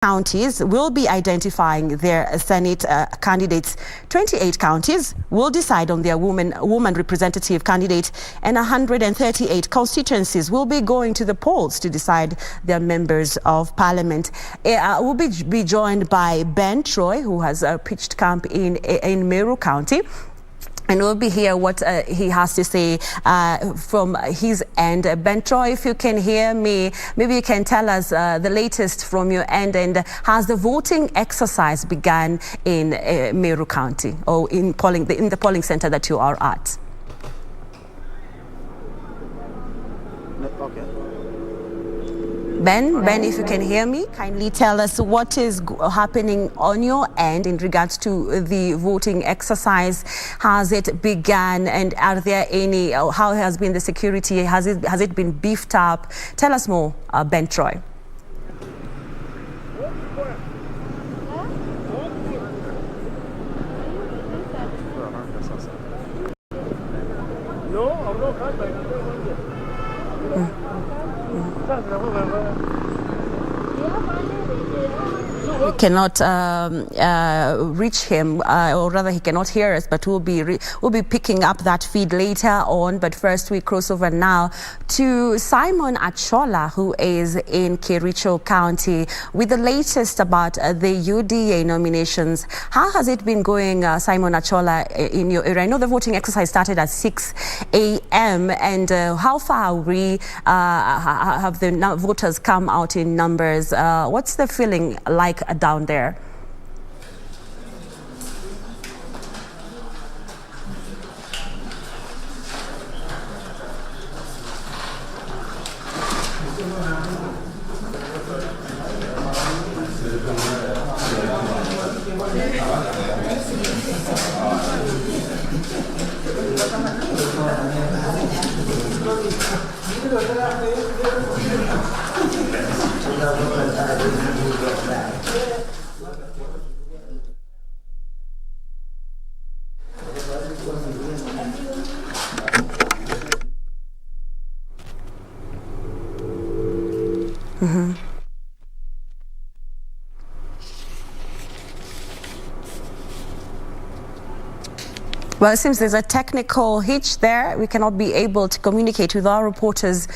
counties will be identifying their Senate candidates. 28 counties will decide on their woman representative candidate, and 138 constituencies will be going to the polls to decide their members of parliament. We'll be joined by Ben Troy, who has pitched camp in Meru County. And we'll be hear what he has to say from his end. Ben Troy, if you can hear me, maybe you can tell us the latest from your end. And has the voting exercise begun in Meru County, or in the polling center that you are at? Okay. Ben, if you can hear me, kindly tell us what is happening on your end in regards to the voting exercise. Has it begun, and are there any, how has been the security? Has it been beefed up? Tell us more, Ben Troy. We cannot reach him, or rather he cannot hear us, but we'll be picking up that feed later on. But first we cross over now to Simon Achola, who is in Kericho County, with the latest about the UDA nominations. How has it been going, Simon Achola, in your area? I know the voting exercise started at 6 a.m. and how far have the voters come out in numbers? What's the feeling like down there? Well, it seems there's a technical hitch there. We cannot be able to communicate with our reporters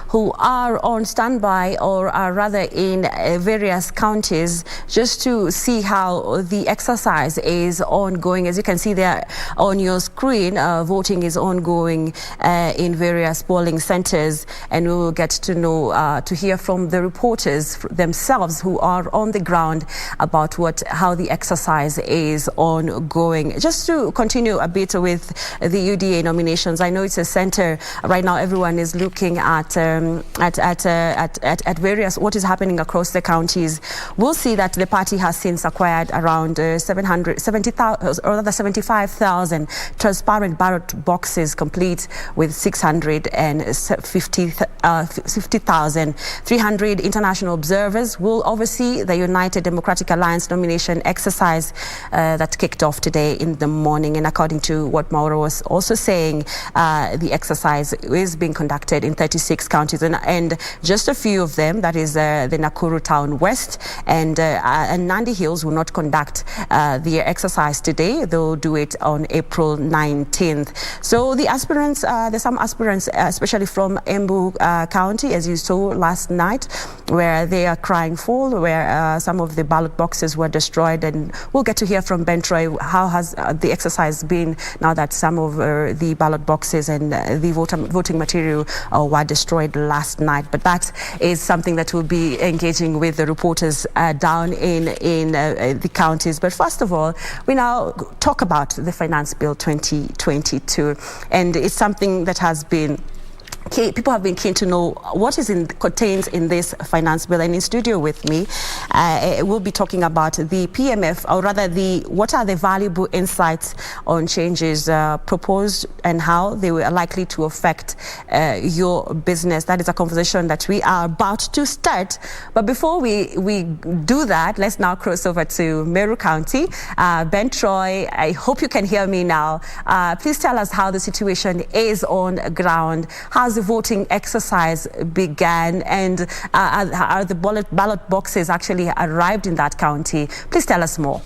who are on standby, or are rather in various counties, just to see how the exercise is ongoing. As you can see there on your screen, voting is ongoing in various polling centers, and we will get to know, to hear from the reporters themselves who are on the ground about how the exercise is ongoing. Just to continue a bit with the UDA nominations, I know it's a center right now. Everyone is looking at various what is happening across the counties. We'll see that the party has since acquired around 75,000 transparent ballot boxes, complete with 650,000. 300 international observers will oversee the United Democratic Alliance nomination exercise that kicked off today in the morning. And according to what Mauro was also saying, the exercise is being conducted in 36 counties, and just a few of them, that is the Nakuru Town West and Nandi Hills, will not conduct the exercise today. They'll do it on April 19th. So the aspirants, there's some aspirants, especially from Meru County, as you saw last night, where they are crying foul, where some of the ballot boxes were destroyed. And we'll get to hear from Ben Troy. How has the exercise been now that some of the ballot boxes and the voting material were destroyed last night? But that is something that we'll be engaging with the reporters down in the counties. But first of all, we now talk about the Finance Bill 2022, and it's something that has been people have been keen to know what is contains in this finance bill. And in studio with me, we'll be talking about the PMF, or rather what are the valuable insights on changes proposed and how they were likely to affect your business. That is a conversation that we are about to start. But before we do that, let's now cross over to Meru County. Ben Troy, I hope you can hear me now. Please tell us how the situation is on ground. Has has the voting exercise began, and are the ballot boxes actually arrived in that county? Please tell us more.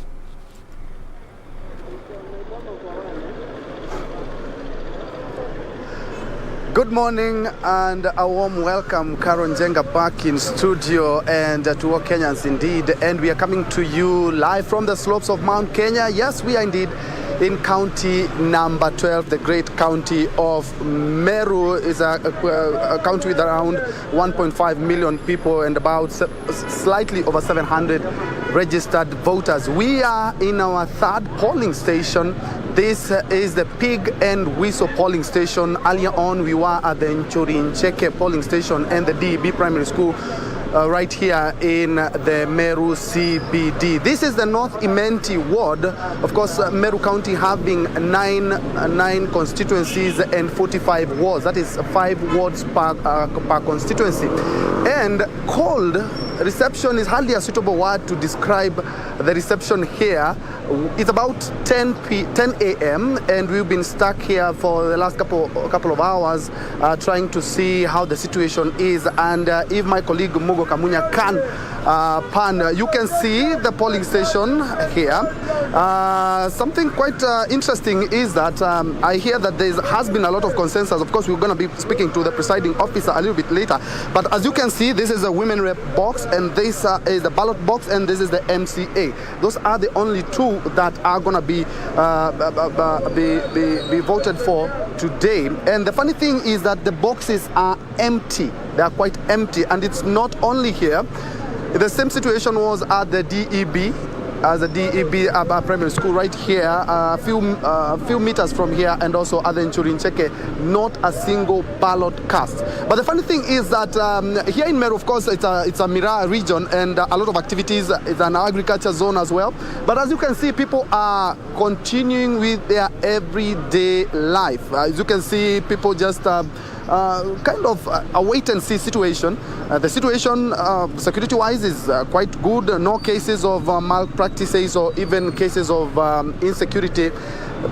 Good morning and a warm welcome, Njenga, back in studio, and to all Kenyans indeed. And we are coming to you live from the slopes of Mount Kenya. Yes, we are indeed in county number 12, the great county of Meru. Is a county with around 1.5 million people and about slightly over 700 registered voters. We are in our third polling station. This is the Pig and Whistle polling station. Earlier on, we were at the Njenga polling station and the DEB primary school right here in the Meru CBD. This is the North Imenti ward. Of course, Meru County having nine constituencies and 45 wards. That is 5 wards per constituency. And cold reception is hardly a suitable word to describe the reception here. It's about 10 a.m. and we've been stuck here for the last couple of hours trying to see how the situation is. And if my colleague Mugo Kamunya can pan, you can see the polling station here. Something quite interesting is that I hear that there has been a lot of consensus. Of course, we're going to be speaking to the presiding officer a little bit later. But as you can see, this is a women rep box, and this is the ballot box, and this is the MCA. Those are the only two that are going to be voted for today. And the funny thing is that the boxes are empty. They are quite empty, and it's not only here. The same situation was at the DEB, as a DEB primary school right here, a few meters from here, and also at the Njenga, not a single ballot cast. But the funny thing is that here in Meru, of course, it's a Mira region, and a lot of activities. It's an agriculture zone as well. But as you can see, people are continuing with their everyday life. As you can see, people just kind of a wait-and-see situation. The situation, security-wise, is quite good. No cases of malpractices or even cases of insecurity.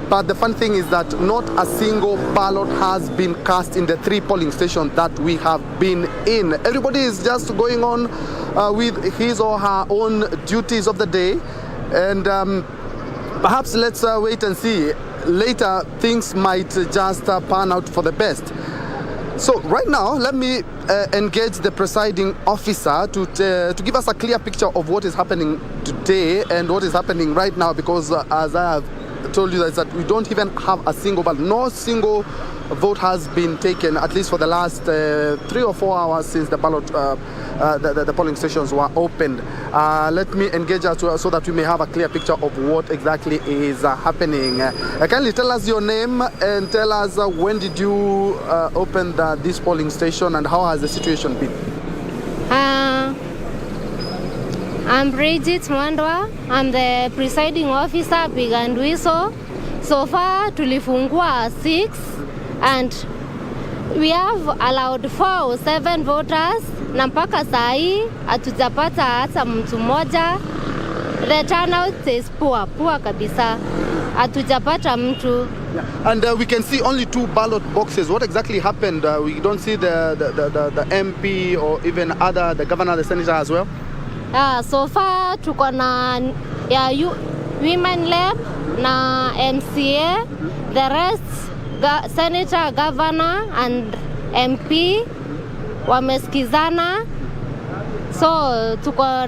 But the fun thing is that not a single ballot has been cast in the 3 polling stations that we have been in. Everybody is just going on with his or her own duties of the day. And perhaps let's wait and see. Later, things might just pan out for the best. So right now, let me engage the presiding officer to give us a clear picture of what is happening today and what is happening right now, because as I have told you, that we don't even have a single ballot. No single vote has been taken, at least for the last 3 or 4 hours since the ballot, the polling stations were opened. Let me engage us so that we may have a clear picture of what exactly is happening. Kindly tell us your name and tell us when did you open this polling station and how has the situation been? I'm Bridget Mwandwa. I'm the presiding officer, Pig and Whistle. So far, tulifungua 6 and we have allowed 4 or 7 voters, na mpaka saa hii hatujapata hata mtu mmoja. The turnout is poor kabisa. Hatujapata mtu. Yeah. And we can see only 2 ballot boxes. What exactly happened? We don't see the MP or even the governor, the senator as well. So far tuko na women lab na MCA. The rest, senator, governor and MP wamesikizana. So tuko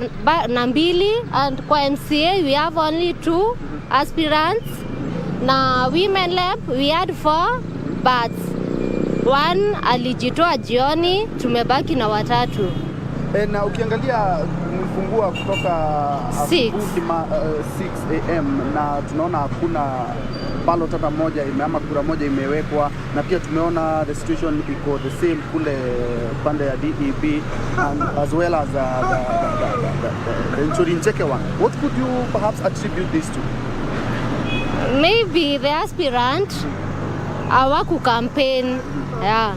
na 2, and kwa MCA we have only 2 aspirants. Na women lab we had 4, but 1 alijitoa jioni, tumebaki na 3. Na ukiangalia mfungua kutoka 6 am na tunaona hakuna ballot hata moja ama kura moja imewekwa, na pia tumeona the situation iko the same kule pande ya DEB and as well as the Njenga one. What could you perhaps attribute this to? Maybe the aspirant hawaku campaign. Yeah.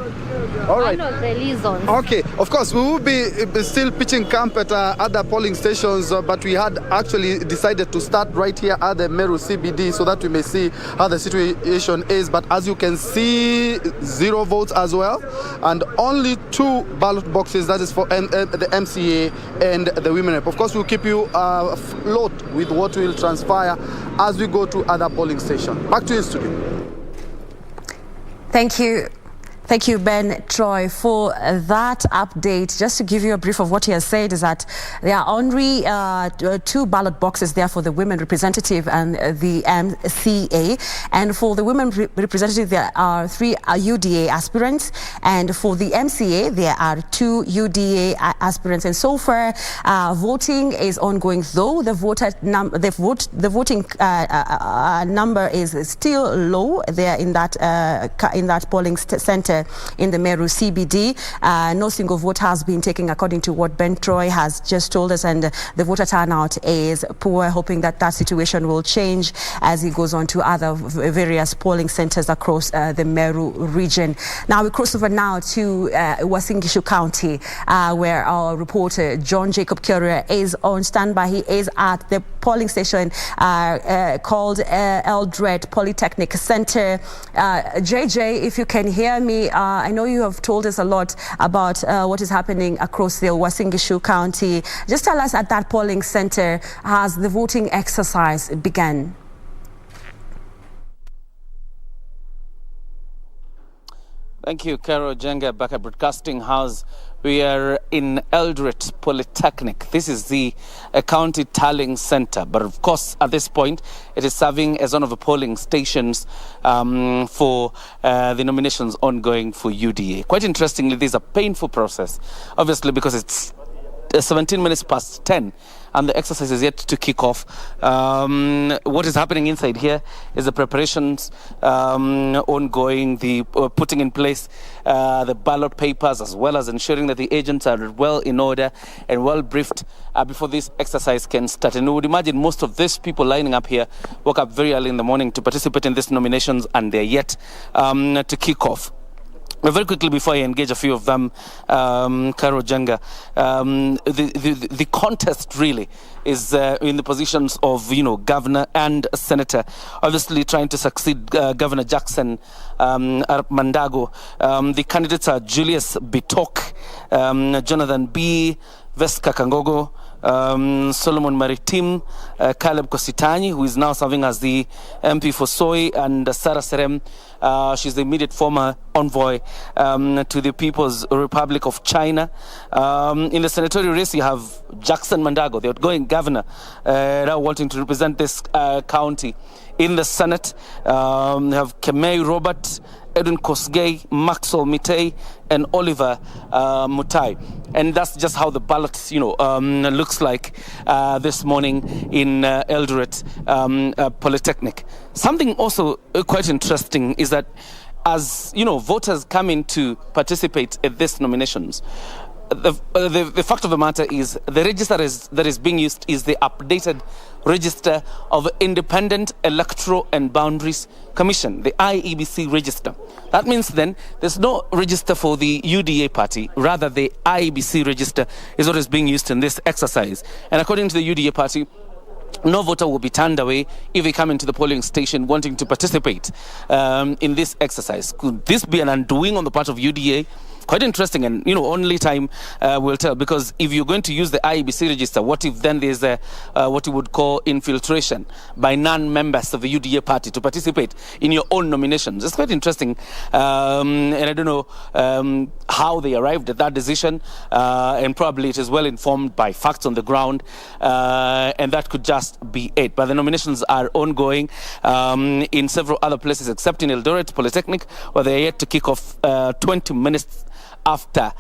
All right. One of the reasons. Okay, of course, we will be still pitching camp at other polling stations, but we had actually decided to start right here at the Meru CBD so that we may see how the situation is. But as you can see, 0 votes as well, and only 2 ballot boxes, that is for the MCA and the women rep. Of course, we'll keep you afloat with what will transpire as we go to other polling stations. Back to you in studio. Thank you. Thank you, Ben Troy, for that update. Just to give you a brief of what he has said is that there are only 2 ballot boxes there for the women representative and the MCA. And for the women representative, there are 3 UDA aspirants. And for the MCA, there are 2 UDA aspirants. And so far, voting is ongoing, though the voting number is still low there in that polling center in the Meru CBD. No single vote has been taken, according to what Ben Troy has just told us, and the voter turnout is poor, hoping that that situation will change as he goes on to other various polling centers across the Meru region. Now we cross over now to Uasin Gishu County, where our reporter John Jacob Curia is on standby. He is at the polling station called Eldoret Polytechnic Center. JJ, if you can hear me, I know you have told us a lot about what is happening across the Uasin Gishu County. Just tell us, at that polling center, has the voting exercise begun? Thank you, Kericho Njenga, back at Broadcasting House. We are in Eldoret Polytechnic. This is the county tallying center. But of course, at this point, it is serving as one of the polling stations for the nominations ongoing for UDA. Quite interestingly, this is a painful process, obviously, because it's 17 minutes past 10 and the exercise is yet to kick off. What is happening inside here is the preparations ongoing, the putting in place the ballot papers, as well as ensuring that the agents are well in order and well briefed before this exercise can start. And we would imagine most of these people lining up here woke up very early in the morning to participate in these nominations, and they're yet to kick off. Very quickly, before I engage a few of them, Kericho Njenga, the contest really is in the positions of, governor and senator. Obviously, trying to succeed Governor Jackson Mandago. The candidates are Julius Bitok, Jonathan B., Veska Kangogo, Solomon Maritim, Caleb Kositany, who is now serving as the MP for Soy, and Sarah Serem. She's the immediate former envoy to the People's Republic of China. In the senatorial race, you have Jackson Mandago, the outgoing governor, now wanting to represent this county. In the Senate, you have Kemei Robert, Edwin Kosgei, Maxwell Mitei, and Oliver Mutai. And that's just how the ballot, looks like this morning in Eldoret Polytechnic. Something also quite interesting is that as, voters come in to participate in these nominations, the fact of the matter is the register that is being used is the updated register of Independent Electoral and Boundaries Commission, the IEBC register. That means then there's no register for the UDA party, rather the IEBC register is what is being used in this exercise. And according to the UDA party, no voter will be turned away if they come into the polling station wanting to participate in this exercise. Could this be an undoing on the part of UDA? Quite interesting, and only time will tell, because if you're going to use the IEBC register, what if then there's what you would call infiltration by non-members of the UDA party to participate in your own nominations? It's quite interesting, and I don't know how they arrived at that decision, and probably it is well informed by facts on the ground, and that could just be it. But the nominations are ongoing in several other places except in Eldoret Polytechnic, where they are yet to kick off 20 minutes after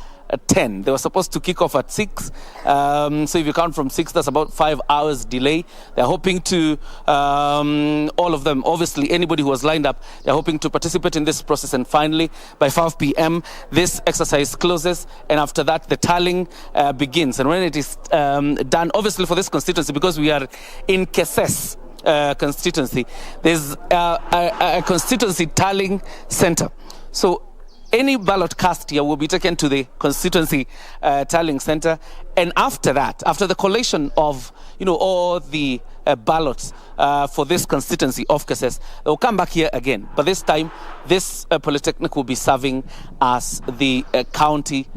10. They were supposed to kick off at 6. So if you count from 6, that's about 5 hours delay. They're hoping to, all of them, obviously anybody who was lined up, they're hoping to participate in this process. And finally, by 5 p.m., this exercise closes. And after that, the tallying begins. And when it is done, obviously for this constituency, because we are in Keses constituency, there's a constituency tallying center. So Any ballot cast here will be taken to the constituency tallying center, and after that, after the collation of all the ballots for this constituency offices, they will come back here again. But this time, this polytechnic will be serving as the county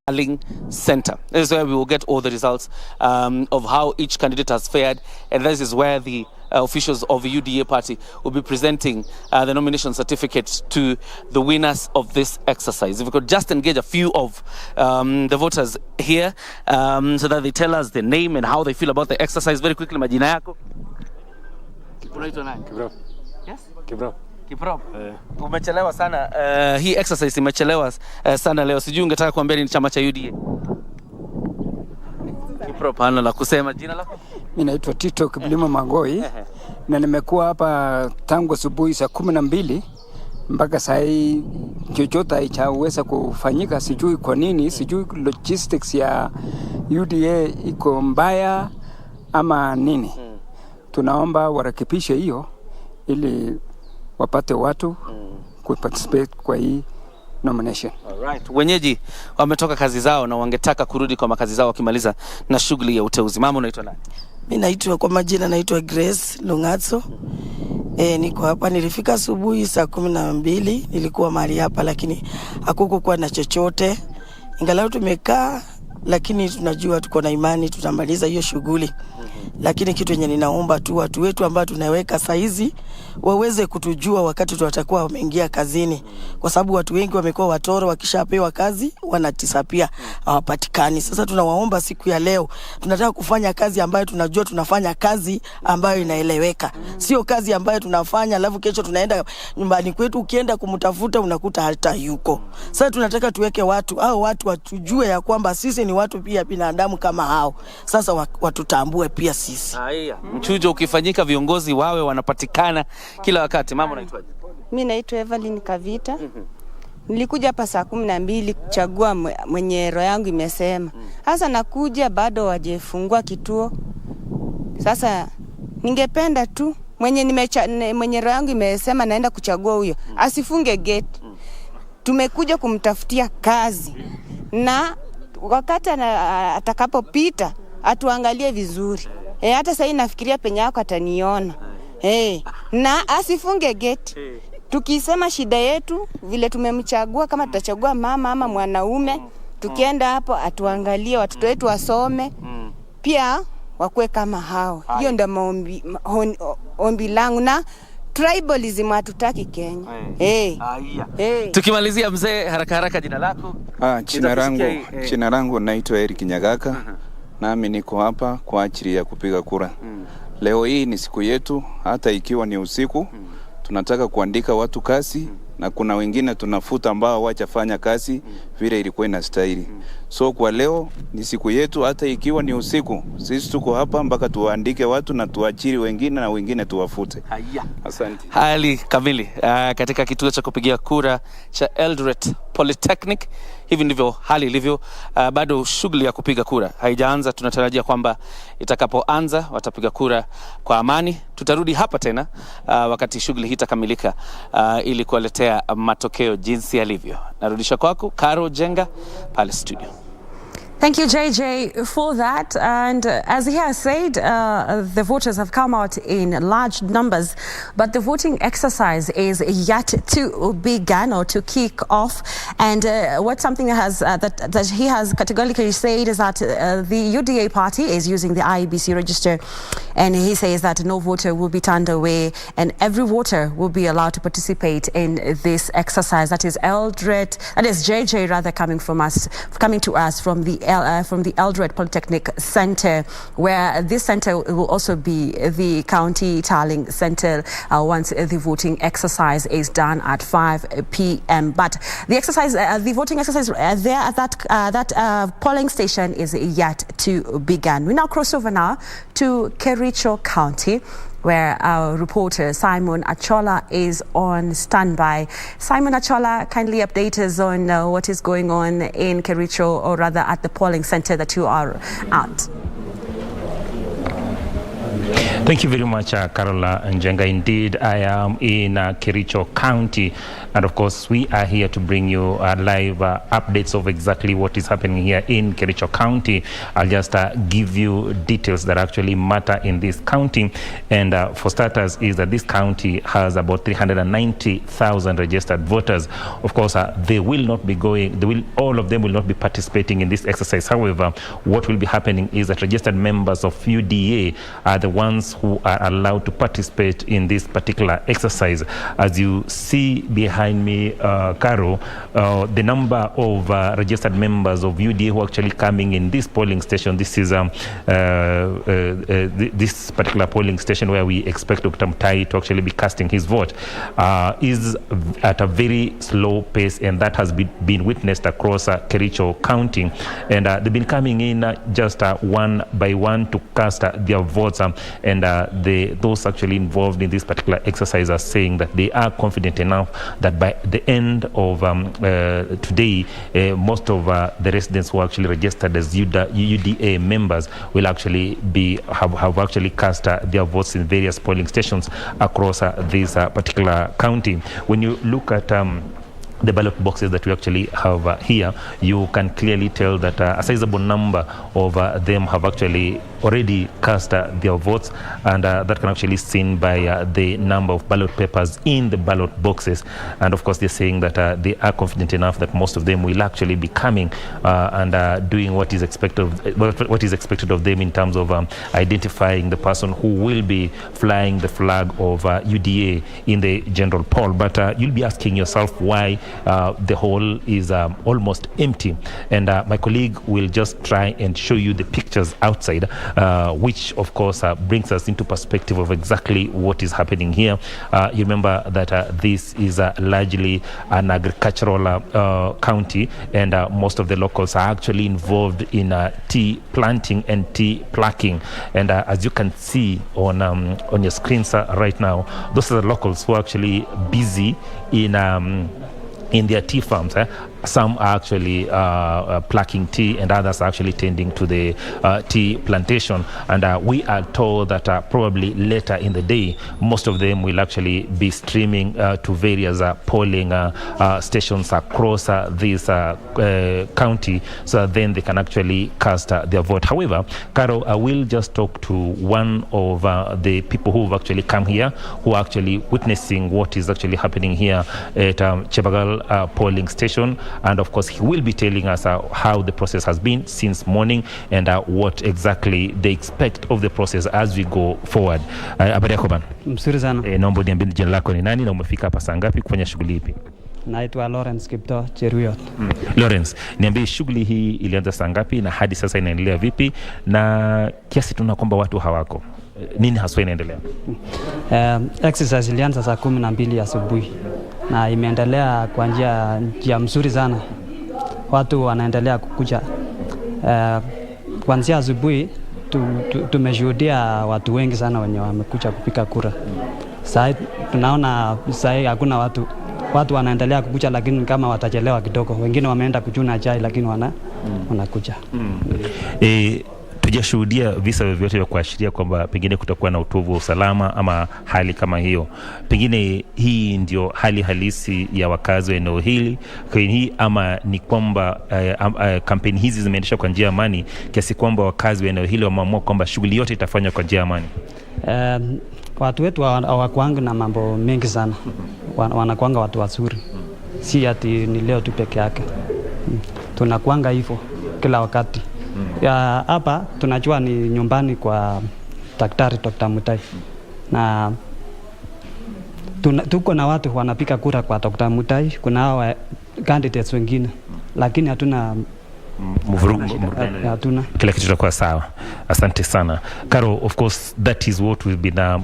tallying center. This is where we will get all the results of how each candidate has fared, and this is where the officials of the UDA party will be presenting the nomination certificates to the winners of this exercise. If we could just engage a few of the voters here so that they tell us their name and how they feel about the exercise. Very quickly, majina yako? Unaitwa nani? Kiprop. Yes? Kiprop. Kiprop. Umechelewa sana. Hii exercise imechelewa sana leo. Sijui ungetaka kuambia ni chama cha UDA? Kiprop, ana la kusema. Jina lako? Mimi naitwa Tito Kiblima Magoi na nimekuwa hapa tangu asubuhi saa 12 mpaka saa hii chochote haichaweza kufanyika. Sijui kwa nini, sijui logistics ya UDA iko mbaya ama nini. Tunaomba warekebishe hiyo ili wapate watu kuparticipate kwa hii nomination. Alright. Wenyeji wametoka kazi zao na wangetaka kurudi kwa makazi zao wakimaliza na shughuli ya uteuzi. Mama, unaitwa nani? Mimi naitwa kwa majina naitwa Grace Lungatso. Niko hapa, nilifika asubuhi saa 12, nilikuwa mahali hapa lakini hakukuwa na chochote. Ingalau tumekaa lakini tunajua tuko na imani tutamaliza hiyo shughuli. Lakini kitu yenye ninaomba tu watu wetu ambao tunaweka saizi waweze kutujua wakati tutakuwa wameingia kazini, kwa sababu watu wengi wamekuwa watoro, wakishapewa kazi wanatisapia, hawapatikani. Sasa tunawaomba siku ya leo, tunataka kufanya kazi ambayo tunajua tunafanya kazi ambayo inaeleweka, sio kazi ambayo tunafanya alafu kesho tunaenda nyumbani kwetu, ukienda kumtafuta unakuta hata yuko. Sasa tunataka tuweke watu watujue ya kwamba sisi ni watu pia binadamu kama hao. Sasa watutambue pia sisi. Haya, mchujo ukifanyika viongozi wawe wanapatikana kila wakati. Mama, unaitwaje? Mimi naitwa Evelyn Kavita. Nilikuja hapa saa 12 kuchagua mwenye roho yangu imesema. Sasa nakuja bado wajefungua kituo. Sasa ningependa tu mwenye roho yangu imesema naenda kuchagua huyo asifunge gate. Tumekuja kumtafutia kazi na wakati atakapopita atuangalie vizuri. Hata sasa nafikiria penye yako ataniona. Na asifunge gate. Tukisema shida yetu vile tumemchagua, kama tutachagua mama ama mwanaume, tukienda hapo atuangalie watoto wetu wasome. Pia wakue kama hao. Hiyo ndio ombi langu, na tribalism hatutaki Kenya. Tukimalizia mzee, haraka jina lako? Jina langu naitwa Eric Nyagaka. Nami niko hapa kwa ajili ya kupiga kura. Leo hii ni siku yetu, hata ikiwa ni usiku. Tunataka kuandika watu kazi na kuna wengine tunafuta ambao hawajafanya kazi vile ilikuwa inastahili. So kwa leo ni siku yetu, hata ikiwa ni usiku. Sisi tuko hapa mpaka tuandike watu na tuachiri wengine na wengine tuwafute. Asante. Hali kamili katika kituo cha kupigia kura cha Eldoret Polytechnic. Hivi ndivyo hali ilivyo. Bado shughuli ya kupiga kura haijaanza. Tunatarajia kwamba itakapoanza watapiga kura kwa amani. Tutarudi hapa tena wakati shughuli hii itakamilika ili kuwaletea matokeo jinsi yalivyo. Narudisha kwako Karo Njenga pale studio. Thank you, JJ, for that. And as he has said, the voters have come out in large numbers, but the voting exercise is yet to begin or to kick off. And something that he has categorically said is that the UDA party is using the IEBC register, and he says that no voter will be turned away, and every voter will be allowed to participate in this exercise. That is JJ rather coming to us from the Eldoret Polytechnic Center, where this center will also be the county tallying center once the voting exercise is done at 5 p.m. But the voting exercise there at that polling station is yet to begin. We now cross over now to Kericho County, where our reporter Simon Achola is on standby. Simon Achola, kindly update us on what is going on in Kericho, or rather at the polling center that you are at. Thank you very much, Carola Njenga. Indeed, I am in Kericho County, and of course, we are here to bring you live updates of exactly what is happening here in Kericho County. I'll just give you details that actually matter in this county. And for starters, is that this county has about 390,000 registered voters. Of course, they will not be going. All of them will not be participating in this exercise. However, what will be happening is that registered members of UDA are the ones who are allowed to participate in this particular exercise. As you see behind me, Caro, the number of registered members of UDA who are actually coming in this polling station, this is this particular polling station where we expect Dr. Mutai to actually be casting his vote, is at a very slow pace, and that has been witnessed across Kericho County. And they've been coming in just one by one to cast their votes, and those actually involved in this particular exercise are saying that they are confident enough that by the end of today, most of the residents who are actually registered as UDA members will actually have actually cast their votes in various polling stations across this particular county. When you look at the ballot boxes that we actually have here, you can clearly tell that a sizable number of them have actually already cast their votes, and that can actually be seen by the number of ballot papers in the ballot boxes. And of course, they're saying that they are confident enough that most of them will actually be coming and doing what is expected of them in terms of identifying the person who will be flying the flag of UDA in the general poll. But you'll be asking yourself why the hall is almost empty, and my colleague will just try and show you the pictures outside, which of course brings us into perspective of exactly what is happening here. You remember that this is largely an agricultural county, and most of the locals are actually involved in tea planting and tea plucking. And as you can see on your screens right now, those are the locals who are actually busy in their tea farms. Some are actually plucking tea, and others are actually tending to the tea plantation. And we are told that probably later in the day, most of them will actually be streaming to various polling stations across this county, so that then they can actually cast their vote. However, Caro, I will just talk to one of the people who have actually come here, who are actually witnessing what is actually happening here at Chebagal polling station. And of course, he will be telling us how the process has been since morning, and what exactly they expect of the process as we go forward. Habari yako bana? Mzuri sana. Naomba niambie jina lako ni nani na umefika hapa saa ngapi kufanya shughuli ipi? Naitwa Lawrence Kipto Cheruiyot. Lawrence, niambie shughuli hii ilianza saa ngapi na hadi sasa inaendelea vipi, na kiasi tuna kwamba watu hawako, nini haswa inaendelea? Exercise ilianza saa 12 asubuhi na imeendelea kwa njia mzuri sana. Watu wanaendelea kukuja. Kuanzia asubuhi tumeshuhudia watu wengi sana wenye wamekuja kupiga kura. Sasa tunaona sasa hakuna watu wanaendelea kukuja, lakini kama watachelewa kidogo. Wengine wameenda kuchuna chai, lakini wanakuja. Tujashuhudia visa vyovyote vya kuashiria kwamba pengine kutakuwa na utovu wa usalama ama hali kama hiyo. Pengine hii ndio hali halisi ya wakazi wa eneo hili ama ni kwamba kampeni hizi zimeendeshwa kwa njia ya amani kiasi kwamba wakazi wa eneo hili wameamua kwamba shughuli yote itafanywa kwa njia ya amani? Watu wetu hawakuanga na mambo mengi sana. Wanakuanga watu wazuri. Si ati ni leo tu peke yake. Tunakuanga hivyo kila wakati. Hapa tunajua ni nyumbani kwa Daktari Dr. Mutai, na tuko na watu wanapika kura kwa Dr. Mutai. Kuna hawa candidates wengine, lakini hatuna kila kitu kitakuwa sawa. Asante sana Caro. Of course, that is what we've been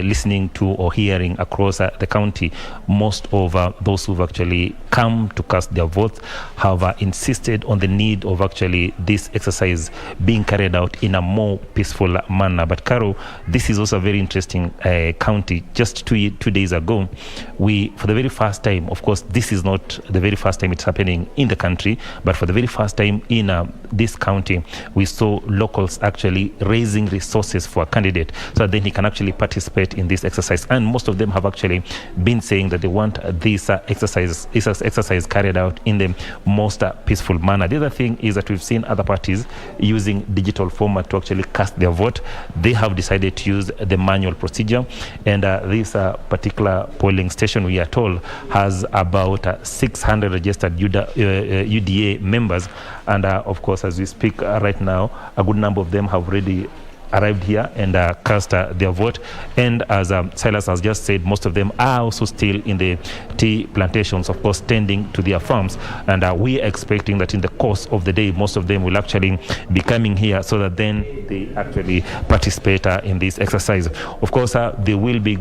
listening to or hearing across the county. Most of those who've actually come to cast their votes have insisted on the need of actually this exercise being carried out in a more peaceful manner. But Caro, this is also a very interesting county. Just 2 days ago, for the very first time, of course, this is not the very first time it's happening in the country, but But for the very first time in this county, we saw locals actually raising resources for a candidate so that then he can actually participate in this exercise. And most of them have actually been saying that they want this exercise carried out in the most peaceful manner. The other thing is that we've seen other parties using digital format to actually cast their vote. They have decided to use the manual procedure, and this particular polling station, we are told, has about 600 registered UDA members, and of course, as we speak right now, a good number of them have already arrived here and cast their vote. And as Silas has just said, most of them are also still in the tea plantations, of course, tending to their farms. And we are expecting that in the course of the day, most of them will actually be coming here so that then they actually participate in this exercise. Of course, they will be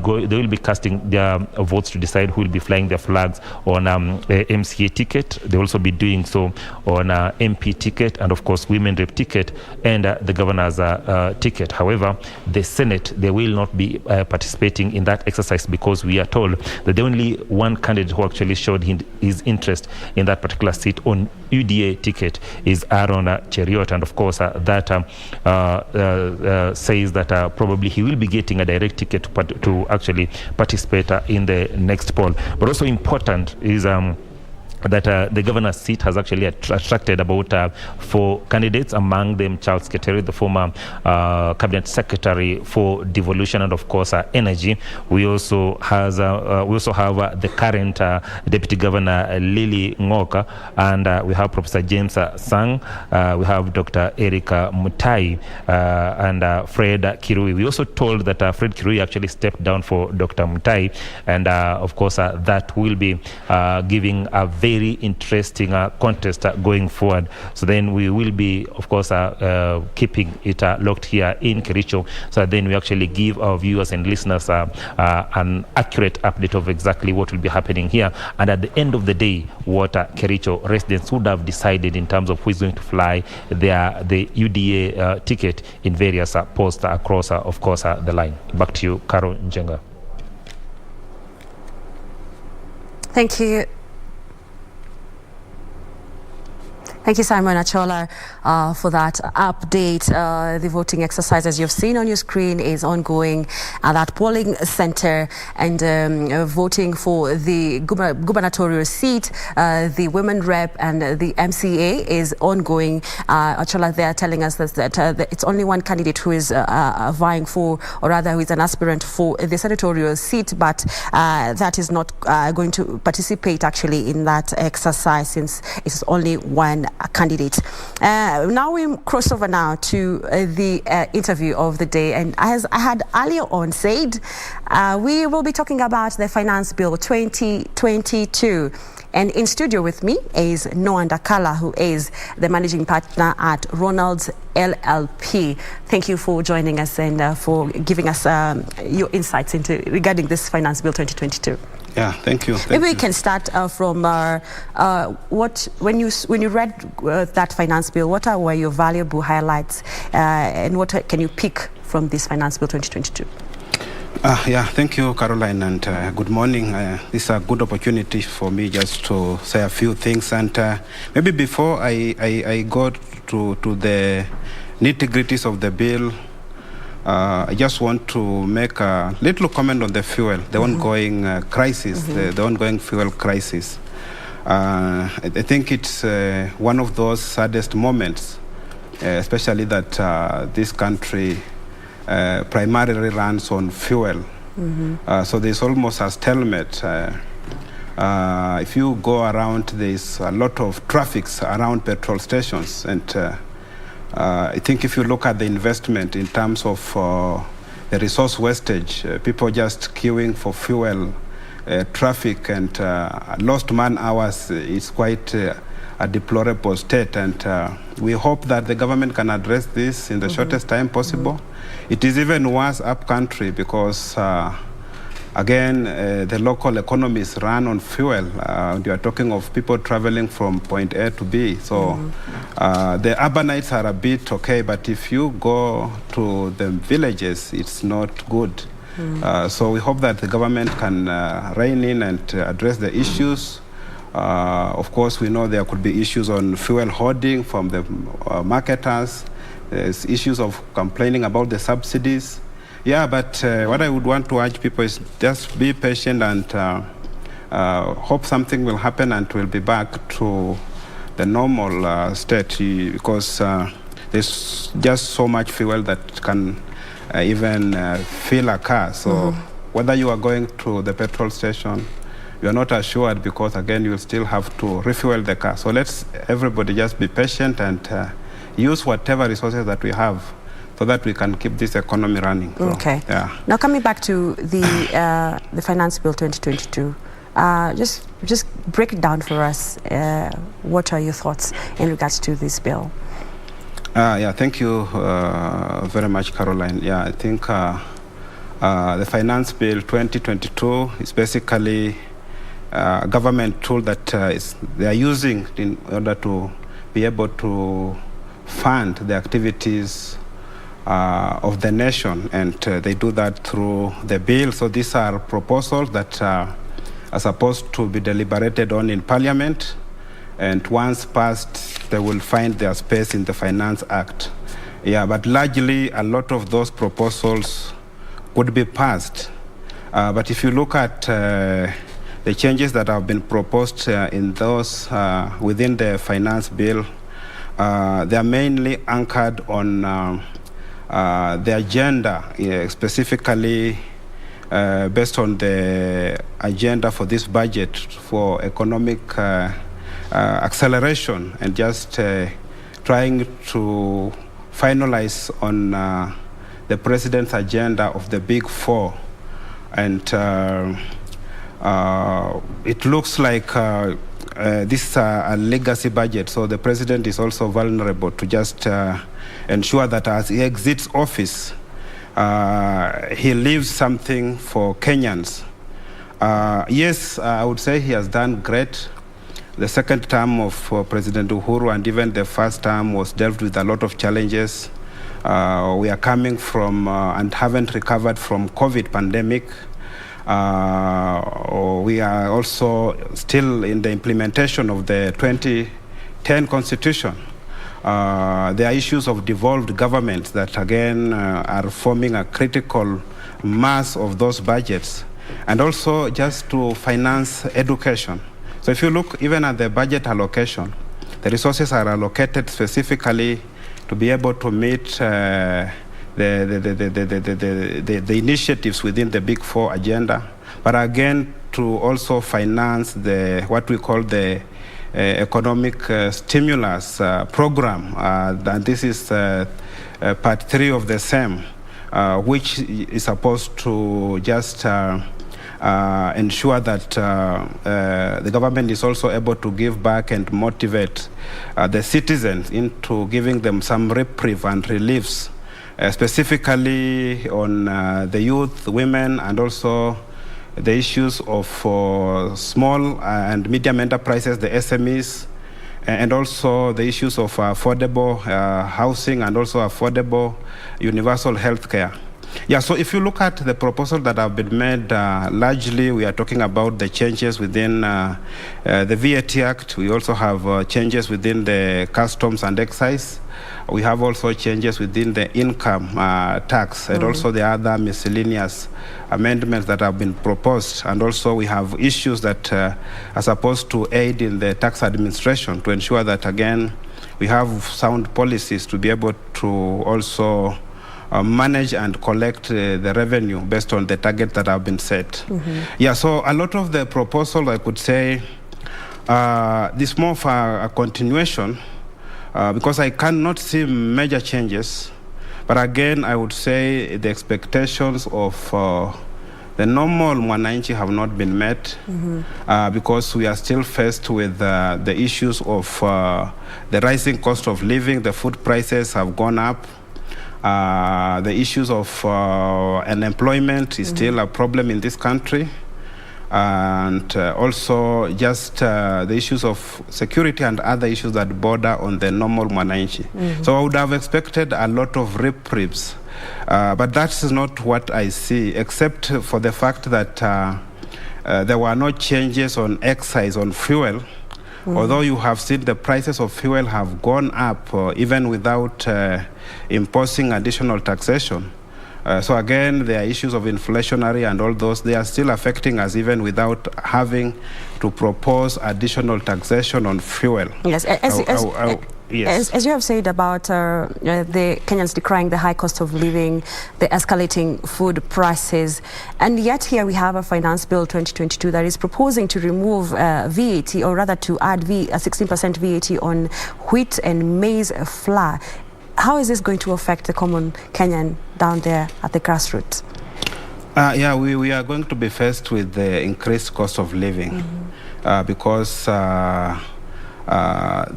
casting their votes to decide who will be flying their flags on MCA ticket. They will also be doing so on MP ticket, and of course, women rep ticket, and the governor's ticket. However, the Senate, they will not be participating in that exercise because we are told that the only one candidate who actually showed his interest in that particular seat on UDA ticket is Aaron Cheriot, and of course that says that probably he will be getting a direct ticket to actually participate in the next poll. But also important is that the governor's seat has actually attracted about 4 candidates, among them Charles Ketere, the former cabinet secretary for devolution and of course energy. We also have the current deputy governor Lily Ngoka, and we have Professor James Sang, we have Dr. Erika Mutai, and Fred Kirui. We also told that Fred Kirui actually stepped down for Dr. Mutai, and of course that will be giving a very interesting contest going forward. So then we will be, of course, keeping it locked here in Kericho, so then we actually give our viewers and listeners an accurate update of exactly what will be happening here, and at the end of the day, what Kericho residents would have decided in terms of who is going to fly the UDA ticket in various posts across, of course, the line. Back to you, Karo Njenga. Thank you. Thank you, Simon Achola, for that update. The voting exercise, as you've seen on your screen, is ongoing at that polling center, and voting for the gubernatorial seat, the women rep and the MCA is ongoing. Achola, they are telling us that it's only one candidate who is vying for, or rather who is an aspirant for the senatorial seat, but that is not going to participate actually in that exercise, since it's only one candidate. Now we cross over now to the interview of the day, and as I had earlier on said, we will be talking about the Finance Bill 2022. And in studio with me is Noah Ndakala, who is the managing partner at Ronald's LLP. Thank you for joining us and for giving us your insights regarding this Finance Bill 2022. Yeah, thank you. Maybe we can start from when you read that finance bill, what were your valuable highlights, and what can you pick from this Finance Bill 2022? Yeah, thank you, Caroline, and good morning. This is a good opportunity for me just to say a few things, and maybe before I go to the nitty-gritties of the bill, I just want to make a little comment on the fuel, the ongoing crisis, the ongoing fuel crisis. I think it's one of those saddest moments, especially that this country primarily runs on fuel. So there's almost a stalemate. If you go around, there's a lot of traffic around petrol stations, and I think if you look at the investment in terms of the resource wastage, people just queuing for fuel, traffic, and lost man hours is quite a deplorable state. And we hope that the government can address this in the shortest time possible. It is even worse up country because again, the local economies run on fuel. You are talking of people traveling from point A to B. So the urbanites are a bit okay, but if you go to the villages, it's not good. So we hope that the government can rein in and address the issues. Of course, we know there could be issues on fuel hoarding from the marketers. There's issues of complaining about the subsidies. Yeah, but what I would want to urge people is just be patient and hope something will happen and we'll be back to the normal state, because there's just so much fuel that can even fill a car. So whether you are going to the petrol station, you are not assured, because again, you'll still have to refuel the car. So let's everybody just be patient and use whatever resources that we have so that we can keep this economy running. So, okay. Yeah. Now coming back to the Finance Bill 2022, just break it down for us. What are your thoughts in regards to this bill? Yeah, thank you very much, Caroline. Yeah, I think the Finance Bill 2022 is basically a government tool that they are using in order to be able to fund the activities of the nation, and they do that through the bill. So these are proposals that are supposed to be deliberated on in Parliament, and once passed, they will find their space in the Finance Act. Yeah, but largely, a lot of those proposals would be passed. But if you look at the changes that have been proposed in those within the Finance Bill, they are mainly anchored on the agenda, specifically based on the agenda for this budget for economic acceleration, and just trying to finalize on the president's agenda of the Big Four. And it looks like this is a legacy budget, so the president is also vulnerable to just ensure that as he exits office, he leaves something for Kenyans. Yes, I would say he has done great. The second term of President Uhuru and even the first term was dealt with a lot of challenges. We are coming from and haven't recovered from COVID pandemic. We are also still in the implementation of the 2010 Constitution. There are issues of devolved governments that again are forming a critical mass of those budgets, and also just to finance education. So if you look even at the budget allocation, the resources are allocated specifically to be able to meet the initiatives within the Big Four agenda, but again to also finance what we call the economic stimulus program. And this is part 3 of the same, which is supposed to just ensure that the government is also able to give back and motivate the citizens into giving them some reprieve and reliefs, specifically on the youth, women, and also the issues of small and medium enterprises, the SMEs, and also the issues of affordable housing and also affordable universal health care. Yeah, so if you look at the proposals that have been made, largely we are talking about the changes within the VAT Act. We also have changes within the customs and excise. We have also changes within the income tax, and also the other miscellaneous amendments that have been proposed. And also we have issues that are supposed to aid in the tax administration to ensure that, again, we have sound policies to be able to also manage and collect the revenue based on the targets that have been set. Yeah, so a lot of the proposal, I could say, this more of a continuation, because I cannot see major changes. But again, I would say the expectations of the normal mwananchi have not been met, because we are still faced with the issues of the rising cost of living. The food prices have gone up. The issues of unemployment is still a problem in this country, and also just the issues of security and other issues that border on the normal mwananchi. So I would have expected a lot of reprieves, but that is not what I see, except for the fact that there were no changes on excise on fuel. Although you have seen the prices of fuel have gone up even without imposing additional taxation. So again, there are issues of inflationary and all those. They are still affecting us even without having to propose additional taxation on fuel. Yes, yes. As you have said about the Kenyans decrying the high cost of living, the escalating food prices, and yet here we have a Finance Bill 2022 that is proposing to remove VAT, or rather to add a 16% VAT on wheat and maize flour. How is this going to affect the common Kenyan down there at the grassroots? Yeah, we are going to be faced with the increased cost of living because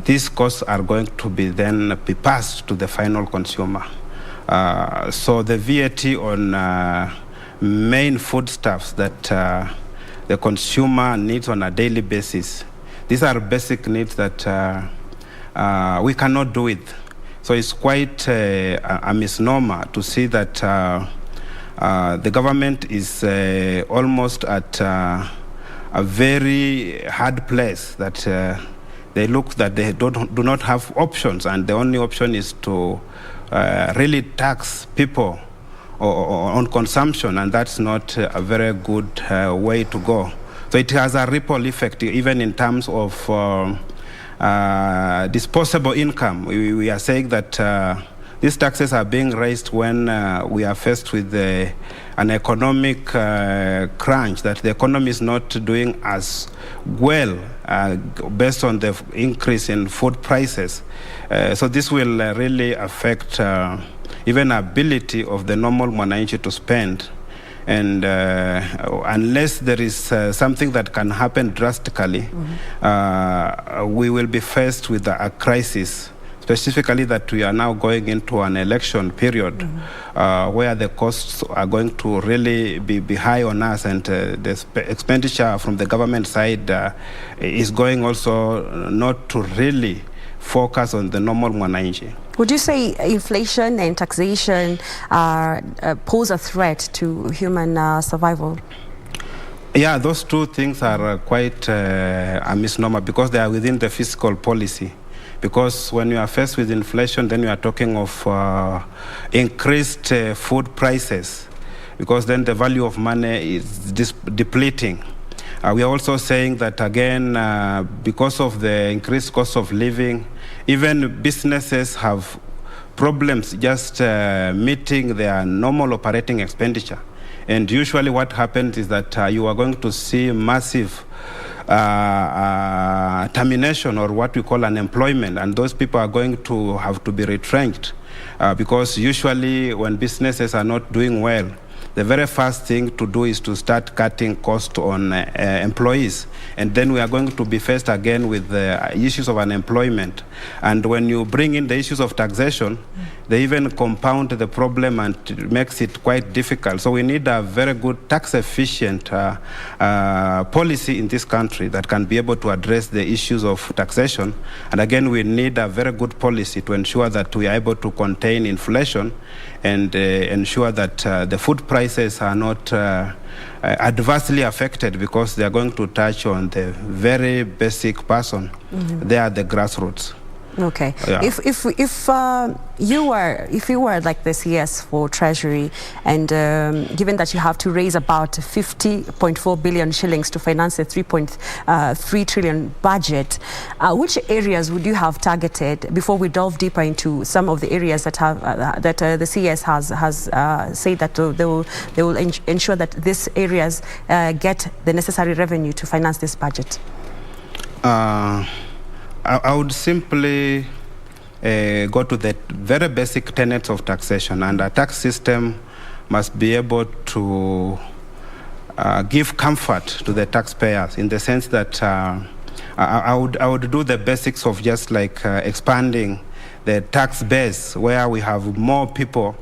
these costs are going to be passed to the final consumer. So the VAT on main foodstuffs that the consumer needs on a daily basis, these are basic needs that we cannot do it. So it's quite a misnomer to see that the government is almost at a very hard place, that they look that they do not have options, and the only option is to really tax people on consumption, and that's not a very good way to go. So it has a ripple effect even in terms of disposable income. We are saying that these taxes are being raised when we are faced with an economic crunch, that the economy is not doing as well based on the increase in food prices. So this will really affect even ability of the normal mwananchi to spend. And unless there is something that can happen drastically, we will be faced with a crisis, specifically that we are now going into an election period where the costs are going to really be high on us, and the expenditure from the government side is going also not to really focus on the normal mwananchi. Would you say inflation and taxation pose a threat to human survival? Yeah, those two things are quite a misnomer because they are within the fiscal policy. Because when you are faced with inflation, then you are talking of increased food prices, because then the value of money is depleting. We are also saying that, again, because of the increased cost of living, even businesses have problems just meeting their normal operating expenditure. And usually what happens is that you are going to see massive termination, or what we call unemployment, and those people are going to have to be retrenched because usually when businesses are not doing well, the very first thing to do is to start cutting costs on employees. And then we are going to be faced again with the issues of unemployment. And when you bring in the issues of taxation, they even compound the problem and it makes it quite difficult. So we need a very good tax-efficient policy in this country that can be able to address the issues of taxation. And again, we need a very good policy to ensure that we are able to contain inflation and ensure that the food prices are not adversely affected, because they are going to touch on the very basic person. They are the grassroots. Okay. Yeah. If you were like the CS for Treasury, and given that you have to raise about 50.4 billion shillings to finance a 3.3 trillion budget, which areas would you have targeted, before we delve deeper into some of the areas that have the CS has said that they will ensure that these areas get the necessary revenue to finance this budget? I would simply go to the very basic tenets of taxation, and a tax system must be able to give comfort to the taxpayers, in the sense that I would do the basics of just like expanding the tax base, where we have more people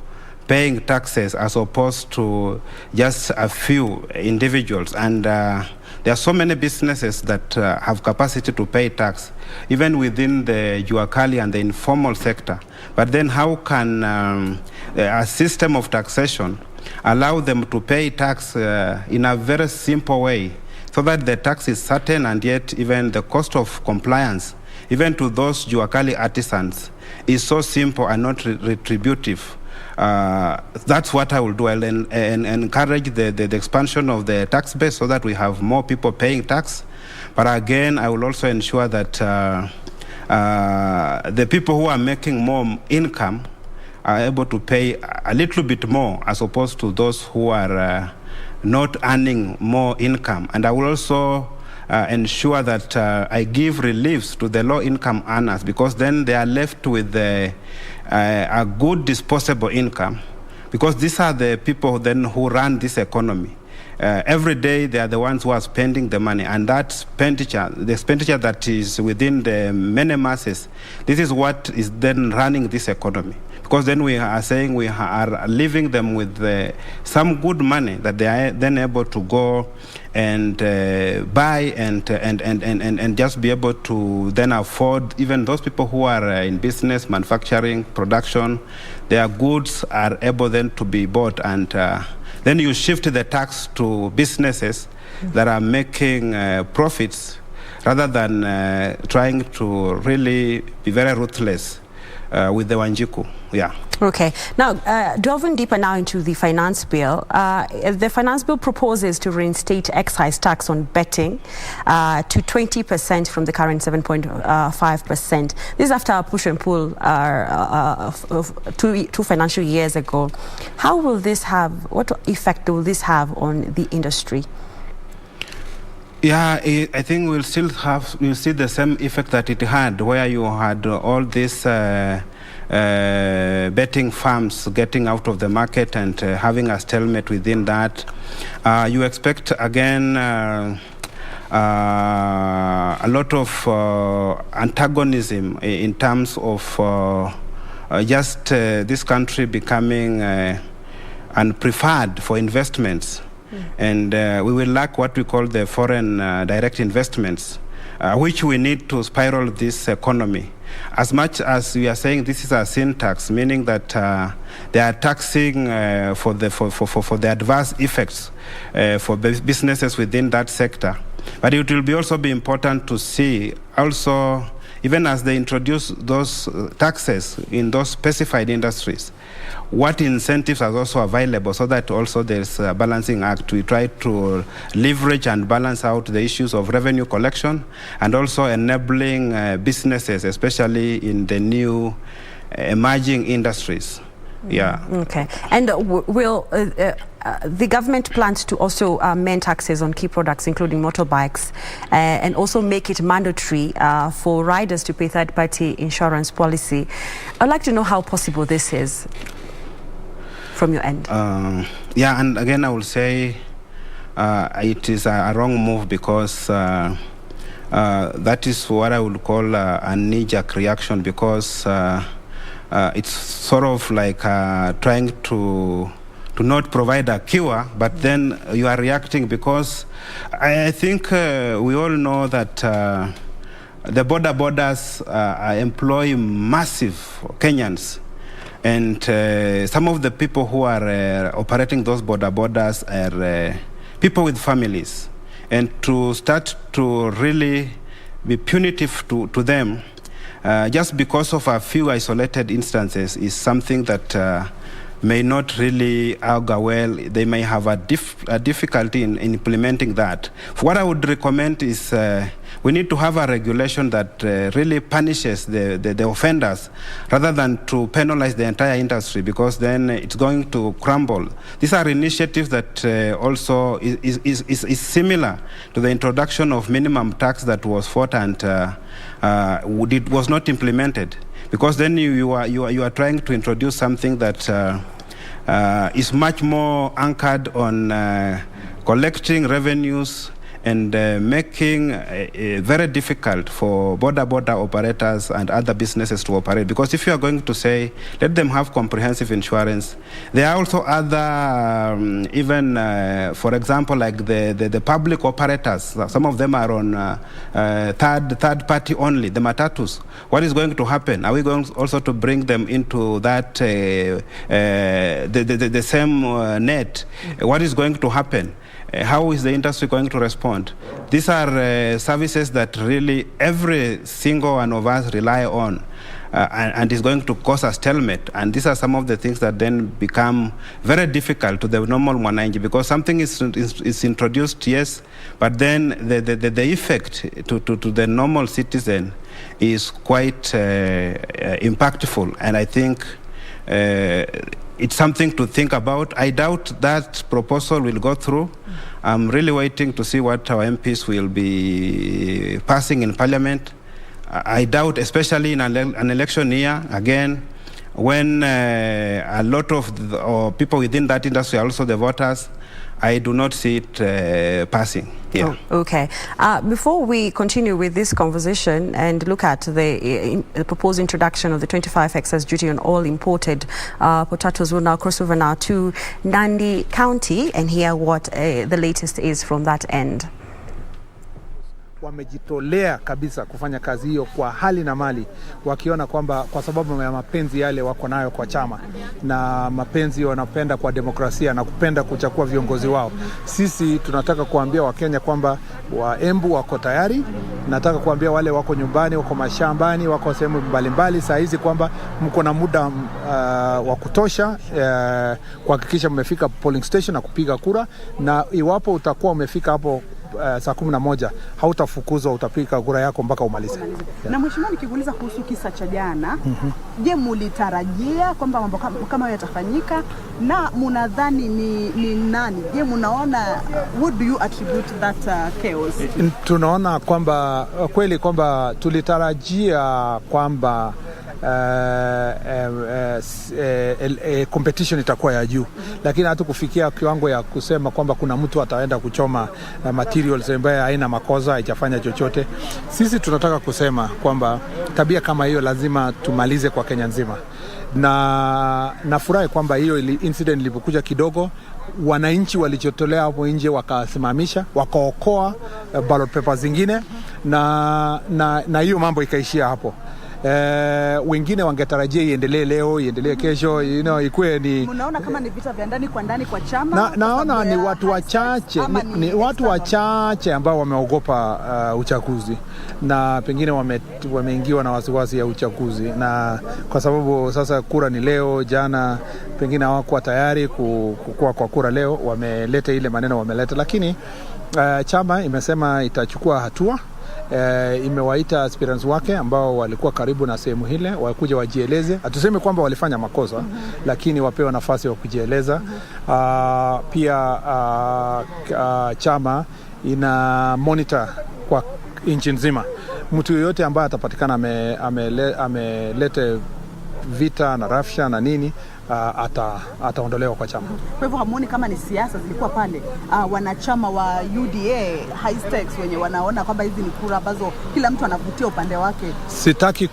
paying taxes as opposed to just a few individuals. And there are so many businesses that have capacity to pay tax, even within the Juakali and the informal sector. But then how can a system of taxation allow them to pay tax in a very simple way, so that the tax is certain, and yet even the cost of compliance, even to those Juakali artisans, is so simple and not retributive. That's what I will do. I'll encourage the expansion of the tax base so that we have more people paying tax. But again, I will also ensure that the people who are making more income are able to pay a little bit more as opposed to those who are not earning more income. And I will also ensure that I give reliefs to the low-income earners, because then they are left with a good disposable income, because these are the people then who run this economy. Every day they are the ones who are spending the money, and that expenditure, the expenditure that is within the many masses, this is what is then running this economy. Because then we are saying we are leaving them with some good money that they are then able to go and buy and just be able to then afford. Even those people who are in business, manufacturing, production, their goods are able then to be bought, and then you shift the tax to businesses that are making profits, rather than trying to really be very ruthless with the Wanjiku. Yeah. Okay. Now, delving deeper now into the finance bill, the finance bill proposes to reinstate excise tax on betting to 20% from the current 7.5%. This is after a push and pull two financial years ago. How will this have, what effect will this have on the industry? Yeah, I think we'll see the same effect that it had, where you had all these betting farms getting out of the market and having a stalemate within that. You expect again a lot of antagonism in terms of just this country becoming unpreferred for investments. And we will lack what we call the foreign direct investments, which we need to spiral this economy. As much as we are saying this is a sin tax, meaning that they are taxing for the adverse effects for businesses within that sector. But it will also be important to see also, even as they introduce those taxes in those specified industries, what incentives are also available, so that also there's a balancing act. We try to leverage and balance out the issues of revenue collection and also enabling businesses, especially in the new emerging industries. Yeah. Okay. And will the government plans to also amend taxes on key products, including motorbikes, and also make it mandatory for riders to pay third-party insurance policy? I'd like to know how possible this is from your end. Yeah, and again, I will say it is a wrong move, because that is what I would call a knee-jerk reaction, because it's sort of like trying to not provide a cure, but then you are reacting, because I think we all know that the borders employ massive Kenyans. And some of the people who are operating those borders are people with families. And to start to really be punitive to them just because of a few isolated instances is something that may not really augur well. They may have a difficulty in implementing that. What I would recommend is we need to have a regulation that really punishes the offenders, rather than to penalize the entire industry, because then it's going to crumble. These are initiatives that also is similar to the introduction of minimum tax that was fought and it was not implemented. Because then you are trying to introduce something that is much more anchored on collecting revenues and making very difficult for border operators and other businesses to operate. Because if you are going to say, let them have comprehensive insurance, there are also other, even, for example, like the public operators. Some of them are on third party only, the matatus. What is going to happen? Are we going also to bring them into that, the same net? What is going to happen? How is the industry going to respond? respond. These are services that really every single one of us rely on. And is going to cause a stalemate. And these are some of the things that then become very difficult to the normal mwananchi, because something is introduced, yes, but then the effect to the normal citizen is quite impactful. And I think it's something to think about. I doubt that proposal will go through. I'm really waiting to see what our MPs will be passing in Parliament. I doubt, especially in an election year, again, when a lot of people within that industry are also the voters, I do not see it passing. Yeah. Oh, okay. Before we continue with this conversation and look at the proposed introduction of the 25 excess duty on all imported potatoes, we'll now cross over now to Nandi County and hear what the latest is from that end. Wamejitolea kabisa kufanya kazi hiyo kwa hali na mali, wakiona kwamba kwa sababu ya mapenzi yale wako nayo kwa chama na mapenzi wanapenda kwa demokrasia na kupenda kuchagua viongozi wao. Sisi tunataka kuambia Wakenya kwamba Embu wako tayari. Nataka kuambia wale wako nyumbani, wako mashambani, wako sehemu mbalimbali saa hizi kwamba mko na muda wa kutosha kuhakikisha mmefika polling station na kupiga kura, na iwapo utakuwa umefika hapo saa 11 hautafukuzwa, utapiga kura yako mpaka umalize. Yeah. Na mheshimiwa, nikikuuliza kuhusu kisa cha jana, je, mulitarajia kwamba mambo kama yatafanyika, na munadhani ni nani? Je, munaona what do you attribute that chaos? Tunaona kwamba kweli kwamba tulitarajia kwamba competition itakuwa ya juu, lakini hata kufikia kiwango ya kusema kwamba kuna mtu ataenda kuchoma materials ambaye haina makosa, haijafanya chochote. Sisi tunataka kusema kwamba tabia kama hiyo lazima tumalize kwa Kenya nzima, na nafurahi kwamba hiyo incident ilipokuja kidogo, wananchi walichotolea hapo nje wakasimamisha, wakaokoa ballot papers zingine, na hiyo mambo ikaishia hapo. Wengine wangetarajia iendelee leo, iendelee kesho, ikuwe ni... Unaona kama ni vita vya ndani kwa chama? Naona ni watu wachache, ni watu wachache ambao wameogopa uchaguzi, na pengine wameingiwa na wasiwasi ya uchaguzi, na kwa sababu sasa kura ni leo, jana pengine hawakuwa tayari kukua kwa kura leo, wameleta ile maneno wameleta, lakini chama imesema itachukua hatua. Imewaita aspirants wake ambao walikuwa karibu na sehemu hile wakuja wajieleze. Hatusemi kwamba walifanya makosa, lakini wapewa nafasi ya kujieleza. Pia chama ina monitor kwa nchi nzima. Mtu yoyote ambaye atapatikana amelete vita na rafsha na nini, ataondolewa kwa chama. Kwa hivyo hamuoni kama ni siasa zilikuwa pale? Wanachama wa UDA high stakes wenye wanaona kwamba hizi ni kura ambazo kila mtu anavutia upande wake. Sitaki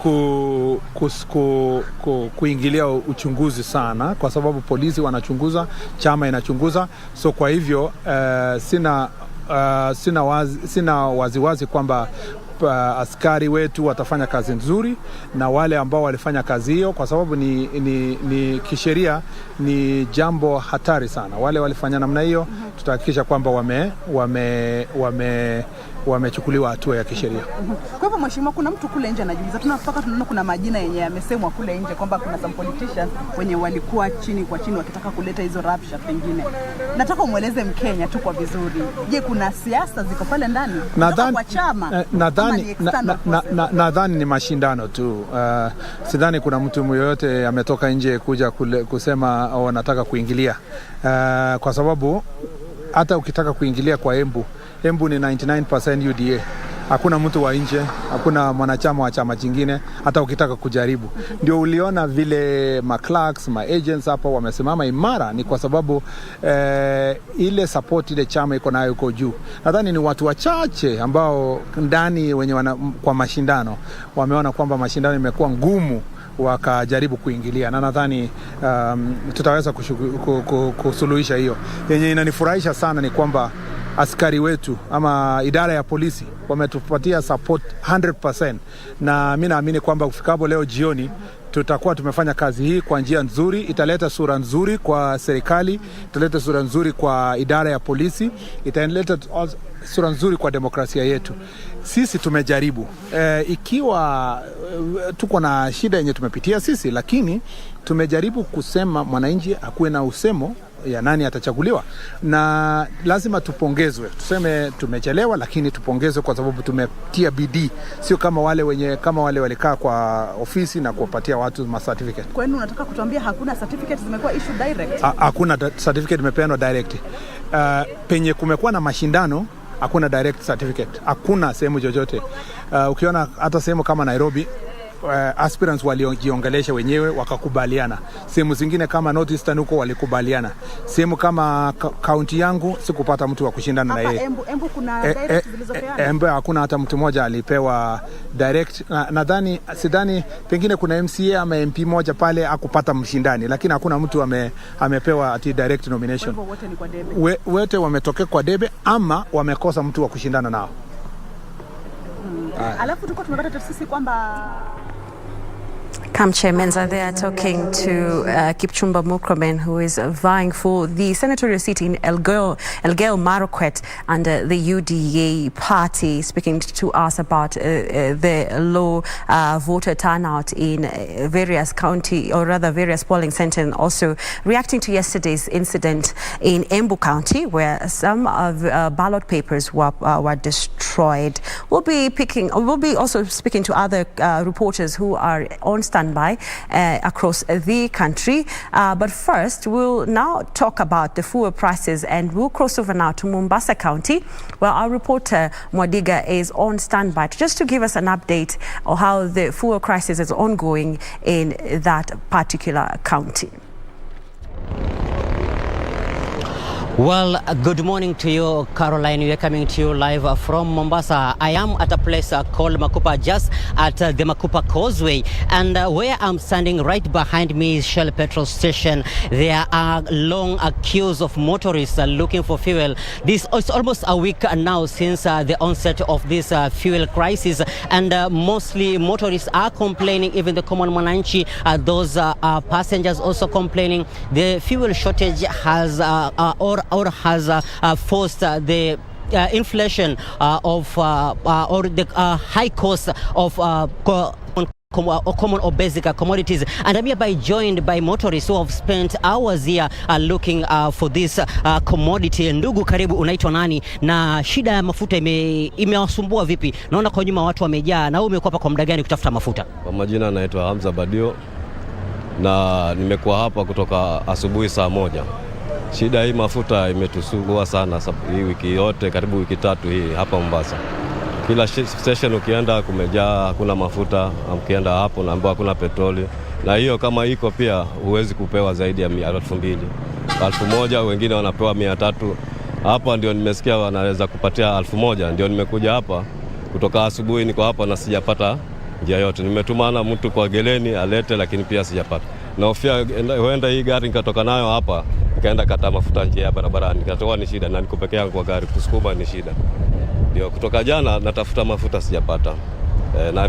kuingilia uchunguzi sana, kwa sababu polisi wanachunguza, chama inachunguza. So kwa hivyo sina waziwazi kwamba askari wetu watafanya kazi nzuri, na wale ambao walifanya kazi hiyo, kwa sababu ni kisheria ni jambo hatari sana. Wale walifanya namna hiyo, tutahakikisha kwamba wamechukuliwa hatua ya kisheria. Kwa hivyo mheshimiwa, kuna mtu kule nje anajiuliza, tunaona kuna majina yenye yamesemwa kule nje kwamba kuna some politicians wenye walikuwa chini kwa chini wakitaka kuleta hizo rapsha pengine. Nataka umueleze Mkenya tu kwa vizuri. Je, kuna siasa ziko pale ndani kwa chama? Nadhani ni mashindano tu. Sidhani kuna mtu yoyote ametoka nje kuja kusema wanataka kuingilia. Kwa sababu hata ukitaka kuingilia kwa Embu ni 99% UDA. Hakuna mtu wa nje, hakuna mwanachama wa chama kingine, hata ukitaka kujaribu. Ndio uliona vile clerks, agents hapa wamesimama imara, ni kwa sababu ile support ile chama iko nayo iko juu. Nadhani ni watu wachache ambao ndani wenye kwa mashindano wameona kwamba mashindano imekuwa ngumu, wakajaribu kuingilia, na nadhani tutaweza kusuluhisha hiyo. Yenye inanifurahisha sana ni kwamba askari wetu ama idara ya polisi wametupatia support 100%, na mimi naamini kwamba kufikapo leo jioni tutakuwa tumefanya kazi hii kwa njia nzuri. Italeta sura nzuri kwa serikali, italeta sura nzuri kwa idara ya polisi, italeta sura nzuri kwa demokrasia yetu. Sisi tumejaribu ikiwa tuko na shida yenye tumepitia sisi, lakini tumejaribu kusema mwananchi akuwe na usemo ya nani atachaguliwa, na lazima tupongezwe. Tuseme tumechelewa, lakini tupongezwe kwa sababu tumetia bidii, sio kama wale walikaa kwa ofisi na kuwapatia watu ma certificate. Kwa nini unataka kutuambia hakuna certificate zimekuwa issue direct? Hakuna certificate imepeanwa direct. Penye kumekuwa na mashindano hakuna direct certificate, hakuna sehemu jojote. Ukiona hata sehemu kama Nairobi, aspirants waliongelesha wenyewe wakakubaliana. Sehemu zingine kama North Eastern huko walikubaliana. Sehemu kama county yangu sikupata mtu wa kushindana na yeye. Embu kuna direct zilizopeana? Embu hakuna hata mtu mmoja alipewa direct. Nadhani sidhani, pengine kuna MCA ama MP moja pale akupata mshindani, lakini hakuna mtu amepewa ati direct nomination. Kwa hivyo wote ni kwa debe. Wote wametokea kwa debe ama wamekosa mtu wa kushindana nao. Alafu tuko tumepata tafsiri kwamba Camp chairmen are there talking to Kipchumba Murkomen, who is vying for the senatorial seat in Elgeyo Marakwet under the UDA party, speaking to us about the low voter turnout in various county, or rather various polling centers, and also reacting to yesterday's incident in Embu County, where some of ballot papers were destroyed. We'll be also speaking to other reporters who are on standby across the country. But first, we'll now talk about the fuel prices, and we'll cross over now to Mombasa County, where our reporter Mwadiga is on standby just to give us an update on how the fuel crisis is ongoing in that particular county. Well, good morning to you, Caroline. We are coming to you live from Mombasa. I am at a place called Makupa, just at the Makupa Causeway, and where I'm standing right behind me is Shell petrol station. There are long queues of motorists looking for fuel. This is almost a week now since the onset of this fuel crisis, and mostly motorists are complaining. Even the common mananchi, those passengers also complaining. The fuel shortage has has forced the inflation of or the high cost of common or basic commodities. And I'm hereby joined by motorists who have spent hours here looking for this commodity. Ndugu, karibu, unaitwa nani na shida ya mafuta imewasumbua vipi? Naona kwa nyuma watu wamejaa, na wewe umekuwa hapa kwa muda gani kutafuta mafuta? Kwa majina naitwa Hamza Badio, na nimekuwa hapa kutoka asubuhi saa 1. Shida hii mafuta imetusumbua sana hii wiki yote, karibu wiki 3 hii hapa Mombasa. Kila station ukienda kumejaa, hakuna mafuta. Ukienda hapo naambiwa hakuna petroli, na hiyo kama iko pia huwezi kupewa zaidi ya 2,000, 1,000, wengine wanapewa 300. Hapa ndio nimesikia wanaweza kupatia 1,000. Ndio nimekuja hapa kutoka asubuhi, niko hapa na sijapata njia yote. Nimetumana mtu kwa geleni alete, lakini pia sijapata. Na ofia huenda hii gari nikatoka nayo hapa nikaenda kata mafuta njia ya barabarani, nikatoa ni shida, na niko peke yangu kwa gari, kusukuma ni shida. Ndio kutoka jana natafuta mafuta sijapata. Na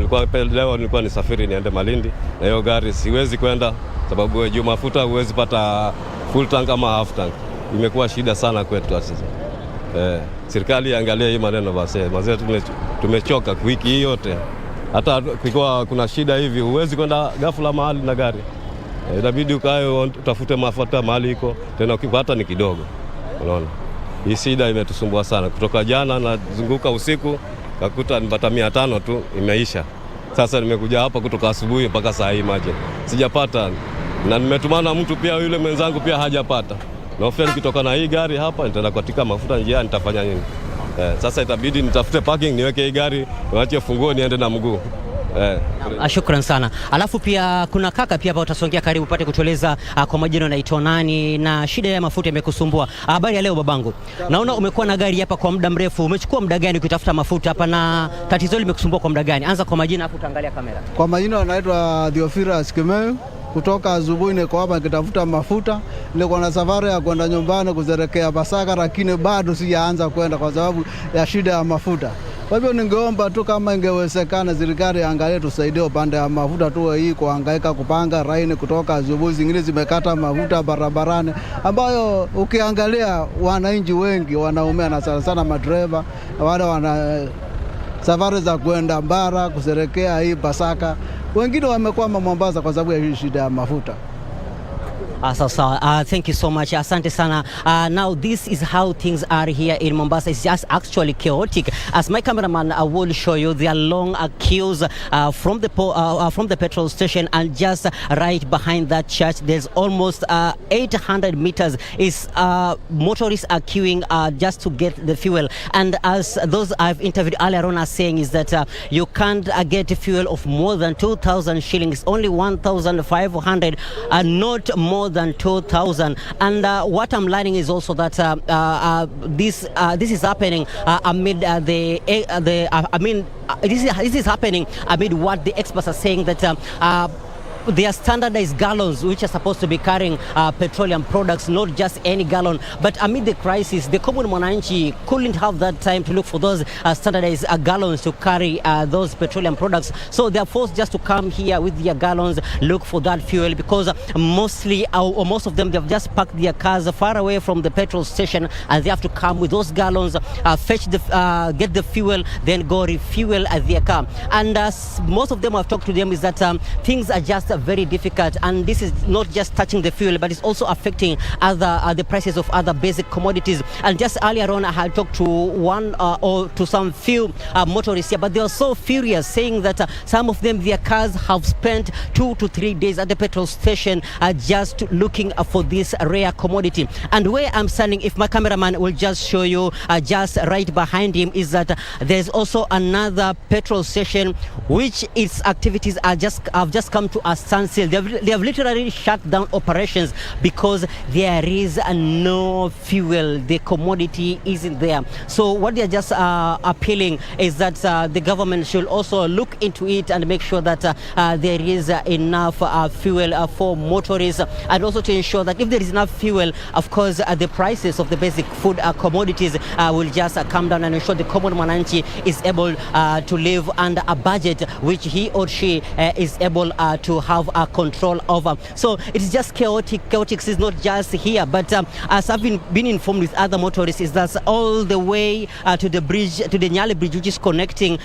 leo nilikuwa nisafiri niende Malindi, na hiyo gari siwezi kwenda sababu juu mafuta huwezi pata full tank ama half tank. Imekuwa shida sana kwetu sasa. Serikali angalia hii maneno basi. Mazee tumechoka wiki hii yote. Hata kwa kuna shida hivi huwezi kwenda ghafla mahali na gari. Inabidi ukae utafute mafuta mahali iko, tena ukipata ni kidogo. Unaona? Hii shida imetusumbua sana. Kutoka jana nazunguka usiku, kakuta nipata 500 tu imeisha. Sasa nimekuja hapa kutoka asubuhi mpaka saa hii maji sijapata, na nimetumana mtu pia, yule mwenzangu pia hajapata. Na ofia nikitoka na hii gari hapa nitaenda katika mafuta njia, nitafanya nini? Sasa itabidi nitafute parking niweke hii gari, niache funguo niende na mguu. Shukran sana. Alafu pia kuna kaka pia hapa, utasongea karibu upate kutueleza kwa majina unaitwa nani na shida ya mafuta imekusumbua. Habari ya leo babangu. Naona umekuwa na gari hapa kwa muda mrefu. Umechukua muda gani ukitafuta mafuta hapa na tatizo limekusumbua kwa muda gani? Anza kwa majina hapo utaangalia kamera. Kwa majina naitwa Diofira Skimeu. Kutoka asubuhi niko hapa nikitafuta mafuta. Nilikuwa na safari ya kwenda nyumbani kuzerekea Basaka, lakini bado sijaanza kwenda kwa sababu ya shida ya mafuta. Kwa hivyo ningeomba tu kama ingewezekana serikali angalie tusaidie upande wa mafuta tu, hii kuhangaika kupanga raini kutoka asubuhi, zingine zimekata mafuta barabarani, ambayo ukiangalia wananchi wengi wanaumia, na sana sana madereva wale wana safari za kwenda Mbara kuserekea hii Pasaka, wengine wamekwama Mombasa kwa sababu ya hii shida ya mafuta. Thank you so much. Asante sana. Now this is how things are here in Mombasa. It's just actually chaotic. As my cameraman will show you, there are long queues from the petrol station, and just right behind that church, there's almost 800 meters. Is motorists are queuing just to get the fuel. And as those I've interviewed earlier on are saying, is that you can't get fuel of more than 2,000 shillings, only 1,500, not more than 2,000. And what I'm learning is also that this is happening amid this is happening amid what the experts are saying, that they are standardized gallons which are supposed to be carrying petroleum products, not just any gallon. But amid the crisis, the common mwananchi couldn't have that time to look for those standardized gallons to carry those petroleum products. So they are forced just to come here with their gallons, look for that fuel, because mostly or most of them, they've just parked their cars far away from the petrol station, and they have to come with those gallons, fetch the get the fuel, then go refuel their car. And most of them, I've talked to them, is that things are just very difficult, and this is not just touching the fuel, but it's also affecting the prices of other basic commodities. And just earlier on, I had talked to one or to some few motorists here, but they were so furious, saying that some of them, their cars have spent 2 to 3 days at the petrol station just looking for this rare commodity. And where I'm standing, if my cameraman will just show you, just right behind him, is that there's also another petrol station which its activities have just come to a standstill. They have literally shut down operations because there is no fuel. The commodity isn't there. So what they are just appealing is that the government should also look into it and make sure that there is enough fuel for motorists, and also to ensure that if there is enough fuel, of course, the prices of the basic food commodities will just come down, and ensure the common mwananchi is able to live under a budget which he or she is able to have control over. So it's just chaotic. Chaotic is not just here, but as I've been informed with other motorists, is that all the way to the bridge, to the Nyali Bridge, which is connecting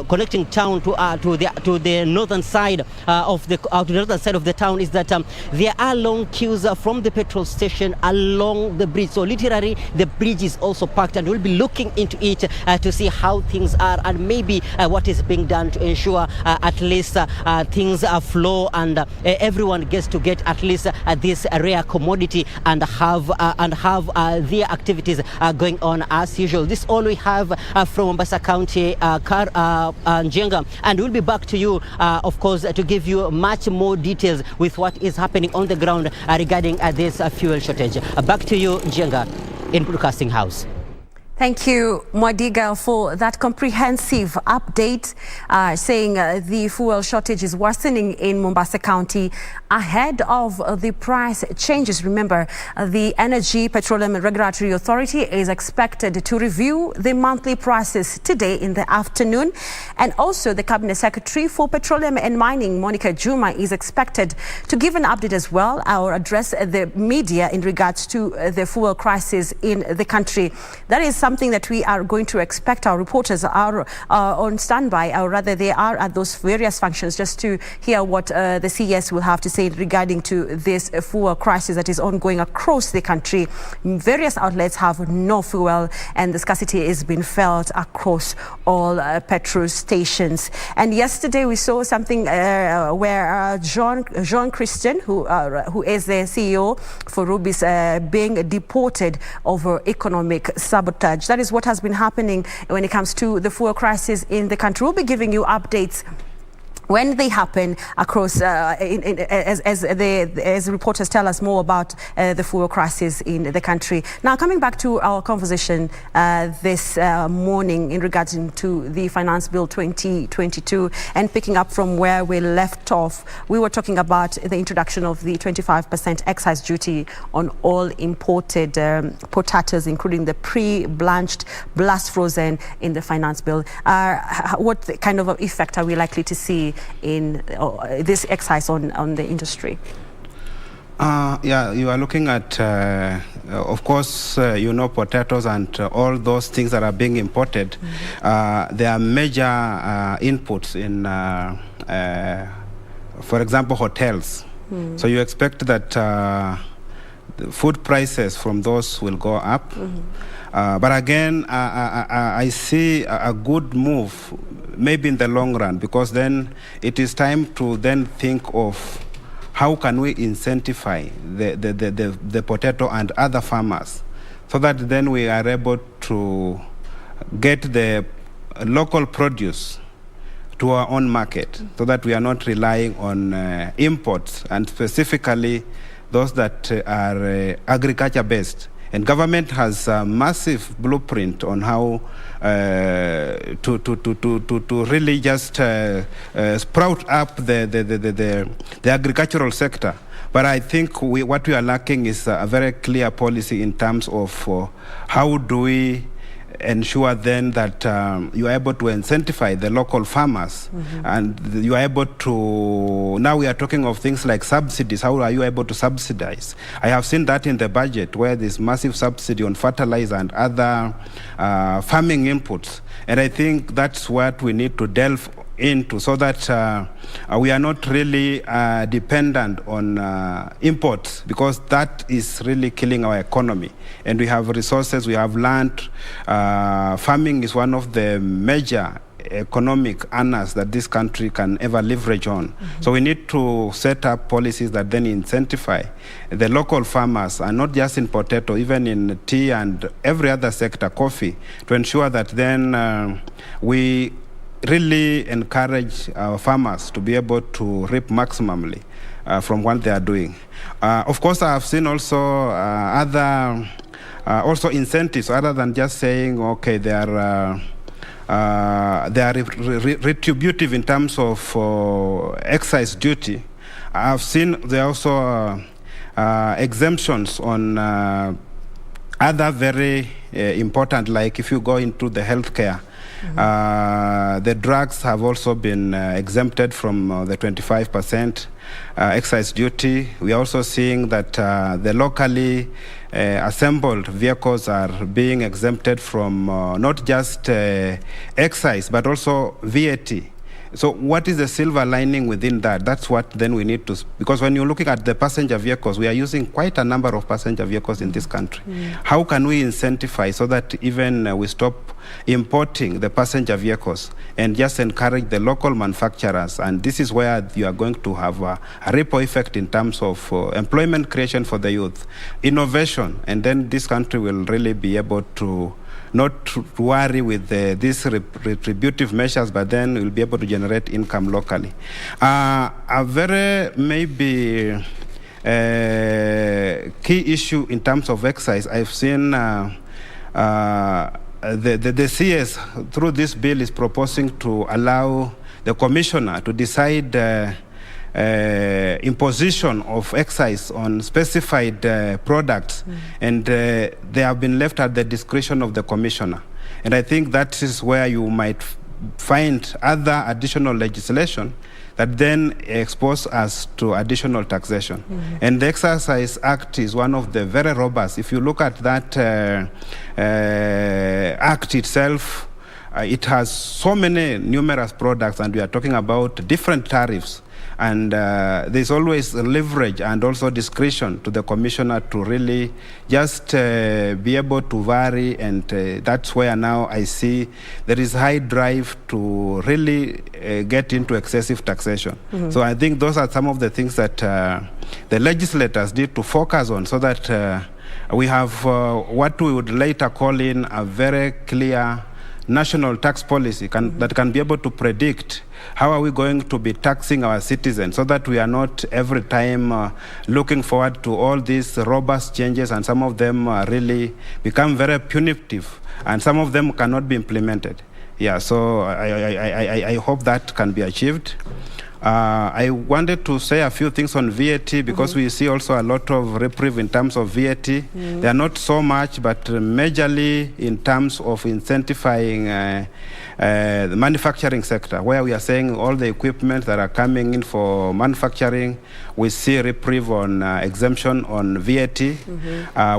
connecting town to the northern side of the town, is that there are long queues from the petrol station along the bridge. So literally, the bridge is also packed, and we'll be looking into it to see how things are, and maybe what is being done to ensure at least things flow, and everyone gets to get at least this rare commodity, and have their activities going on as usual. This is all we have from Mombasa County, Njenga, and we'll be back to you, of course, to give you much more details with what is happening on the ground regarding this fuel shortage. Back to you, Njenga, in Broadcasting House. Thank you, Mwadiga, for that comprehensive update, saying the fuel shortage is worsening in Mombasa County ahead of the price changes. Remember, the Energy, Petroleum and Regulatory Authority is expected to review the monthly prices today in the afternoon. And also the Cabinet Secretary for Petroleum and Mining, Monica Juma, is expected to give an update as well, or address the media in regards to the fuel crisis in the country. That is something that we are going to expect. Our reporters are on standby, or rather they are at those various functions, just to hear what the CS will have to say regarding to this fuel crisis that is ongoing across the country. Various outlets have no fuel, and the scarcity is being felt across all petrol stations. And yesterday we saw something where John Christian, who is the CEO for Rubis, being deported over economic sabotage. That is what has been happening when it comes to the fuel crisis in the country. We'll be giving you updates when they happen across, as reporters tell us more about the fuel crisis in the country. Now, coming back to our conversation this morning in regards to the Finance Bill 2022, and picking up from where we left off, we were talking about the introduction of the 25% excise duty on all imported potatoes, including the pre-blanched, blast frozen in the Finance Bill. What kind of effect are we likely to see in this excise on the industry? Yeah, you are looking at, of course, potatoes and all those things that are being imported. There are major inputs in, for example, hotels. So you expect that the food prices from those will go up. But again, I see a good move, maybe in the long run, because then it is time to then think of how can we incentivize the potato and other farmers, so that then we are able to get the local produce to our own market, so that we are not relying on imports, and specifically those that are agriculture-based. And government has a massive blueprint on how to really just sprout up the agricultural sector. But I think what we are lacking is a very clear policy in terms of how do we ensure then that you are able to incentivize the local farmers, and you are able to, now we are talking of things like subsidies. How are you able to subsidize? I have seen that in the budget, where there's massive subsidy on fertilizer and other farming inputs. And I think that's what we need to delve into, so that we are not really dependent on imports, because that is really killing our economy. And we have resources, we have land. Farming is one of the major economic earners that this country can ever leverage on. So we need to set up policies that then incentivize the local farmers, and not just in potato, even in tea and every other sector, coffee, to ensure that then we really encourage our farmers to be able to reap maximally from what they are doing. Of course, I have seen also other incentives, other than just saying, okay, they are retributive in terms of excise duty. I have seen there are also exemptions on other very important, like if you go into the healthcare. The drugs have also been exempted from the 25% excise duty. We are also seeing that the locally assembled vehicles are being exempted from not just excise, but also VAT. So what is the silver lining within that? That's what then we need to, because when you're looking at the passenger vehicles, we are using quite a number of passenger vehicles in this country. How can we incentivize so that even we stop importing the passenger vehicles and just encourage the local manufacturers? And this is where you are going to have a ripple effect in terms of employment creation for the youth, innovation, and then this country will really be able to not to worry with these retributive measures, but then we'll be able to generate income locally. A very maybe key issue in terms of excise, I've seen the CS through this bill is proposing to allow the commissioner to decide imposition of excise on specified products, and they have been left at the discretion of the commissioner. And I think that is where you might find other additional legislation that then expose us to additional taxation. And the Excise Act is one of the very robust. If you look at that act itself, it has so many numerous products, and we are talking about different tariffs. And there's always leverage and also discretion to the commissioner to really just be able to vary, and that's where now I see there is high drive to really get into excessive taxation. So I think those are some of the things that the legislators need to focus on, so that we have what we would later call in a very clear national tax policy that can be able to predict how are we going to be taxing our citizens, so that we are not every time looking forward to all these robust changes, and some of them really become very punitive, and some of them cannot be implemented. Yeah, so I hope that can be achieved. I wanted to say a few things on VAT, because we see also a lot of reprieve in terms of VAT. They are not so much, but majorly in terms of incentivizing the manufacturing sector, where we are saying all the equipment that are coming in for manufacturing, we see reprieve on exemption on VAT.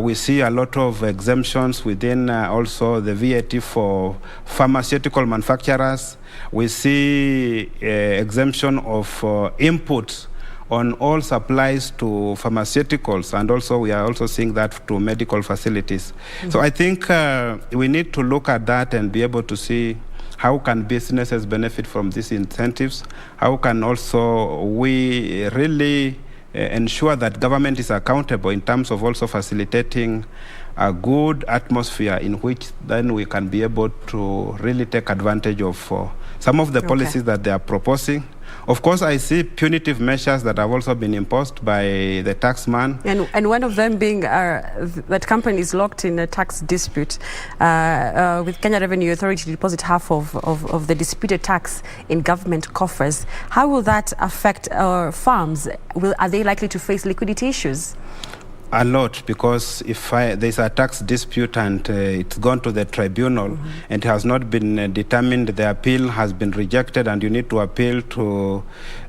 We see a lot of exemptions within also the VAT for pharmaceutical manufacturers. We see exemption of inputs on all supplies to pharmaceuticals, and also we are also seeing that to medical facilities. So I think we need to look at that and be able to see how can businesses benefit from these incentives, how can also we really ensure that government is accountable in terms of also facilitating a good atmosphere in which then we can be able to really take advantage of some of the policies that they are proposing. Of course, I see punitive measures that have also been imposed by the taxman. And one of them being that companies locked in a tax dispute with Kenya Revenue Authority to deposit half of the disputed tax in government coffers. How will that affect farms? Are they likely to face liquidity issues? A lot, because if there's a tax dispute and it's gone to the tribunal and it has not been determined, the appeal has been rejected, and you need to appeal to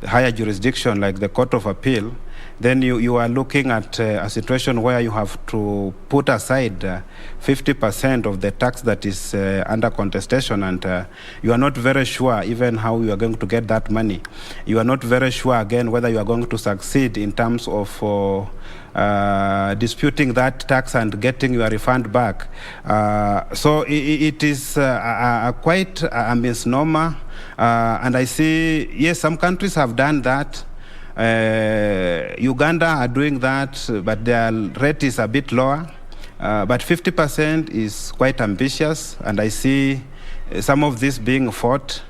higher jurisdiction like the Court of Appeal, then you are looking at a situation where you have to put aside 50% of the tax that is under contestation, and you are not very sure even how you are going to get that money. You are not very sure again whether you are going to succeed in terms of disputing that tax and getting your refund back. So it is quite a misnomer, and I see, yes, some countries have done that. Uganda are doing that, but their rate is a bit lower. But 50% is quite ambitious, and I see some of this being fought.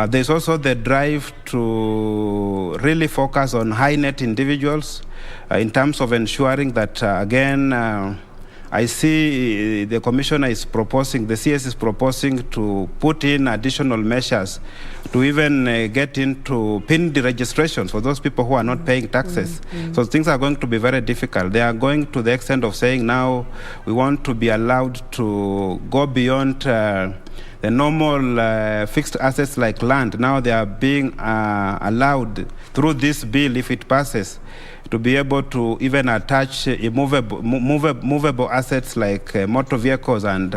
There's also the drive to really focus on high net individuals in terms of ensuring that, again, I see the commissioner is proposing, the CS is proposing to put in additional measures to even get into PIN registrations for those people who are not paying taxes. So things are going to be very difficult. They are going to the extent of saying now we want to be allowed to go beyond the normal fixed assets like land. Now they are being allowed through this bill, if it passes, to be able to even attach movable assets like motor vehicles and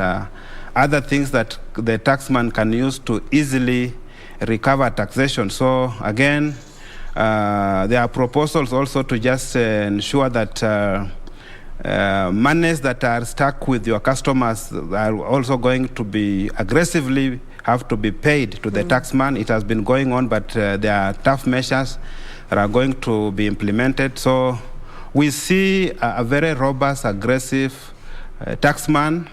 other things that the taxman can use to easily recover taxation. So again, there are proposals also to just ensure that monies that are stuck with your customers are also going to be aggressively have to be paid to the taxman. It has been going on, but there are tough measures that are going to be implemented. So we see a very robust, aggressive taxman.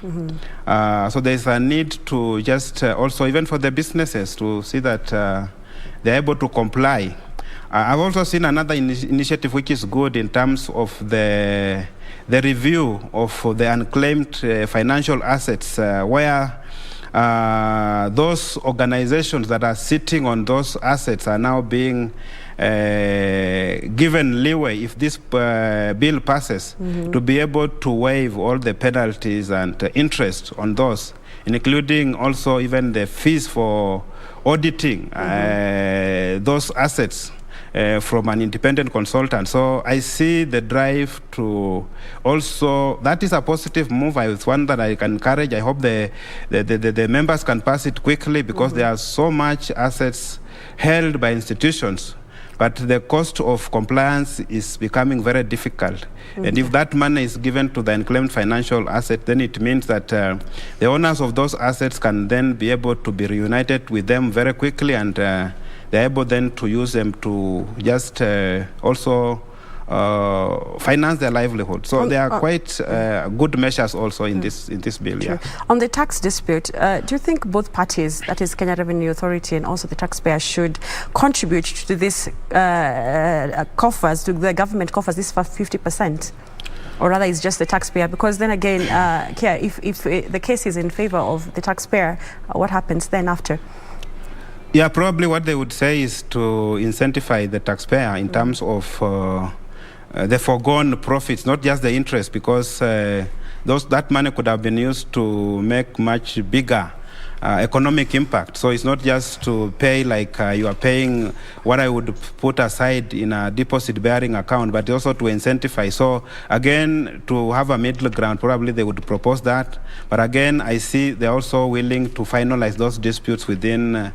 So there's a need to just also, even for the businesses, to see that they're able to comply. I've also seen another initiative which is good in terms of the review of the unclaimed financial assets, where those organizations that are sitting on those assets are now being given leeway, if this bill passes, to be able to waive all the penalties and interest on those, including also even the fees for auditing those assets from an independent consultant. So I see the drive to also, that is a positive move. It's one that I can encourage. I hope the members can pass it quickly, because there are so much assets held by institutions, but the cost of compliance is becoming very difficult. And if that money is given to the unclaimed financial asset, then it means that the owners of those assets can then be able to be reunited with them very quickly, and they're able then to use them to just also finance their livelihood. So there are quite good measures also in this bill. Yeah. On the tax dispute, do you think both parties, that is Kenya Revenue Authority and also the taxpayer, should contribute to this coffers, to the government coffers, this for 50%? Or rather, it's just the taxpayer? Because then again, if the case is in favor of the taxpayer, what happens then after? Yeah, probably what they would say is to incentivize the taxpayer in terms of the foregone profits, not just the interest, because that money could have been used to make much bigger economic impact. So it's not just to pay like you are paying what I would put aside in a deposit-bearing account, but also to incentivize. So again, to have a middle ground, probably they would propose that. But again, I see they're also willing to finalize those disputes within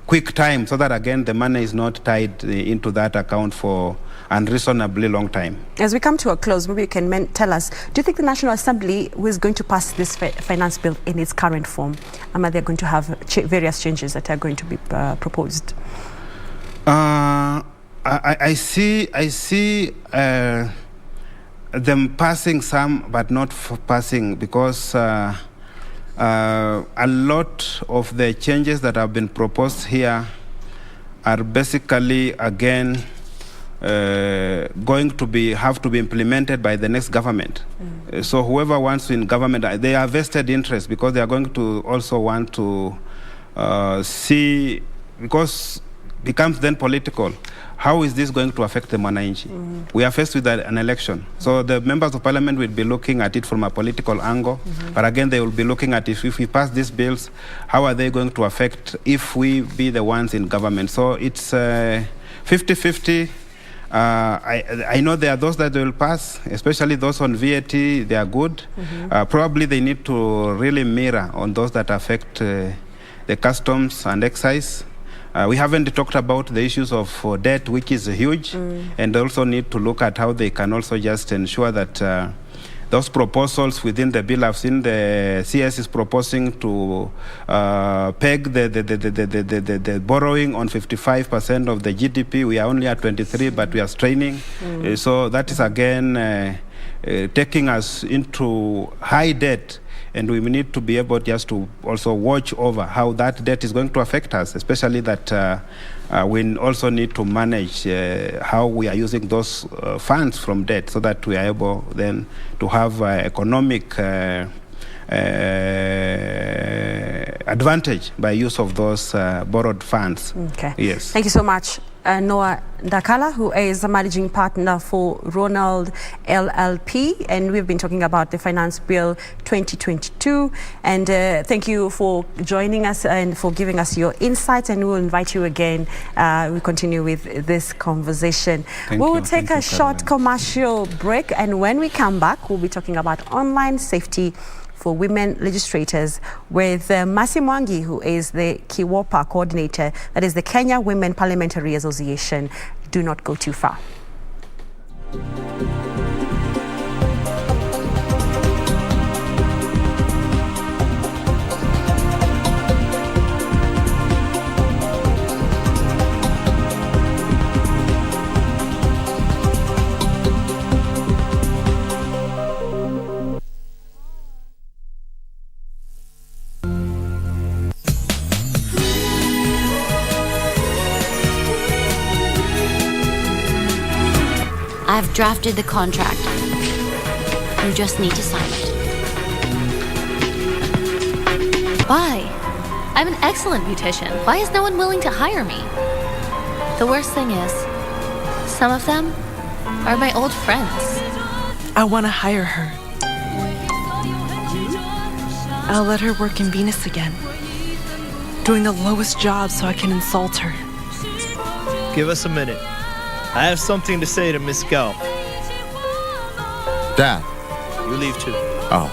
quick time, so that again, the money is not tied into that account for unreasonably long time. As we come to a close, maybe you can tell us, do you think the National Assembly is going to pass this finance bill in its current form? Are they going to have various changes that are going to be proposed? I see them passing some, but not passing, because a lot of the changes that have been proposed here are basically, again, going to have to be implemented by the next government. So whoever wants to in government, they are vested interest, because they are going to also want to see, because it becomes then political. How is this going to affect the Mwananchi? We are faced with an election. So the members of parliament will be looking at it from a political angle. But again, they will be looking at if we pass these bills, how are they going to affect if we be the ones in government? So it's 50-50. I know there are those that will pass, especially those on VAT, they are good. Probably they need to really mirror on those that affect the customs and excise. We haven't talked about the issues of debt, which is huge, and also need to look at how they can also just ensure that those proposals within the bill. I've seen the CS is proposing to peg the borrowing on 55% of the GDP. We are only at 23, but we are straining. So that is again taking us into high debt. And we need to be able just to also watch over how that debt is going to affect us, especially that we also need to manage how we are using those funds from debt, so that we are able then to have economic advantage by use of those borrowed funds. Okay. Yes. Thank you so much. Noah Ndakala, who is a managing partner for Ronald LLP, and we've been talking about the Finance Bill 2022. And thank you for joining us and for giving us your insights, and we'll invite you again. We'll continue with this conversation. We will take a short commercial break, and when we come back, we'll be talking about online safety for women legislators with Masi Mwangi, who is the KIWOPA coordinator, that is the Kenya Women Parliamentary Association. Do not go too far. I've drafted the contract. You just need to sign it. Why? I'm an excellent beautician. Why is no one willing to hire me? The worst thing is, some of them are my old friends. I want to hire her. I'll let her work in Venus again, doing the lowest job so I can insult her. Give us a minute. I have something to say to Miss Gao. Dad. You leave too. Oh.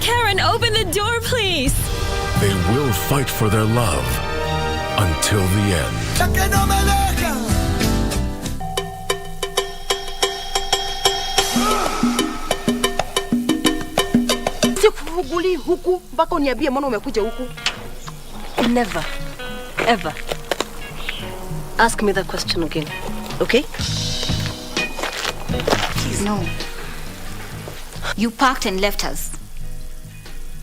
Karen, open the door, please. They will fight for their love until the end. Hautambuli huku mpaka uniambie mbona umekuja huku. Never, ever ask me that question again, okay? No. You parked and left us.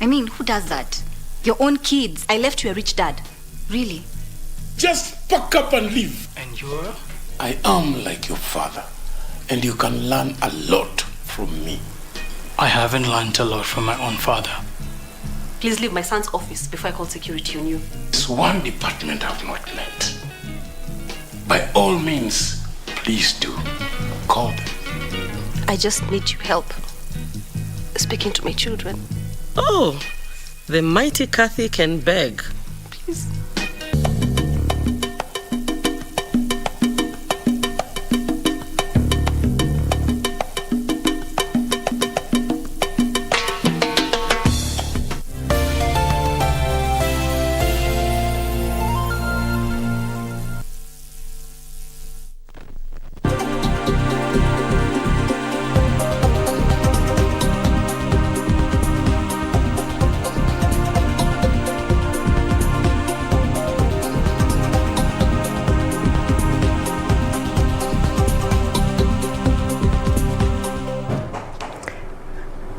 I mean, who does that? Your own kids. I left you a rich dad. Really? Just pack up and leave. And you're? I am like your father, and you can learn a lot from me. I haven't learned a lot from my own father. Please leave my son's office before I call security on you. There's one department I've not met. By all means, please do. Call them. I just need your help speaking to my children. Oh, the mighty Kathy can beg. Please.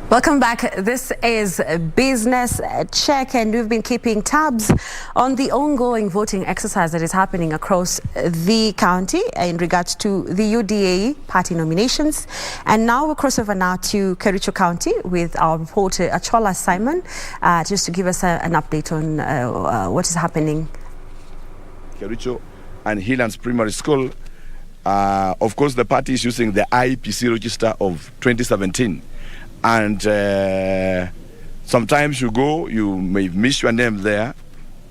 Welcome back. This is Business Check, and we've been keeping tabs on the ongoing voting exercise that is happening across the county in regards to the UDA party nominations. And now we'll cross over now to Kericho County with our reporter Achola Simon, just to give us an update on what is happening. Kericho and Highlands Primary School. Of course, the party is using the IPC register of 2017. And sometimes you go, you may miss your name there,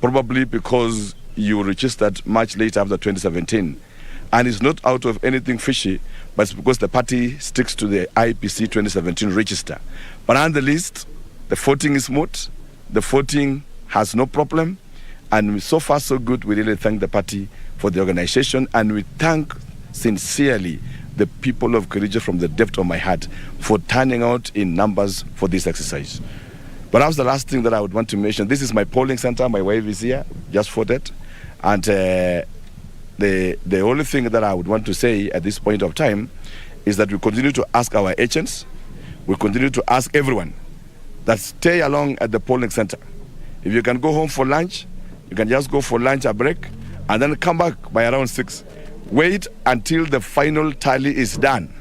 probably because you registered much later after 2017. And it's not out of anything fishy, but it's because the party sticks to the IPC 2017 register. But on the list, the voting is smooth, the voting has no problem, and so far so good. We really thank the party for the organization, and we thank sincerely the people of Kericho from the depth of my heart for turning out in numbers for this exercise. But that's the last thing that I would want to mention. This is my polling center. My wife is here, just voted. And the only thing that I would want to say at this point of time is that we continue to ask our agents, we continue to ask everyone that stay along at the polling center. If you can go home for lunch, you can just go for lunch, a break, and then come back by around 6. Wait until the final tally is done.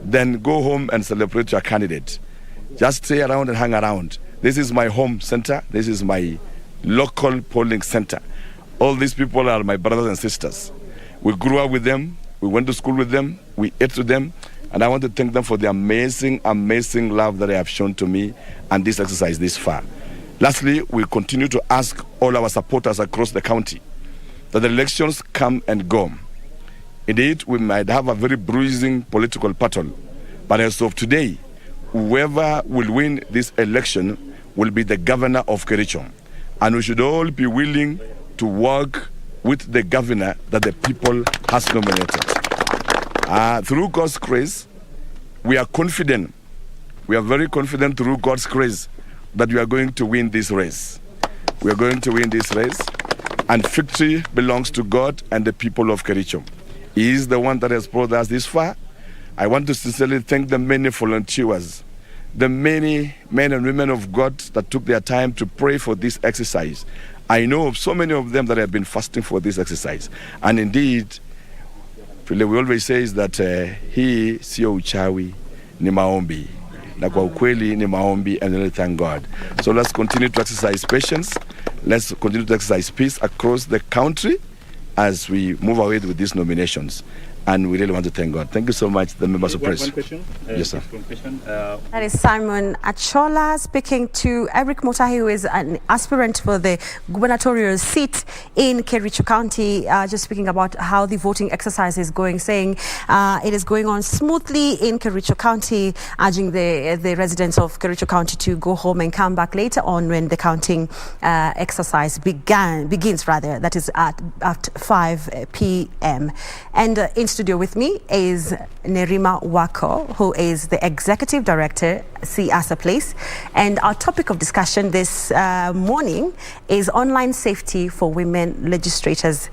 Then go home and celebrate your candidate. Just stay around and hang around. This is my home center. This is my local polling center. All these people are my brothers and sisters. We grew up with them. We went to school with them. We ate with them. And I want to thank them for the amazing, amazing love that they have shown to me and this exercise this far. Lastly, we continue to ask all our supporters across the county that the elections come and go. Indeed, we might have a very bruising political battle, but as of today, whoever will win this election will be the governor of Kericho. And we should all be willing to work with the governor that the people has nominated. Through God's grace, we are confident, we are very confident through God's grace that we are going to win this race. We are going to win this race, and victory belongs to God and the people of Kericho. He is the one that has brought us this far. I want to sincerely thank the many volunteers, the many men and women of God that took their time to pray for this exercise. I know of so many of them that have been fasting for this exercise. And indeed, we always say that hii sio uchawi, ni maombi. Na kwa ukweli ni maombi, and really thank God. So let's continue to exercise patience. Let's continue to exercise peace across the country as we move ahead with these nominations. And we really want to thank God. Thank you so much, the members of press. One question. Yes, sir. That is Simon Achola speaking to Eric Motahi, who is an aspirant for the gubernatorial seat in Kericho County, just speaking about how the voting exercise is going, saying it is going on smoothly in Kericho County, urging the residents of Kericho County to go home and come back later on when the counting exercise begins, that is at 5 p.m. And in studio with me is Nerima Wako, who is the Executive Director, Siasa Place. And our topic of discussion this morning is online safety for women legislators.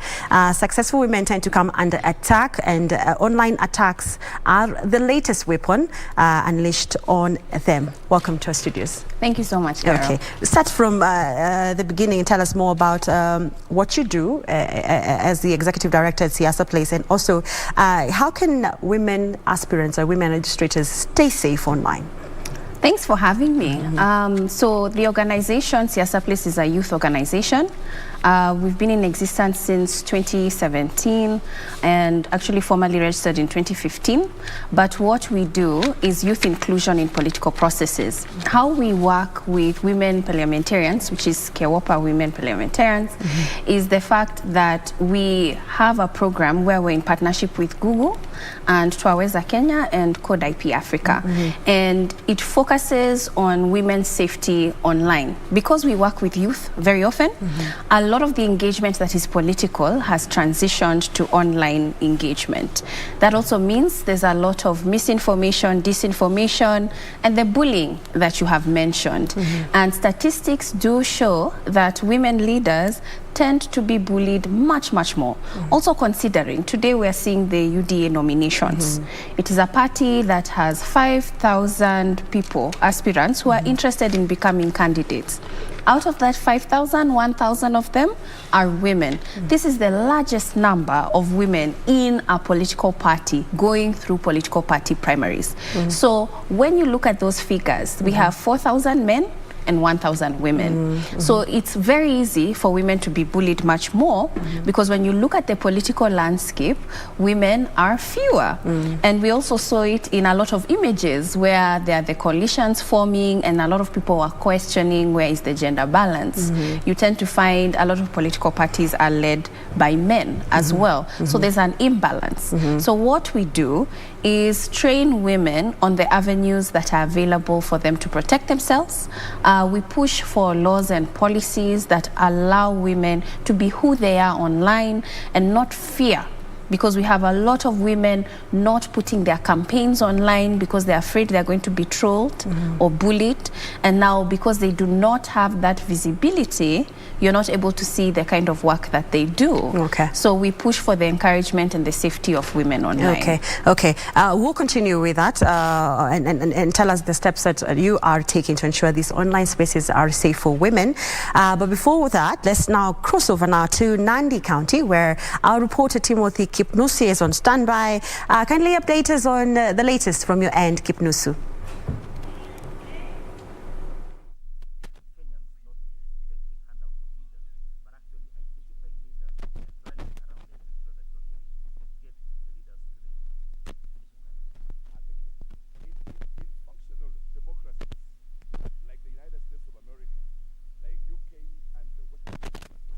Successful women tend to come under attack, and online attacks are the latest weapon unleashed on them. Welcome to our studios. Thank you so much, Carol. Okay, start from the beginning and tell us more about what you do as the Executive Director at Siasa Place, and also how can women aspirants or women legislators stay safe online? Thanks for having me. So the organization, Siasa Place, is a youth organization. We've been in existence since 2017 and actually formally registered in 2015. But what we do is youth inclusion in political processes. How we work with women parliamentarians, which is KEWOPA women parliamentarians, is the fact that we have a program where we're in partnership with Google and Twaweza Kenya and Code IP Africa. And it focuses on women's safety online. Because we work with youth very often, a lot of the engagement that is political has transitioned to online engagement. That also means there's a lot of misinformation, disinformation, and the bullying that you have mentioned. And statistics do show that women leaders tend to be bullied much more. Also considering, today we're seeing the UDA nominations. It is a party that has 5,000 people, aspirants, who are interested in becoming candidates. Out of that 5,000, 1,000 of them are women. This is the largest number of women in a political party going through political party primaries. So when you look at those figures, we have 4,000 men and 1,000 women. So it's very easy for women to be bullied much more because when you look at the political landscape, women are fewer. And we also saw it in a lot of images where there are the coalitions forming and a lot of people are questioning where is the gender balance. You tend to find a lot of political parties are led by men as well. So there's an imbalance. So what we do is train women on the avenues that are available for them to protect themselves. We push for laws and policies that allow women to be who they are online and not fear, because we have a lot of women not putting their campaigns online because they're afraid they're going to be trolled or bullied. And now because they do not have that visibility, you're not able to see the kind of work that they do. So we push for the encouragement and the safety of women online. We'll continue with that and tell us the steps that you are taking to ensure these online spaces are safe for women. But before that, let's now cross over now to Nandi County, where our reporter Timothy Kipnusu is on standby. Kindly update us on the latest from your end, Kipnusu.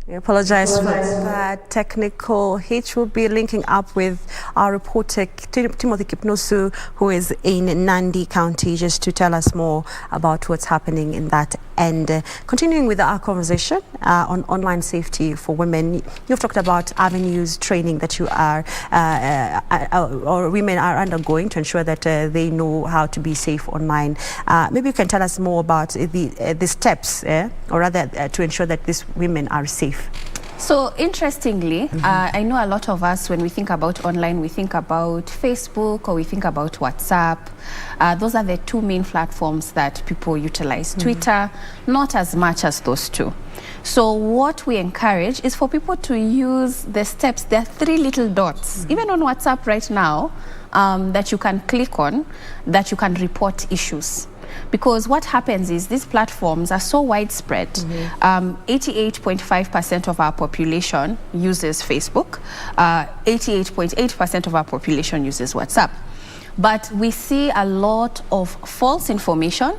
We apologize for that technical hitch. We'll be linking up with our reporter Timothy Kipnusu, who is in Nandi County, just to tell us more about what's happening in that end. Continuing with our conversation on online safety for women, you've talked about avenues, training that you are or women are undergoing to ensure that they know how to be safe online. Maybe you can tell us more about the steps, or rather to ensure that these women are safe. So interestingly, I know a lot of us, when we think about online, we think about Facebook or we think about WhatsApp. Those are the two main platforms that people utilize. Twitter, not as much as those two. So what we encourage is for people to use the steps. There are 3 little dots, even on WhatsApp right now, that you can click on, that you can report issues. Because what happens is these platforms are so widespread. 88.5% of our population uses Facebook. 88.8% of our population uses WhatsApp. But we see a lot of false information,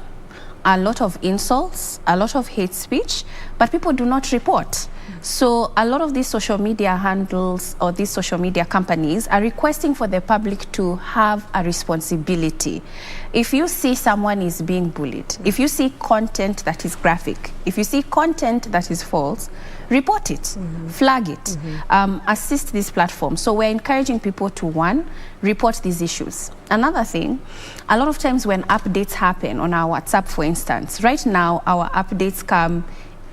a lot of insults, a lot of hate speech, but people do not report. So a lot of these social media handles or these social media companies are requesting for the public to have a responsibility. If you see someone is being bullied, if you see content that is graphic, if you see content that is false, report it, flag it, assist these platforms. So we're encouraging people to, one, report these issues. Another thing, a lot of times when updates happen on our WhatsApp, for instance, right now our updates come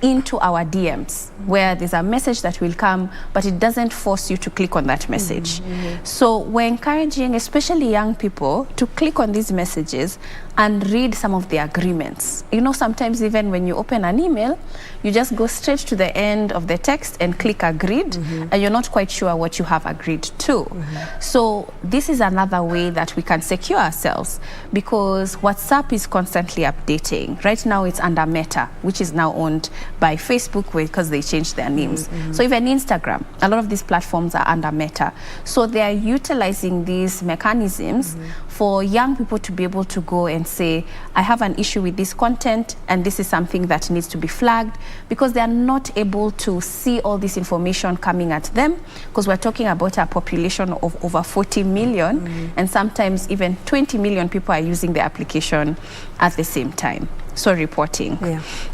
into our DMs, where there's a message that will come, but it doesn't force you to click on that message. So we're encouraging, especially young people, to click on these messages and read some of the agreements. You know, sometimes even when you open an email, you just go straight to the end of the text and click agreed, and you're not quite sure what you have agreed to. So this is another way that we can secure ourselves, because WhatsApp is constantly updating. Right now it's under Meta, which is now owned by Facebook because they changed their names. So even Instagram, a lot of these platforms are under Meta. So they are utilizing these mechanisms for young people to be able to go and say, I have an issue with this content and this is something that needs to be flagged, because they are not able to see all this information coming at them, because we're talking about a population of over 40 million and sometimes even 20 million people are using the application at the same time. So reporting.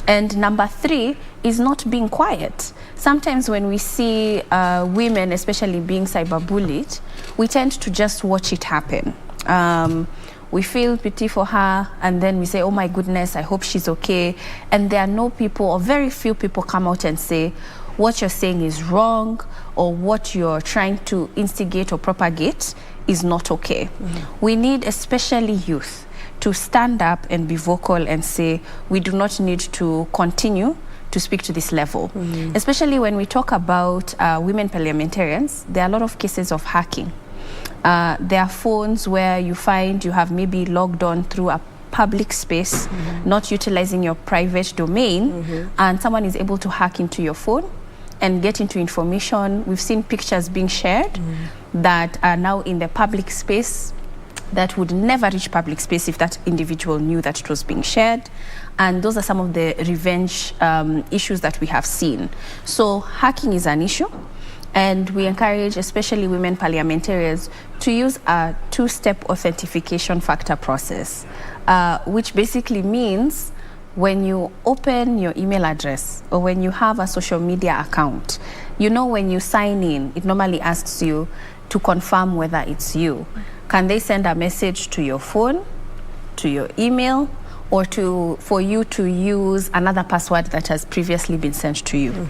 And number 3 is not being quiet. Sometimes when we see women, especially being cyberbullied, we tend to just watch it happen. We feel pity for her, and then we say, oh my goodness, I hope she's okay. And there are no people, or very few people, come out and say, what you're saying is wrong, or what you're trying to instigate or propagate is not okay. We need, especially youth, to stand up and be vocal and say, we do not need to continue to speak to this level. Especially when we talk about women parliamentarians, there are a lot of cases of hacking. There are phones where you find you have maybe logged on through a public space, not utilizing your private domain, and someone is able to hack into your phone and get into information. We've seen pictures being shared that are now in the public space that would never reach public space if that individual knew that it was being shared. And those are some of the revenge issues that we have seen. So hacking is an issue, and we encourage especially women parliamentarians to use a 2-step authentication factor process, which basically means when you open your email address or when you have a social media account, you know, when you sign in, it normally asks you to confirm whether it's you. Can they send a message to your phone, to your email, or for you to use another password that has previously been sent to you?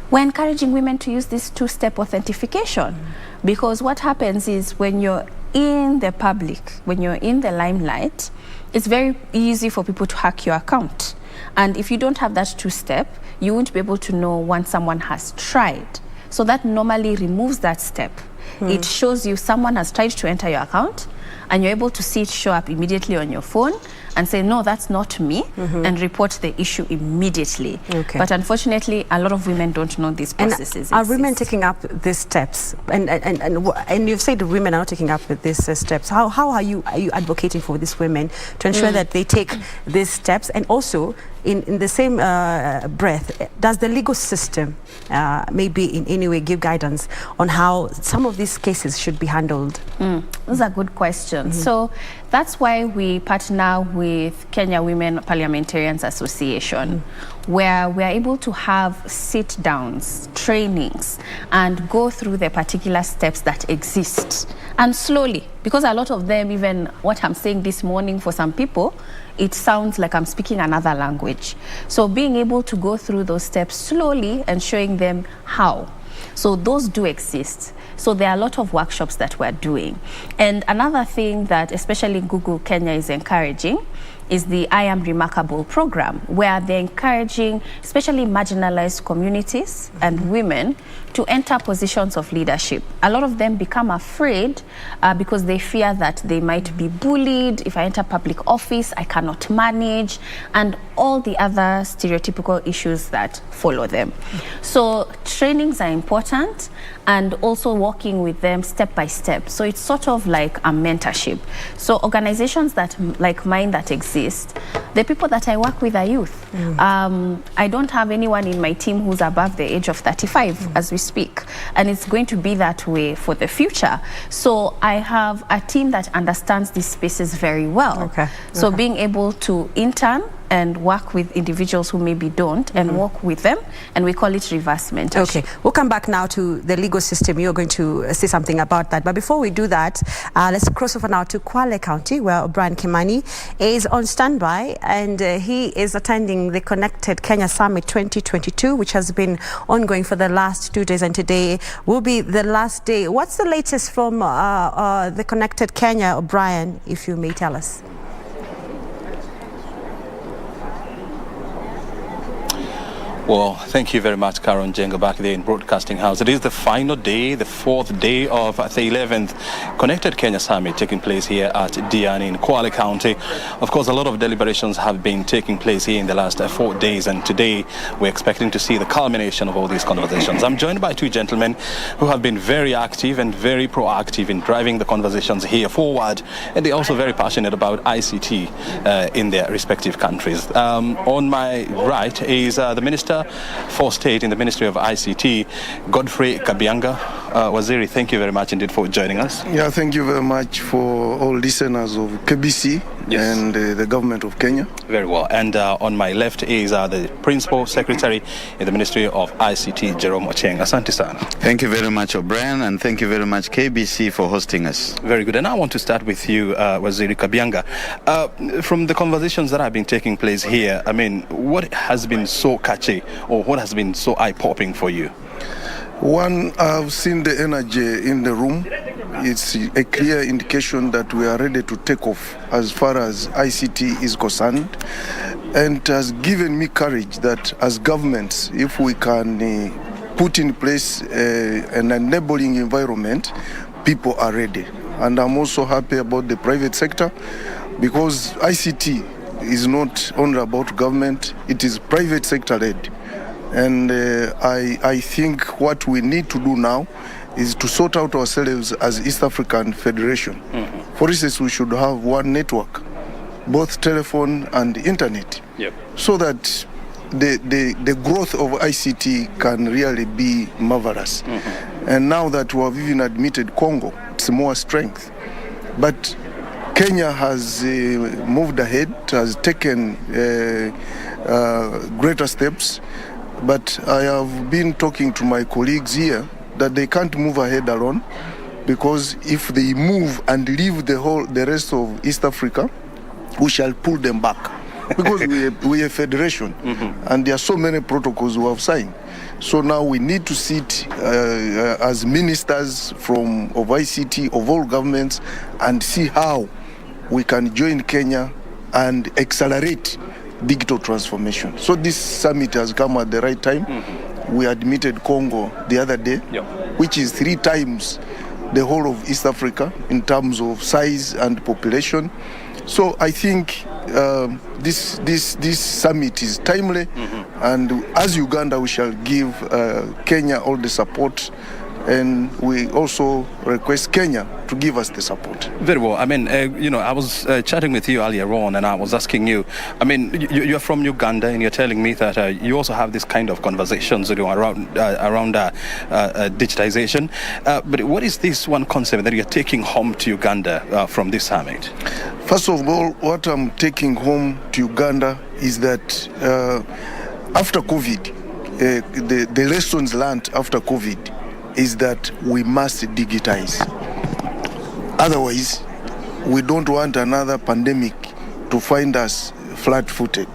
We're encouraging women to use this 2-step authentication, because what happens is when you're in the public, when you're in the limelight, it's very easy for people to hack your account. And if you don't have that 2-step, you won't be able to know once someone has tried. So that normally removes that step. It shows you someone has tried to enter your account, and you're able to see it show up immediately on your phone and say, no, that's not me, and report the issue immediately. But unfortunately, a lot of women don't know these processes. And are women taking up these steps? And you've said women are not taking up these steps. How are you advocating for these women to ensure that they take these steps? And also, in the same breath, does the legal system maybe in any way give guidance on how some of these cases should be handled? Those are good questions. So that's why we partner with Kenya Women Parliamentarians Association, where we are able to have sit-downs, trainings, and go through the particular steps that exist. And slowly, because a lot of them, even what I'm saying this morning, for some people, it sounds like I'm speaking another language. So being able to go through those steps slowly and showing them how. So those do exist. So there are a lot of workshops that we're doing. And another thing that especially Google Kenya is encouraging is the I Am Remarkable program, where they're encouraging especially marginalized communities and women to enter positions of leadership. A lot of them become afraid because they fear that they might be bullied. If I enter public office, I cannot manage, and all the other stereotypical issues that follow them. So trainings are important, and also working with them step by step. So it's sort of like a mentorship. So organizations that like mine that not exist, the people that I work with are youth. I don't have anyone in my team who's above the age of 35 as we speak, and it's going to be that way for the future. So I have a team that understands these spaces very well. So being able to intern and work with individuals who maybe don't, and work with them, and we call it reverse mentorship. Okay, we'll come back now to the legal system. You're going to say something about that. But before we do that, let's cross over now to Kwale County, where Brian Kimani is on standby, and he is attending the Connected Kenya Summit 2022, which has been ongoing for the last 2 days, and today will be the last day. What's the latest from the Connected Kenya, Brian, if you may tell us? Well, thank you very much, Karen Njenga, back there in Broadcasting House. It is the final day, the fourth day of the 11th Connected Kenya Summit taking place here at Diani in Kwale County. Of course, a lot of deliberations have been taking place here in the last 4 days, and today we're expecting to see the culmination of all these conversations. I'm joined by two gentlemen who have been very active and very proactive in driving the conversations here forward, and they're also very passionate about ICT in their respective countries. On my right is the Minister for State in the Ministry of ICT, Godfrey Kabianga. Waziri, thank you very much indeed for joining us. Yeah, thank you very much for all listeners of KBC and the government of Kenya. Very well. And on my left is the Principal Secretary in the Ministry of ICT, Jerome Ocheng. Asante sana. Thank you very much, O'Brien, and thank you very much, KBC, for hosting us. Very good. And I want to start with you, Waziri Kabianga. From the conversations that have been taking place here, I mean, what has been so catchy or what has been so eye-popping for you? One, I've seen the energy in the room. It's a clear indication that we are ready to take off as far as ICT is concerned. And it has given me courage that as governments, if we can put in place an enabling environment, people are ready. And I'm also happy about the private sector, because ICT is not only about government, it is private sector led. And I think what we need to do now is to sort out ourselves as East African Federation. For instance, we should have one network, both telephone and internet, so that the growth of ICT can really be marvelous. And now that we have even admitted Congo, it's more strength. But Kenya has moved ahead, has taken greater steps. But I have been talking to my colleagues here that they can't move ahead alone, because if they move and leave the rest of East Africa, we shall pull them back. Because we are a federation, and there are so many protocols we have signed. So now we need to sit as ministers of ICT, of all governments, and see how we can join Kenya and accelerate digital transformation. So this summit has come at the right time. We admitted Congo the other day, which is 3 times the whole of East Africa in terms of size and population. So I think this summit is timely, and as Uganda we shall give Kenya all the support, and we also request Kenya to give us the support. Very well. I mean, I was chatting with you earlier on, and I was asking you, I mean, you're from Uganda, and you're telling me that you also have this kind of conversations around digitization. But what is this one concept that you're taking home to Uganda from this summit? First of all, what I'm taking home to Uganda is that after COVID, the lessons learned after COVID is that we must digitize. Otherwise, we don't want another pandemic to find us flat-footed.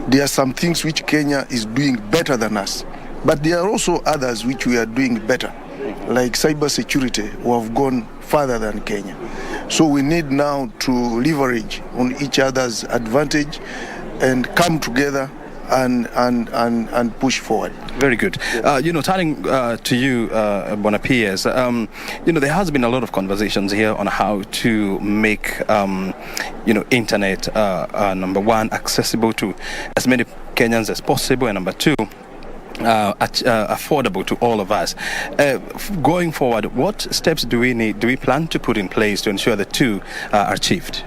There are some things which Kenya is doing better than us, but there are also others which we are doing better, like cybersecurity, who have gone further than Kenya. So we need now to leverage on each other's advantage and come together and push forward. Very good. Turning to you, Bonapiers, there has been a lot of conversations here on how to make, internet, number one, accessible to as many Kenyans as possible, and number two, affordable to all of us. Going forward, what steps do we plan to put in place to ensure the two are achieved?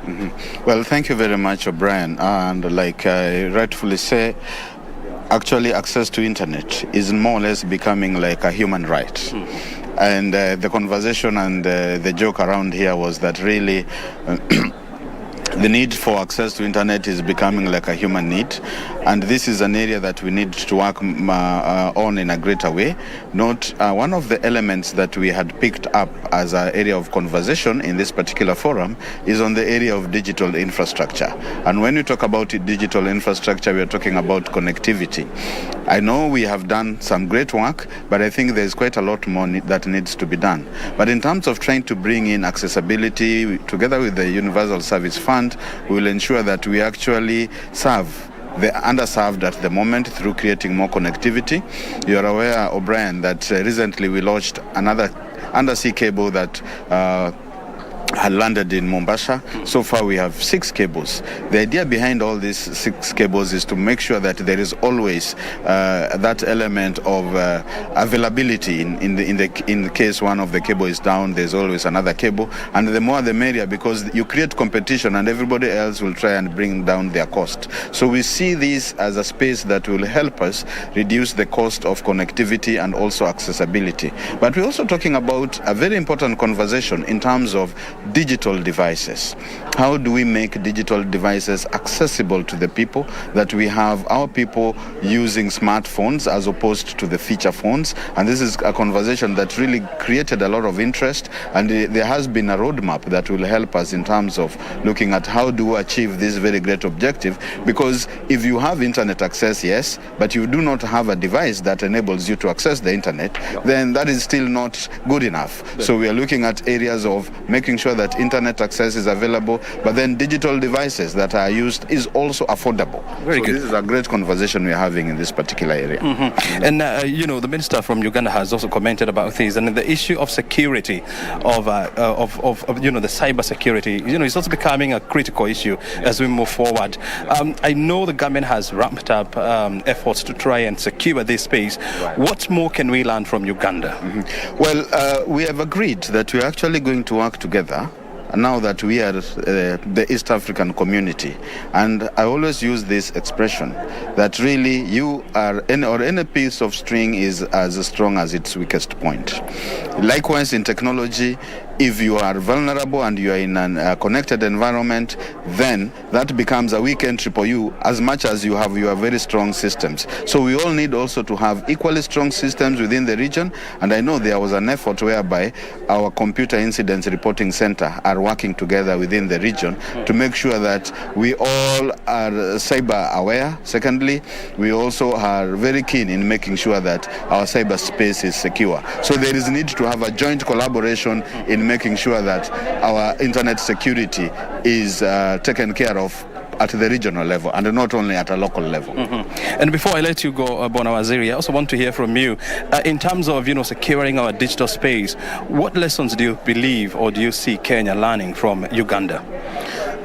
Well, thank you very much, O'Brien. And like I rightfully say, actually access to internet is more or less becoming like a human right. And the conversation and the joke around here was that really the need for access to internet is becoming like a human need, and this is an area that we need to work on in a greater way. Not one of the elements that we had picked up as an area of conversation in this particular forum is on the area of digital infrastructure. And when we talk about digital infrastructure, we are talking about connectivity. I know we have done some great work, but I think there's quite a lot more that needs to be done. But in terms of trying to bring in accessibility, together with the Universal Service Fund, we will ensure that we actually serve the underserved at the moment through creating more connectivity. You are aware, O'Brien, that recently we launched another undersea cable that had landed in Mombasa. So far we have 6 cables. The idea behind all these 6 cables is to make sure that there is always that element of availability in the case one of the cable is down, there's always another cable, and the more the merrier, because you create competition and everybody else will try and bring down their cost. So we see this as a space that will help us reduce the cost of connectivity and also accessibility. But we're also talking about a very important conversation in terms of digital devices. How do we make digital devices accessible to the people, that we have our people using smartphones as opposed to the feature phones? And this is a conversation that really created a lot of interest, and there has been a roadmap that will help us in terms of looking at how do we achieve this very great objective, because if you have internet access, yes, but you do not have a device that enables you to access the internet, then that is still not good enough. So we are looking at areas of making sure that internet access is available, but then digital devices that are used is also affordable. Very good. This is a great conversation we're having in this particular area. And the minister from Uganda has also commented about this, and the issue of security, of the cyber security, is also becoming a critical issue as we move forward. I know the government has ramped up efforts to try and secure this space. What more can we learn from Uganda? Well, we have agreed that we're actually going to work together now that we are the East African community. And I always use this expression that really you are, any piece of string is as strong as its weakest point. Likewise in technology, if you are vulnerable and you are in a connected environment, then that becomes a weak entry for you as much as you have your very strong systems. So we all need also to have equally strong systems within the region. And I know there was an effort whereby our computer incidents reporting center are working together within the region to make sure that we all are cyber aware. Secondly, we also are very keen in making sure that our cyber space is secure. So there is need to have a joint collaboration in making sure that our internet security is taken care of at the regional level and not only at a local level. And before I let you go, Bona Waziri, I also want to hear from you in terms of securing our digital space. What lessons do you believe or do you see Kenya learning from Uganda?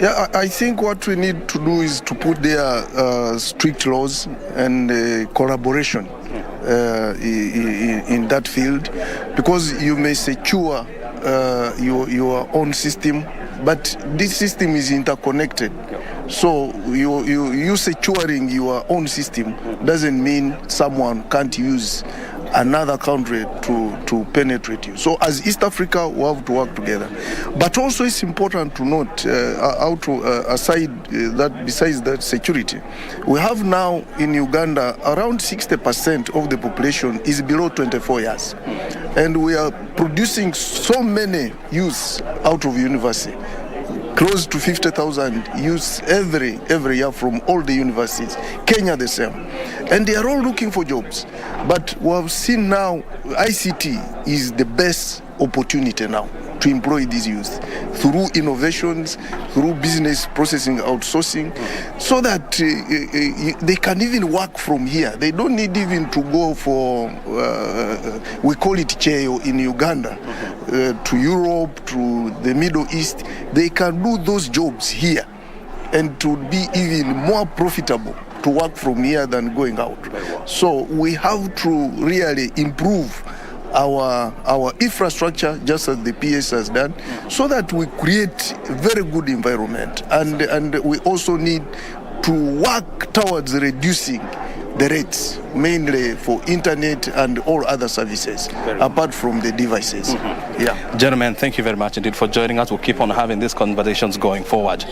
Yeah, I think what we need to do is to put there strict laws and collaboration in that field, because you may secure your own system, but this system is interconnected. So you securing your own system doesn't mean someone can't use another country to penetrate you. So as East Africa, we have to work together. But also it's important to note, besides that security, we have now in Uganda around 60% of the population is below 24 years. And we are producing so many youths out of university. Close to 50,000 youths every year from all the universities. Kenya the same. And they are all looking for jobs. But we have seen now ICT is the best opportunity now to employ these youth through innovations, through business processing outsourcing, so that they can even work from here. They don't need even to go for, we call it cheo in Uganda, to Europe, to the Middle East. They can do those jobs here and to be even more profitable to work from here than going out. So we have to really improve our infrastructure, just as the PS has done, so that we create a very good environment. And we also need to work towards reducing the rates, mainly for internet and all other services, apart from the devices. Yeah. Gentlemen, thank you very much indeed for joining us. We'll keep on having these conversations going forward.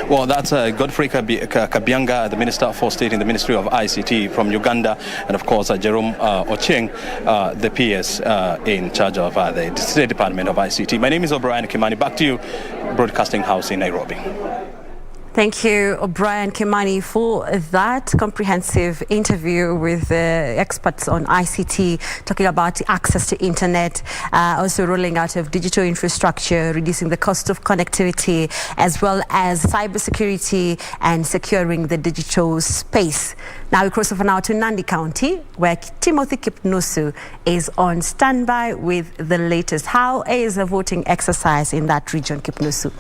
Well, that's Godfrey Kabianga, the Minister for State in the Ministry of ICT from Uganda, and of course Jerome Ocheng, the PS in charge of the State Department of ICT. My name is O'Brien Kimani. Back to you, Broadcasting House in Nairobi. Thank you, O'Brien Kimani, for that comprehensive interview with experts on ICT, talking about access to internet, also rolling out of digital infrastructure, reducing the cost of connectivity, as well as cybersecurity and securing the digital space. Now we cross over now to Nandi County, where Timothy Kipnusu is on standby with the latest. How is the voting exercise in that region, Kipnusu?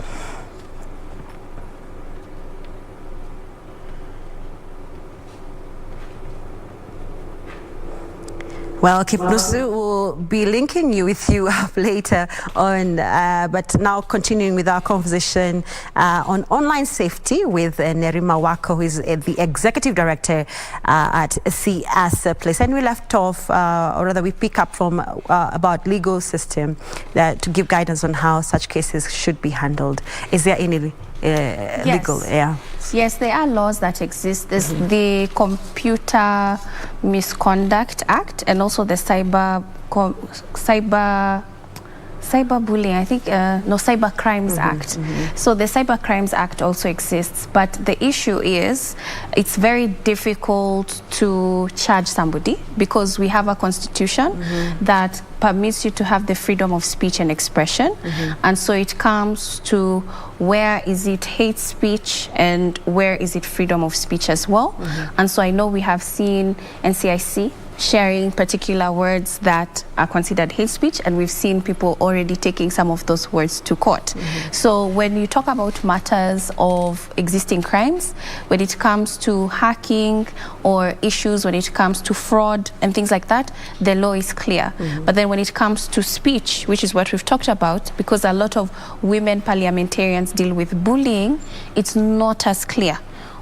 Well, Kipnusu will be linking with you up later on, but now continuing with our conversation on online safety with Nerima Wako, who is the Executive Director at CS Place. And we left off, or rather we pick up from about legal system to give guidance on how such cases should be handled. Is there any legal? Yeah. Yes, there are laws that exist. There's the Computer Misconduct Act and also the cyberbullying, I think, Cyber Crimes Act. So the Cyber Crimes Act also exists, but the issue is it's very difficult to charge somebody because we have a constitution that permits you to have the freedom of speech and expression. And so it comes to where is it hate speech and where is it freedom of speech as well. And so I know we have seen NCIC sharing particular words that are considered hate speech, and we've seen people already taking some of those words to court. So when you talk about matters of existing crimes, when it comes to hacking or issues when it comes to fraud and things like that, the law is clear. But then when it comes to speech, which is what we've talked about, because a lot of women parliamentarians deal with bullying, it's not as clear.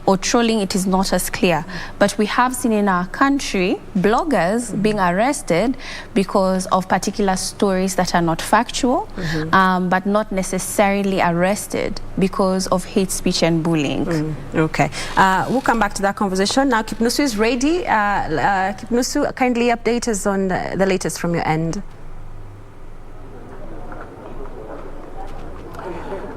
Or trolling, it is not as clear. But we have seen in our country bloggers being arrested because of particular stories that are not factual, but not necessarily arrested because of hate speech and bullying. Okay. We'll come back to that conversation. Now Kipnusu is ready. Kipnusu, kindly update us on the latest from your end.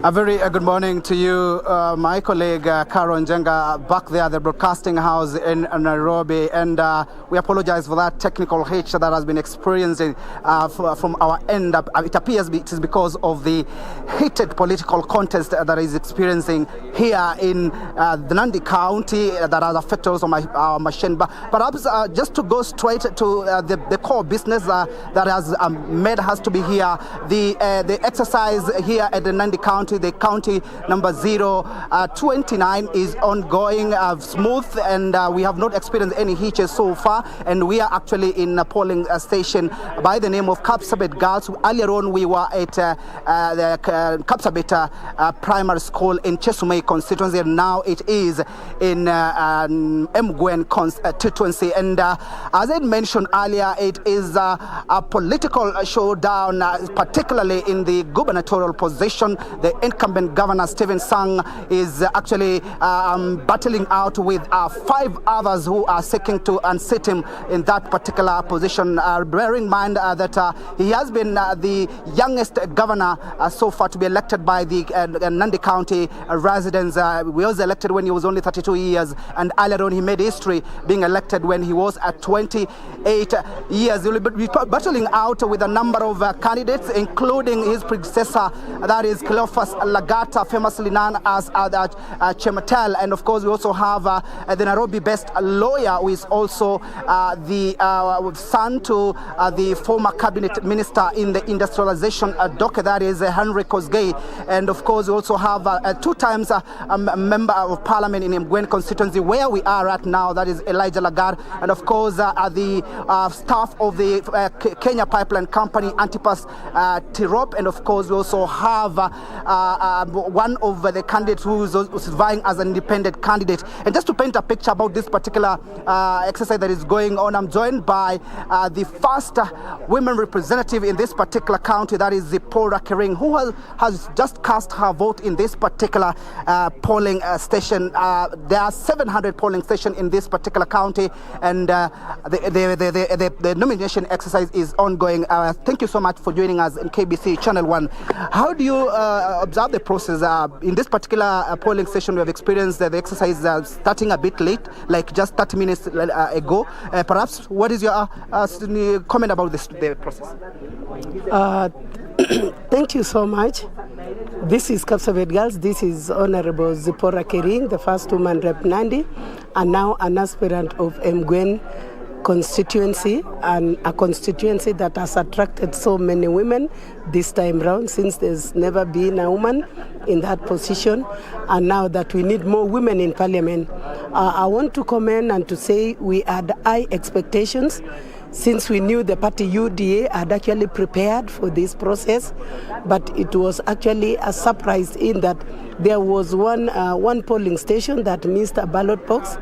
A very good morning to you, my colleague Karo Njenga, back there at the broadcasting house in Nairobi, and we apologize for that technical hitch that has been experiencing from our end. It appears it is because of the heated political contest that is experiencing here in the Nandi County that has affected also our machine. But perhaps just to go straight to the core business that has made us to be here, the exercise here at the Nandi County, the county number 029 is ongoing smooth, and we have not experienced any hitches so far. And we are actually in a polling station by the name of Kapsabet Girls. Earlier on, we were at the Kapsabet Primary School in Chesumei constituency, and now it is in Mgwen constituency. And as I mentioned earlier, it is a political showdown, particularly in the gubernatorial position. The incumbent governor Stephen Sang is actually battling out with 5 others who are seeking to unseat him in that particular position. Bearing in mind that he has been the youngest governor so far to be elected by the Nandi County residents. He was elected when he was only 32 years, and earlier on he made history being elected when he was at 28 years. He will be battling out with a number of candidates, including his predecessor, that is Cleophas Lagata, famously known as Chematel. And of course, we also have the Nairobi-based lawyer, who is also the son to the former cabinet minister in the industrialization docket, that is Henry Koz Kosgei. And of course, we also have 2 times a member of parliament in Mgwen constituency, where we are right now, that is Elijah Lagar, and of course the staff of the Kenya Pipeline Company, Antipas Tirop, and of course we also have one of the candidates who is vying as an independent candidate. And just to paint a picture about this particular exercise that is going on, I'm joined by the first women representative in this particular county, that is Zipporah Kering, who has just cast her vote in this particular polling station. There are 700 polling stations in this particular county, and the nomination exercise is ongoing. Thank you so much for joining us in KBC Channel 1. How do you observe the process? In this particular polling station, we have experienced the exercise starting a bit late, like just 30 minutes ago. Perhaps, what is your comment about the process? Thank you so much. This is Kapsabet Girls. This is Honorable Zipporah Kering, the first woman rep Nandi, and now an aspirant of Mgwen constituency, and a constituency that has attracted so many women this time round, since there's never been a woman in that position, and now that we need more women in parliament. I want to comment and to say we had high expectations, since we knew the party UDA had actually prepared for this process, but it was actually a surprise in that there was one polling station that missed a ballot box,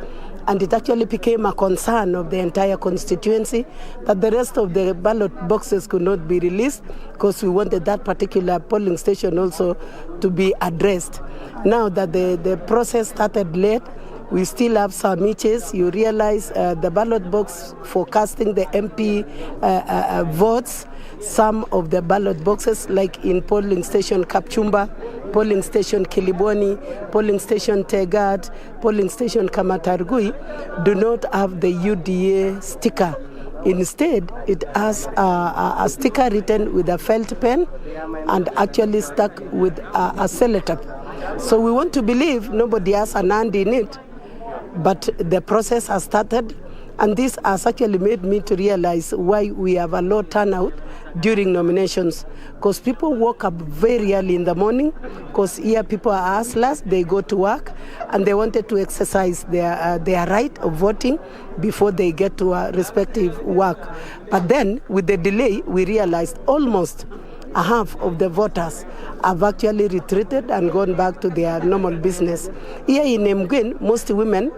and it actually became a concern of the entire constituency that the rest of the ballot boxes could not be released, because we wanted that particular polling station also to be addressed. Now that the process started late, we still have some itches. You realize the ballot box for casting the MP votes, some of the ballot boxes, like in polling station Kapchumba, polling station Kilibwani, polling station Tegat, polling station Kamatargui, do not have the UDA sticker. Instead, it has a sticker written with a felt pen and actually stuck with a sellotape. So we want to believe nobody has a Nandi in it, but the process has started, and this has actually made me to realize why we have a low turnout during nominations, because people woke up very early in the morning, because here people are hustlers, they go to work, and they wanted to exercise their right of voting before they get to a respective work. But then, with the delay, we realized almost a half of the voters have actually retreated and gone back to their normal business. Here in Mgwen, most women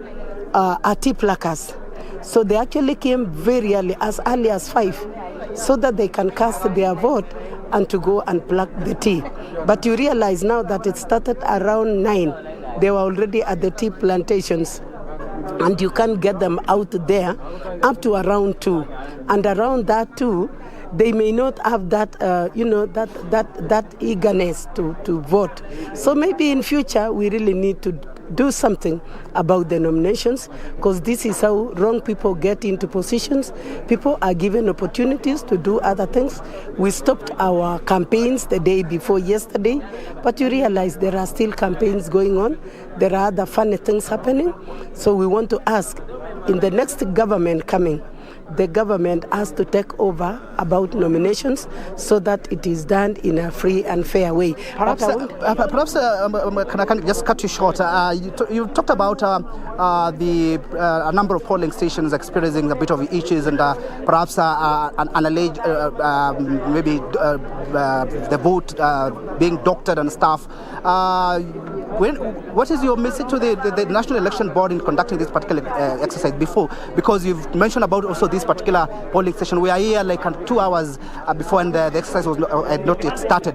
are tea pluckers. So they actually came very early as 5, so that they can cast their vote and to go and pluck the tea. But you realize now that it started around 9. They were already at the tea plantations, and you can't get them out there up to around 2. And around that 2, they may not have that, that eagerness to vote. So maybe in future we really need to do something about the nominations, because this is how wrong people get into positions. People are given opportunities to do other things. We stopped our campaigns the day before yesterday, but you realize there are still campaigns going on. There are other funny things happening. So we want to ask, in the next government coming, the government has to take over about nominations so that it is done in a free and fair way. Perhaps can I just cut you short? You talked about a number of polling stations experiencing a bit of issues, and perhaps an alleged maybe the vote being doctored and stuff. What is your message to the National Election Board in conducting this particular exercise before? Because you've mentioned about also this particular polling station. We are here like 2 hours before, and the exercise had not yet started.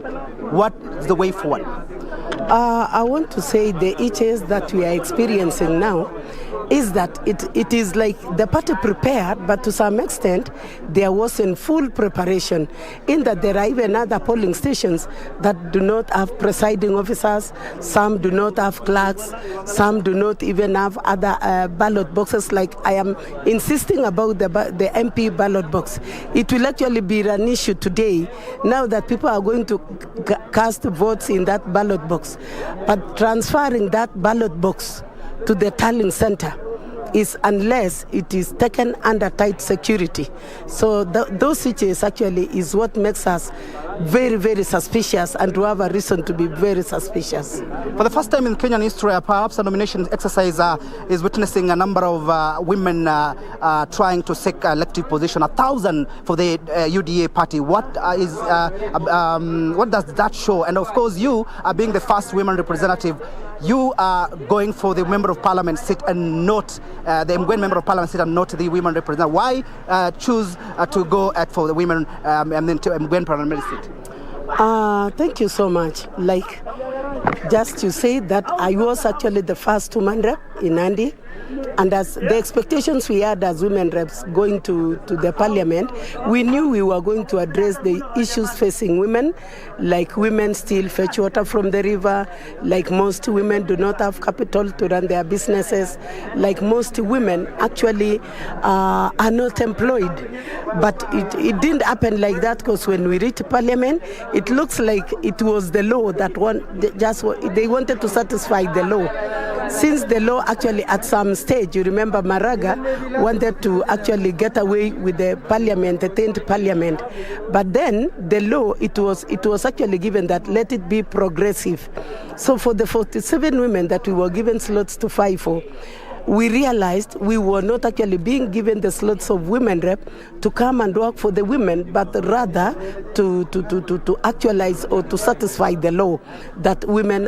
What is the way forward? I want to say the itches that we are experiencing now is that it is like the party prepared, but to some extent there wasn't full preparation, in that there are even other polling stations that do not have presiding officers, some do not have clerks, some do not even have other ballot boxes. Like I am insisting about the MP ballot box. It will actually be an issue today, now that people are going to cast votes in that ballot box, but transferring that ballot box to the tallying center is unless it is taken under tight security. So those switches actually is what makes us very, very suspicious, and to have a reason to be very suspicious. For the first time in Kenyan history, perhaps a nomination exercise is witnessing a number of women trying to seek elective position, 1,000 for the UDA party. What does that show? And of course, you are being the first women representative. You are going for the member of parliament seat and not the Mgwen member of parliament seat and not the women representative. Why choose to go for the women Mgwen parliament seat? Thank you so much. Like, just to say that I was actually the first woman rep in Nandi. And as the expectations we had as women reps going to the parliament, we knew we were going to address the issues facing women, like women still fetch water from the river, like most women do not have capital to run their businesses, like most women actually are not employed. But it didn't happen like that, because when we reached parliament, it looks like it was the law that they wanted to satisfy the law. Since the law actually at some stage, you remember Maraga wanted to actually get away with the parliament, the 10th parliament. But then the law, it was actually given that let it be progressive. So for the 47 women that we were given slots to fight for, we realized we were not actually being given the slots of women rep to come and work for the women, but rather to actualize or to satisfy the law that women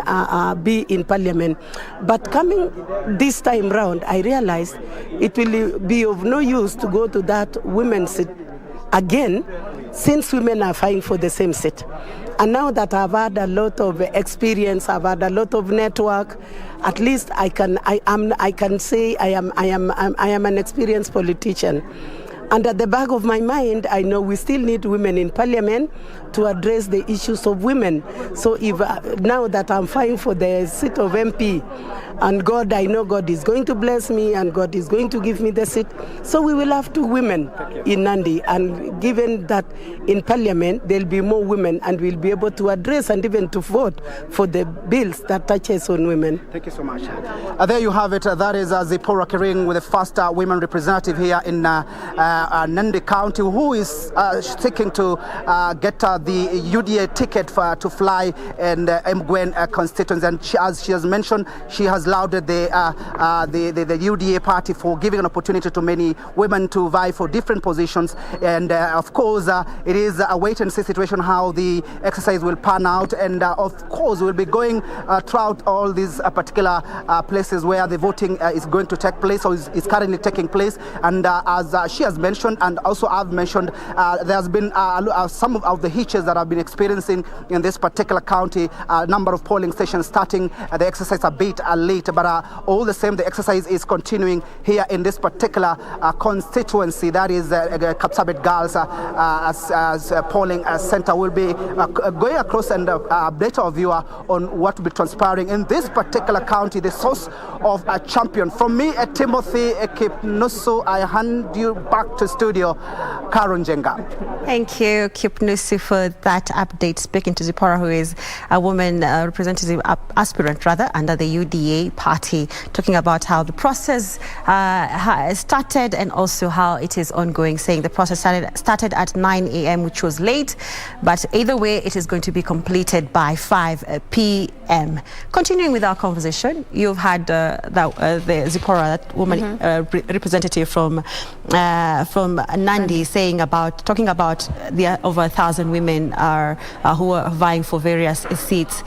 be in parliament. But coming this time round, I realized it will be of no use to go to that women's seat again, since women are fighting for the same seat. And now that I've had a lot of experience, I've had a lot of network, at least I can say I am an experienced politician. And at the back of my mind, I know we still need women in parliament to address the issues of women. So if now that I'm fighting for the seat of MP, and God, I know God is going to bless me and God is going to give me the seat. So we will have 2 women in Nandi, and given that in parliament there'll be more women, and we'll be able to address and even to vote for the bills that touches on women. Thank you so much. There you have it. That is Zipporah Kering, with the first women representative here in Nandi County, who is seeking to get the UDA ticket to fly in the Mgwen constituency. And as she has mentioned, she has lauded the UDA party for giving an opportunity to many women to vie for different positions. And of course, it is a wait-and-see situation how the exercise will pan out. And of course, we'll be going throughout all these particular places where the voting is going to take place, or is currently taking place. And as she has mentioned, and also I've mentioned, there's been some of the hitches that I've been experiencing in this particular county. A number of polling stations starting the exercise a bit late, but all the same, the exercise is continuing here in this particular constituency. That is Kapsabet Girls as polling center. Will be going across and update our viewer on what will be transpiring in this particular county. The source of a champion. From me, Timothy Kipnusu, I hand you back to studio, Njenga. Thank you, Kipnusu, for that update. Speaking to Zipporah, who is a woman representative aspirant under the UDA party, talking about how the process started and also how it is ongoing, saying the process started at 9 a.m., which was late, but either way, it is going to be completed by 5 p.m. Continuing with our conversation, you've had the Zipporah, that woman representative from Nandi, talking about the over 1,000 women who are vying for various seats.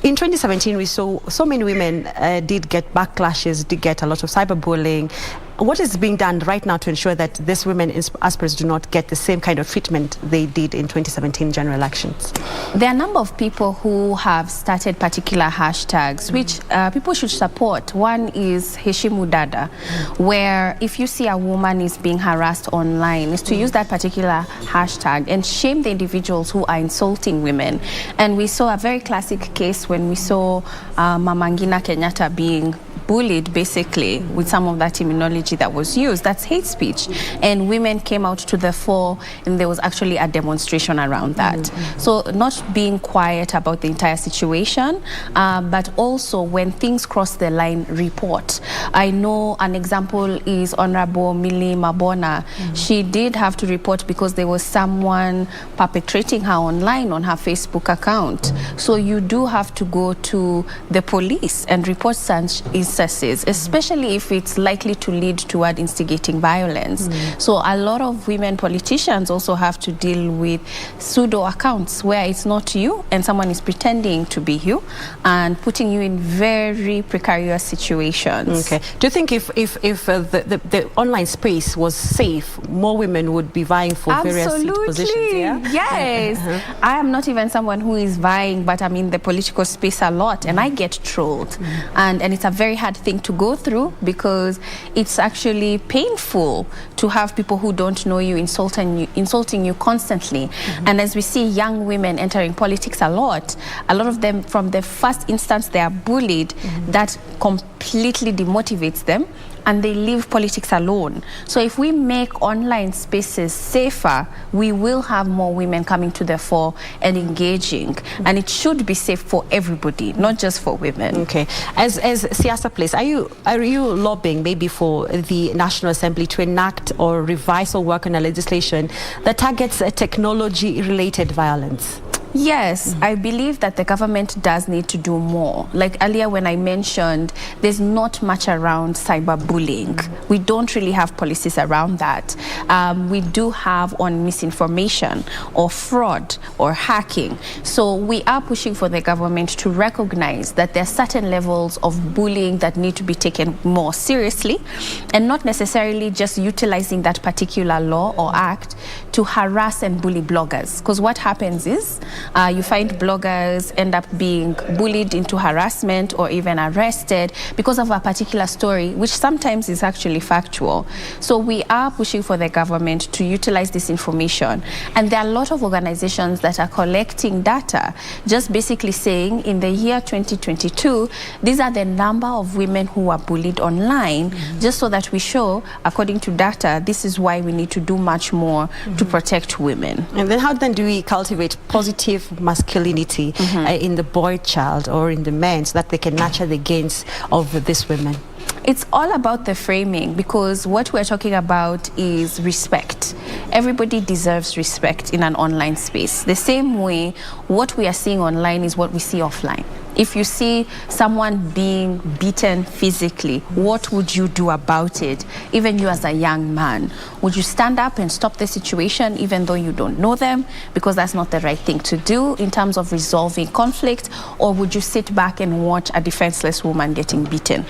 In 2017, we saw so many women did get backlashes, did get a lot of cyberbullying. What is being done right now to ensure that these women aspirants do not get the same kind of treatment they did in 2017 general elections? There are a number of people who have started particular hashtags, which people should support. One is Heshimu Dada, where if you see a woman is being harassed online, is to use that particular hashtag and shame the individuals who are insulting women. And we saw a very classic case when we saw Mama Ngina Kenyatta being bullied, basically, with some of that terminology that was used. That's hate speech. And women came out to the fore, and there was actually a demonstration around that. So not being quiet about the entire situation, but also when things cross the line, report. I know an example is Honorable Millie Mabona. She did have to report because there was someone perpetrating her online on her Facebook account. So you do have to go to the police and report such instances, especially if it's likely to lead toward instigating violence. So a lot of women politicians also have to deal with pseudo accounts where it's not you and someone is pretending to be you and putting you in very precarious situations. Okay. Do you think if the online space was safe, more women would be vying for various seat positions? Yeah? Yes. I am not even someone who is vying, but I'm in the political space a lot, and I get trolled. And it's a very hard thing to go through because it's actually painful to have people who don't know you insulting you constantly. And as we see young women entering politics a lot of them, from the first instance they are bullied, that completely demotivates them, and they leave politics alone. So if we make online spaces safer, we will have more women coming to the fore and engaging. And it should be safe for everybody, not just for women. Okay. As Siasa Place, are you lobbying maybe for the National Assembly to enact or revise or work on a legislation that targets technology-related violence? Yes, I believe that the government does need to do more. Like earlier when I mentioned, there's not much around cyberbullying. We don't really have policies around that. We do have on misinformation or fraud or hacking. So we are pushing for the government to recognize that there are certain levels of bullying that need to be taken more seriously, and not necessarily just utilizing that particular law or act to harass and bully bloggers. Because what happens is, you find bloggers end up being bullied into harassment or even arrested because of a particular story, which sometimes is actually factual. So we are pushing for the government to utilize this information. And there are a lot of organizations that are collecting data, just basically saying in the year 2022, these are the number of women who are bullied online, just so that we show, according to data, this is why we need to do much more to protect women. And then how then do we cultivate positive masculinity in the boy child or in the men so that they can nurture the gains of these women? It's all about the framing, because what we're talking about is respect. Everybody deserves respect in an online space. The same way what we are seeing online is what we see offline. If you see someone being beaten physically, what would you do about it? Even you as a young man, would you stand up and stop the situation even though you don't know them? Because that's not the right thing to do in terms of resolving conflict. Or would you sit back and watch a defenseless woman getting beaten?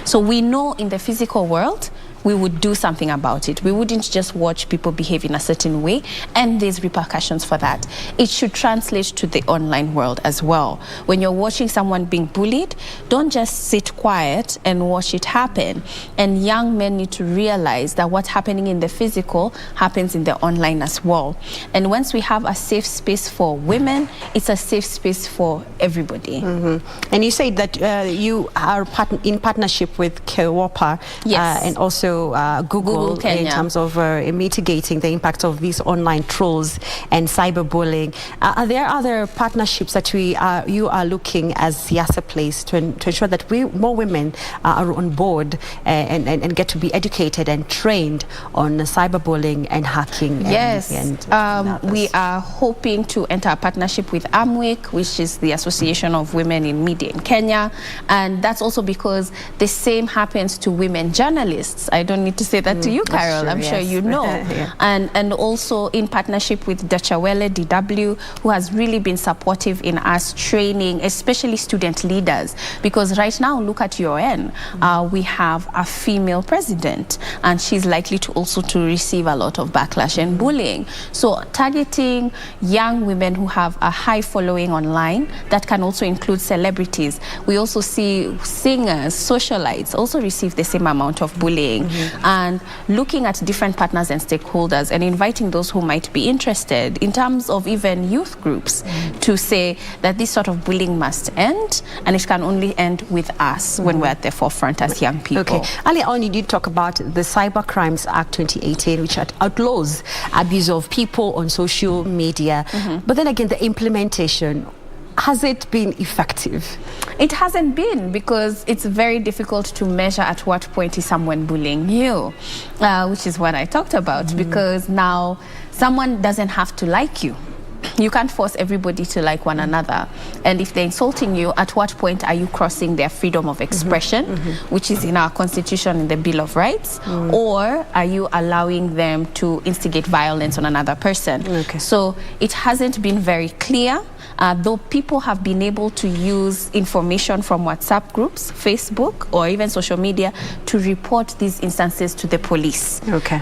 So we know in the physical world, we would do something about it. We wouldn't just watch people behave in a certain way, and there's repercussions for that. It should translate to the online world as well. When you're watching someone being bullied, don't just sit quiet and watch it happen. And young men need to realize that what's happening in the physical happens in the online as well. And once we have a safe space for women, it's a safe space for everybody. And you said that you are in partnership with KEWOPA, and also Google in terms of mitigating the impact of these online trolls and cyberbullying. Are there other partnerships that you are looking as Siasa Place to ensure that more women are on board and get to be educated and trained on cyberbullying and hacking? Yes, we are hoping to enter a partnership with AMWIC, which is the Association of Women in Media in Kenya, and that's also because the same happens to women journalists. I don't need to say that to you, Carol. I'm sure you know. And also in partnership with Dachawele DW, who has really been supportive in us training, especially student leaders. Because right now, look at UN, we have a female president, and she's likely to also receive a lot of backlash and bullying. So targeting young women who have a high following online, that can also include celebrities. We also see singers, socialites also receive the same amount of bullying. and looking at different partners and stakeholders and inviting those who might be interested in terms of even youth groups to say that this sort of bullying must end, and it can only end with us when we're at the forefront as young people. Okay. Earlier on, you did talk about the Cyber Crimes Act 2018, which outlaws abuse of people on social media. But then again, the implementation, has it been effective? It hasn't been, because it's very difficult to measure at what point is someone bullying you, which is what I talked about, because now someone doesn't have to like you. You can't force everybody to like one another. And if they're insulting you, at what point are you crossing their freedom of expression, which is in our Constitution, in the Bill of Rights, or are you allowing them to instigate violence on another person? So it hasn't been very clear. Though people have been able to use information from WhatsApp groups, Facebook, or even social media to report these instances to the police.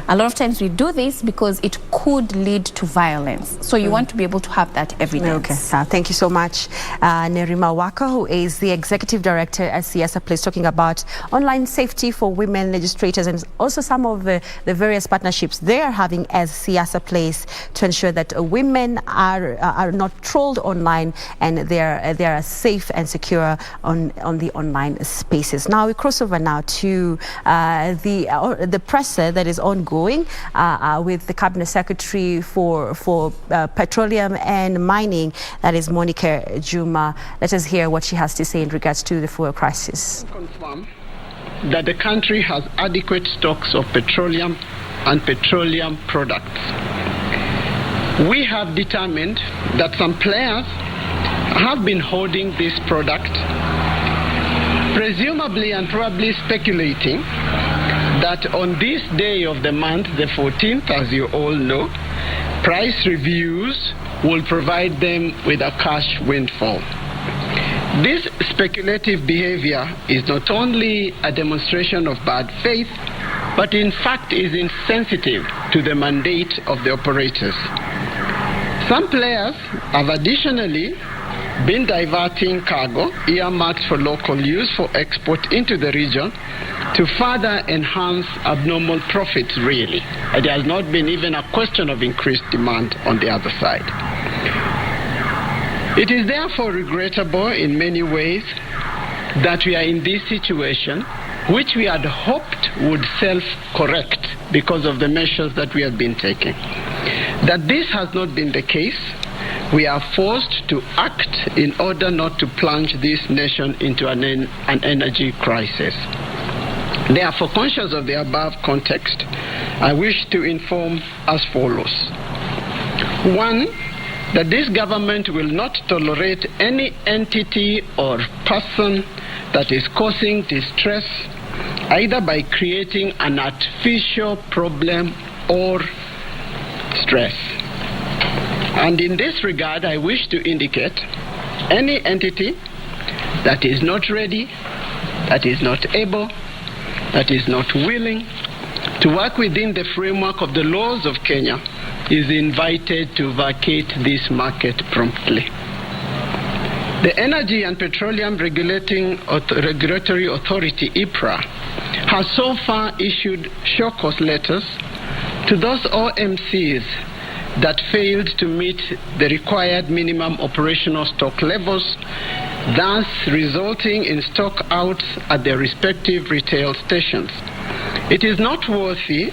A lot of times we do this because it could lead to violence. So you want to be able to have that evidence. Thank you so much. Nerima Waka, who is the Executive Director at Siasa Place, talking about online safety for women legislators and also some of the various partnerships they are having as Siasa Place to ensure that women are not trolled online and they are safe and secure on the online spaces. Now we cross over now to the presser that is ongoing with the Cabinet Secretary for Petroleum and Mining, that is Monica Juma. Let us hear what she has to say in regards to the fuel crisis. Confirm that the country has adequate stocks of petroleum and petroleum products. We have determined that some players have been holding this product, presumably and probably speculating that on this day of the month, the 14th, as you all know, price reviews will provide them with a cash windfall. This speculative behavior is not only a demonstration of bad faith, but in fact is insensitive to the mandate of the operators. Some players have additionally been diverting cargo earmarked for local use for export into the region to further enhance abnormal profits, really. There has not been even a question of increased demand on the other side. It is therefore regrettable in many ways that we are in this situation, which we had hoped would self-correct because of the measures that we have been taking. That this has not been the case, we are forced to act in order not to plunge this nation into an energy crisis. Therefore, conscious of the above context, I wish to inform as follows. One, that this government will not tolerate any entity or person that is causing distress, either by creating an artificial problem or stress. And in this regard, I wish to indicate any entity that is not ready, that is not able, that is not willing to work within the framework of the laws of Kenya is invited to vacate this market promptly. The Energy and Petroleum Regulatory Authority, EPRA, has so far issued show cause letters to those OMCs that failed to meet the required minimum operational stock levels, thus resulting in stock outs at their respective retail stations. It is noteworthy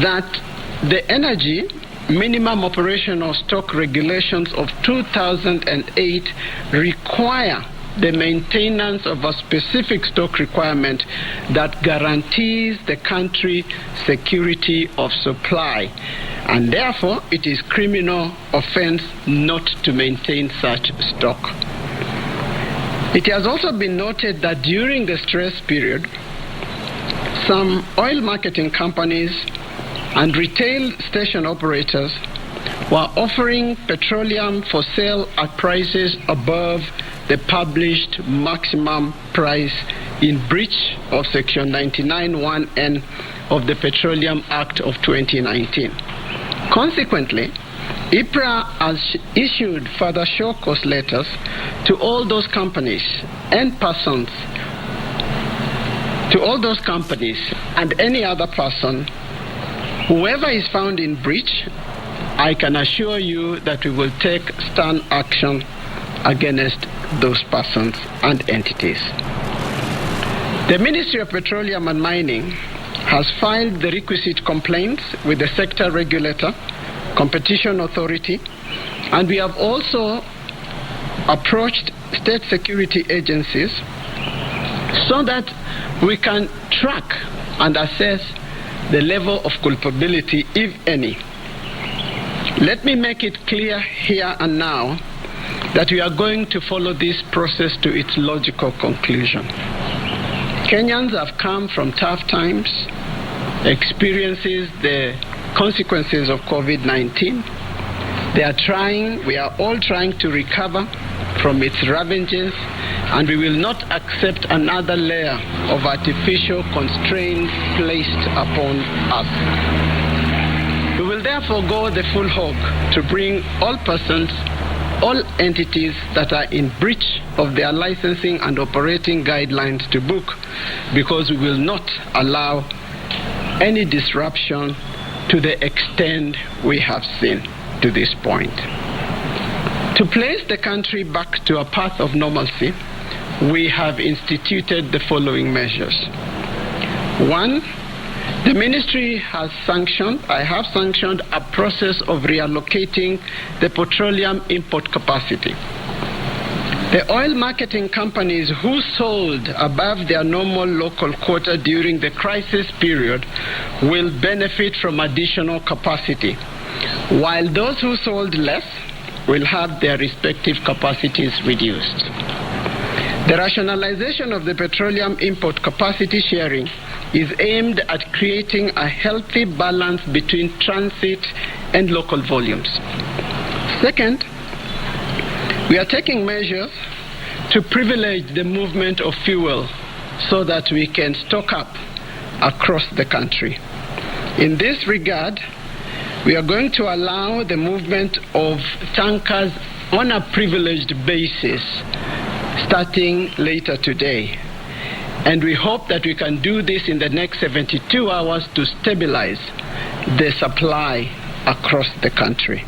that the energy minimum operational stock regulations of 2008 require the maintenance of a specific stock requirement that guarantees the country security of supply, and therefore it is criminal offense not to maintain such stock. It has also been noted that during the stress period, some oil marketing companies and retail station operators were offering petroleum for sale at prices above the published maximum price in breach of Section 99(1)(n) of the Petroleum Act of 2019. Consequently, EPRA has issued further show cause letters to all those companies and persons to all those companies and any other person, whoever is found in breach, I can assure you that we will take stern action against those persons and entities. The Ministry of Petroleum and Mining has filed the requisite complaints with the sector regulator, Competition Authority, and we have also approached state security agencies so that we can track and assess the level of culpability, if any. Let me make it clear here and now that we are going to follow this process to its logical conclusion. Kenyans have come from tough times, experiences the consequences of COVID-19. We are all trying to recover from its ravages, and we will not accept another layer of artificial constraints placed upon us. We will therefore go the full hog to bring all persons, all entities that are in breach of their licensing and operating guidelines to book, because we will not allow any disruption to the extent we have seen to this point. To place the country back to a path of normalcy, we have instituted the following measures. One, the ministry has I have sanctioned a process of reallocating the petroleum import capacity. The oil marketing companies who sold above their normal local quota during the crisis period will benefit from additional capacity, while those who sold less will have their respective capacities reduced. The rationalization of the petroleum import capacity sharing is aimed at creating a healthy balance between transit and local volumes. Second, we are taking measures to privilege the movement of fuel so that we can stock up across the country. In this regard, we are going to allow the movement of tankers on a privileged basis starting later today. And we hope that we can do this in the next 72 hours to stabilize the supply across the country.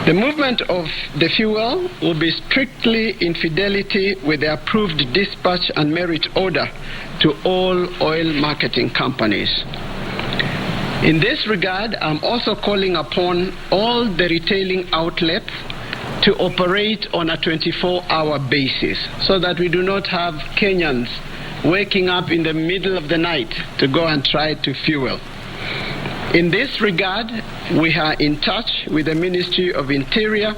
The movement of the fuel will be strictly in fidelity with the approved dispatch and merit order to all oil marketing companies. In this regard, I'm also calling upon all the retailing outlets to operate on a 24-hour basis so that we do not have Kenyans waking up in the middle of the night to go and try to fuel. In this regard, we are in touch with the Ministry of Interior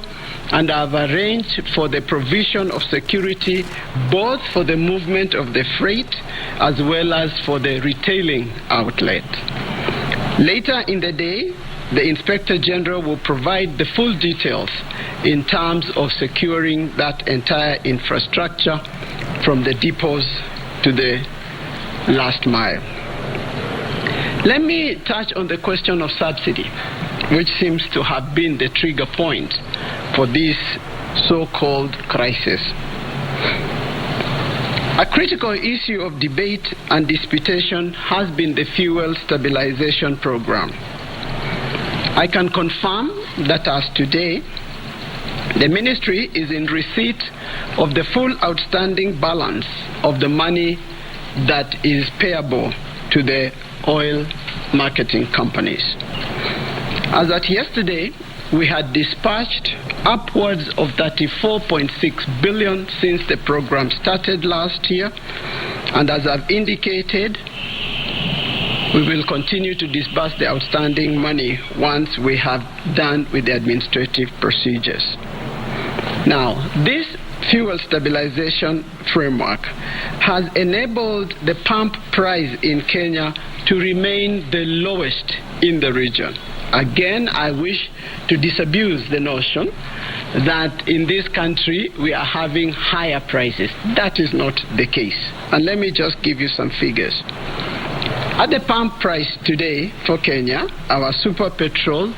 and have arranged for the provision of security both for the movement of the freight as well as for the retailing outlet. Later in the day, the Inspector General will provide the full details in terms of securing that entire infrastructure from the depots to the last mile. Let me touch on the question of subsidy, which seems to have been the trigger point for this so-called crisis. A critical issue of debate and disputation has been the fuel stabilization program. I can confirm that as today, the ministry is in receipt of the full outstanding balance of the money that is payable to the oil marketing companies. As at yesterday, we had dispatched upwards of 34.6 billion since the program started last year, and as I've indicated, we will continue to disburse the outstanding money once we have done with the administrative procedures. Now, this fuel stabilization framework has enabled the pump price in Kenya to remain the lowest in the region. Again, I wish to disabuse the notion that in this country we are having higher prices. That is not the case. And let me just give you some figures. At the pump price today for Kenya, our super petrol,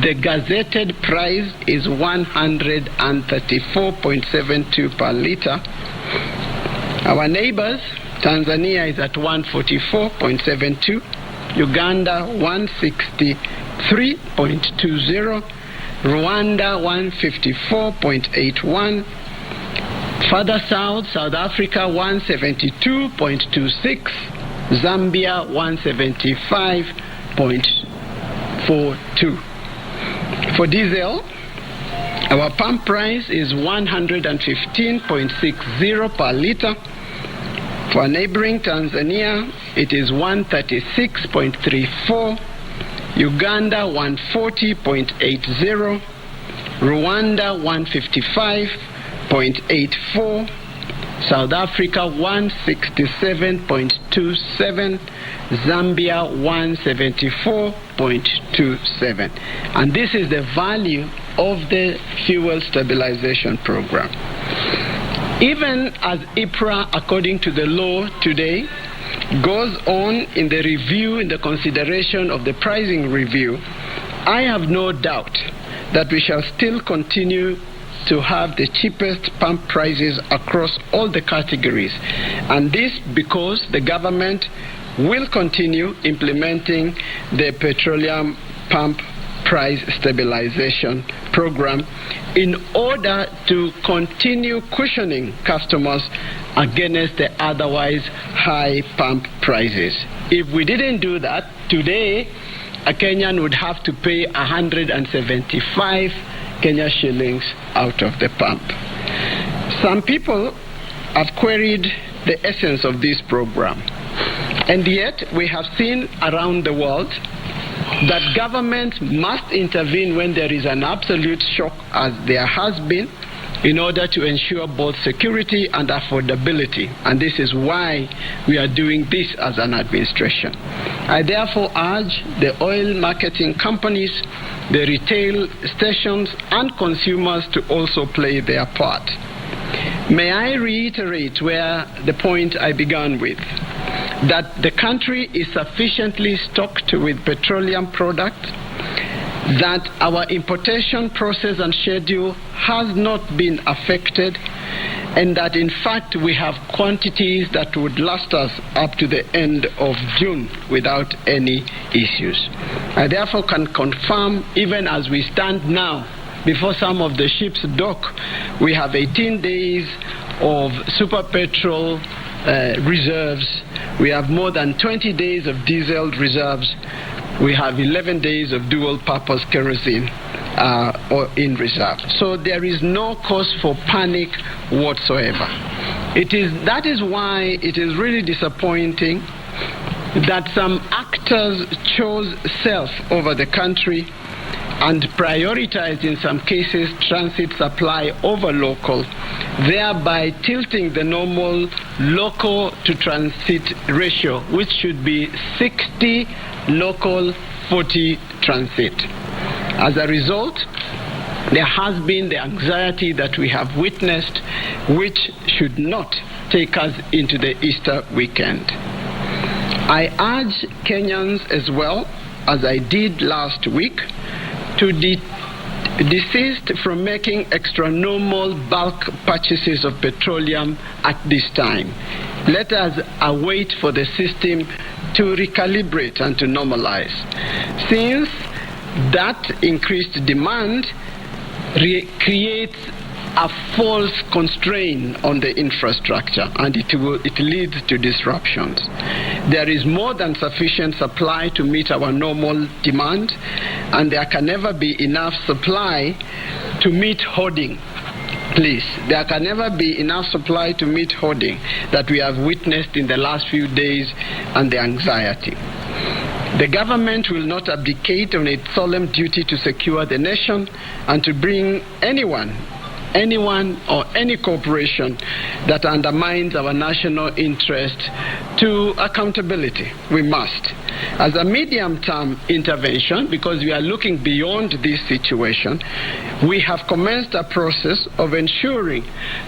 the gazetted price is 134.72 per litre. Our neighbors, Tanzania is at 144.72, Uganda 163.20, Rwanda 154.81, further south, South Africa 172.26, Zambia 175.42. For diesel, our pump price is 115.60 per liter. For neighboring Tanzania, it is 136.34, Uganda 140.80, Rwanda 155.84, South Africa 167.27, Zambia 174.27. And this is the value of the fuel stabilization program. Even as IPRA, according to the law today, goes on in the review, in the consideration of the pricing review, I have no doubt that we shall still continue to have the cheapest pump prices across all the categories. And this because the government will continue implementing the petroleum pump price stabilization program in order to continue cushioning customers against the otherwise high pump prices. If we didn't do that, today a Kenyan would have to pay 175 Kenya shillings out of the pump. Some people have queried the essence of this program, and yet we have seen around the world that government must intervene when there is an absolute shock, as there has been, in order to ensure both security and affordability. And this is why we are doing this as an administration. I therefore urge the oil marketing companies, the retail stations, and consumers to also play their part. May I reiterate the point I began with, that the country is sufficiently stocked with petroleum products, that our importation process and schedule has not been affected, and that in fact we have quantities that would last us up to the end of June without any issues. I therefore can confirm, even as we stand now, before some of the ships dock, we have 18 days of super petrol reserves. We have more than 20 days of diesel reserves. We have 11 days of dual-purpose kerosene in reserve. So there is no cause for panic whatsoever. That is why it is really disappointing that some actors chose self over the country and prioritized, in some cases, transit supply over local, thereby tilting the normal local to transit ratio, which should be 60 local, 40 transit. As a result, there has been the anxiety that we have witnessed, which should not take us into the Easter weekend. I urge Kenyans as well, as I did last week, to desist from making extra-normal bulk purchases of petroleum at this time. Let us await for the system to recalibrate and to normalize, since that increased demand creates a false constraint on the infrastructure, and it leads to disruptions. There is more than sufficient supply to meet our normal demand, and there can never be enough supply to meet hoarding. Please, there can never be enough supply to meet hoarding that we have witnessed in the last few days, and the anxiety. The government will not abdicate on its solemn duty to secure the nation and to bring anyone or any corporation that undermines our national interest to accountability. We must. As a medium-term intervention, because we are looking beyond this situation, we have commenced a process of ensuring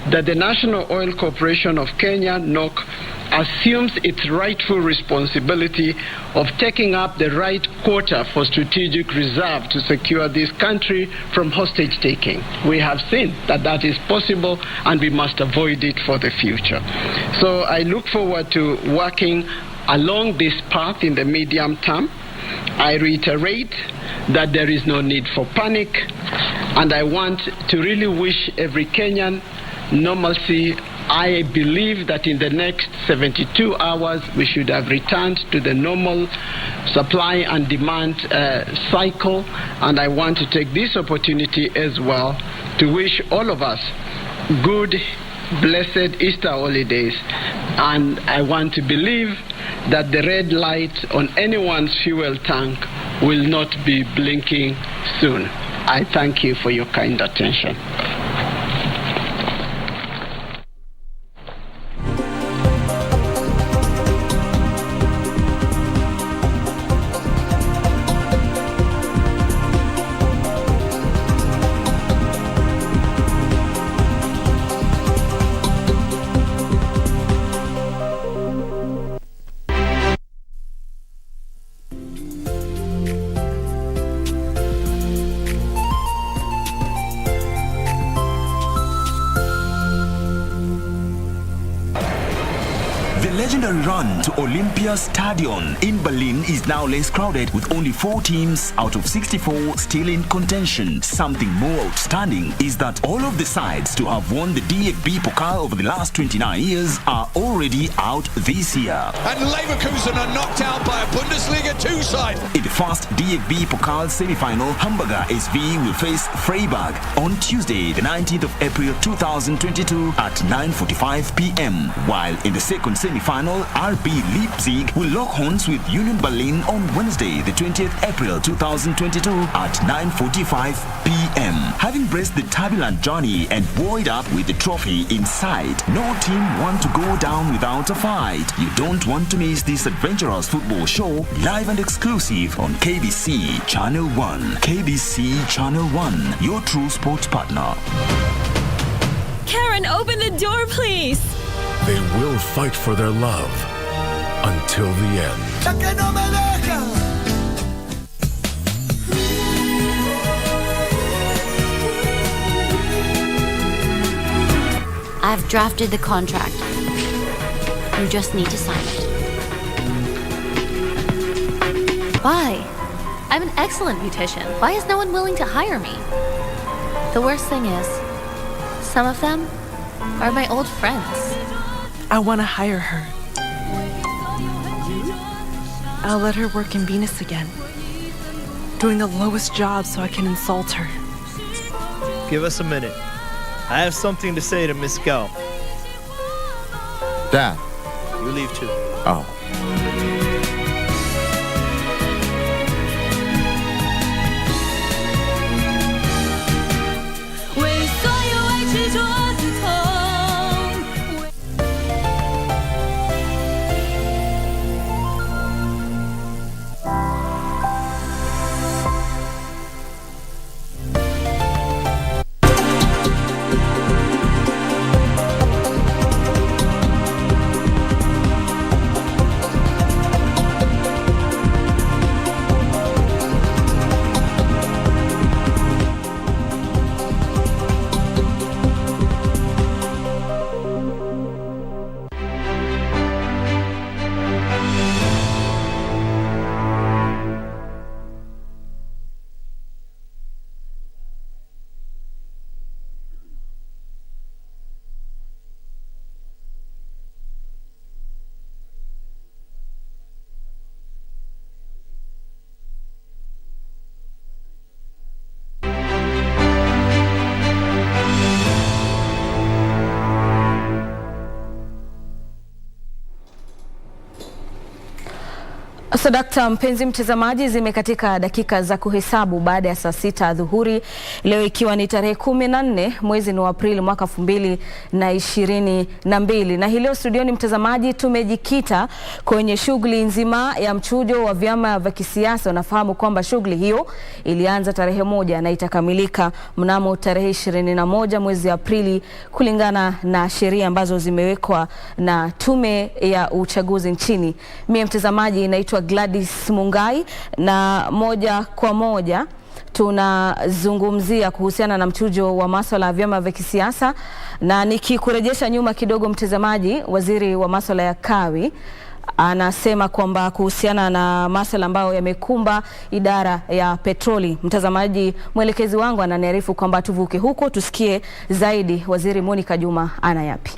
that the National Oil Corporation of Kenya, NOC, assumes its rightful responsibility of taking up the right quota for strategic reserve to secure this country from hostage taking. We have seen that that is possible, and we must avoid it for the future. So I look forward to working along this path in the medium term. I reiterate that there is no need for panic, and I want to really wish every Kenyan normalcy. I believe that in the next 72 hours we should have returned to the normal supply and demand cycle, and I want to take this opportunity as well to wish all of us good, blessed Easter holidays, and I want to believe that the red light on anyone's fuel tank will not be blinking soon. I thank you for your kind attention. legendary run to Olympia Stadion in Berlin is now less crowded, with only 4 teams out of 64 still in contention. Something more outstanding is that all of the sides to have won the DFB Pokal over the last 29 years are already out this year. And Leverkusen are knocked out by a Bundesliga 2 side. In the first DFB Pokal semi-final, Hamburger SV will face Freiburg on Tuesday, the 19th of April 2022 at 9:45 p.m. While in the second semi-final, RB Leipzig will lock horns with Union Berlin on Wednesday, the 20th April 2022 at 9:45 p.m. Having braced the turbulent journey and buoyed up with the trophy in sight, no team want to go down without a fight. You don't want to miss this adventurous football show, live and exclusive on KBC Channel 1. KBC Channel 1, your true sports partner. Karen, open the door, please. They will fight for their love until the end. I've drafted the contract. You just need to sign it. Why? I'm an excellent beautician. Why is no one willing to hire me? The worst thing is, some of them are my old friends. I want to hire her. I'll let her work in Venus again, doing the lowest job so I can insult her. Give us a minute. I have something to say to Miss Gao. Dad. You leave too. Oh. Sadakta mpenzi mtazamaji, zimekatika dakika za kuhesabu baada ya saa 6 adhuhuri leo, ikiwa ni tarehe 14 mwezi wa Aprili mwaka 2022, na hii leo studioni mtazamaji tumejikita kwenye shughuli nzima ya mchujo wa vyama vya kisiasa. Unafahamu kwamba shughuli hiyo ilianza tarehe 1 na itakamilika mnamo tarehe 21 mwezi Aprili kulingana na sheria ambazo zimewekwa na tume ya uchaguzi nchini. Mimi mtazamaji naitwa Gladys Mungai, na moja kwa moja tunazungumzia kuhusiana na mchujo wa masuala ya vyama vya kisiasa, na nikikurejesha nyuma kidogo mtazamaji, waziri wa masuala ya kawi anasema kwamba kuhusiana na masuala ambayo yamekumba idara ya petroli. Mtazamaji, mwelekezi wangu ananiarifu kwamba tuvuke huko tusikie zaidi waziri Monica Juma ana yapi.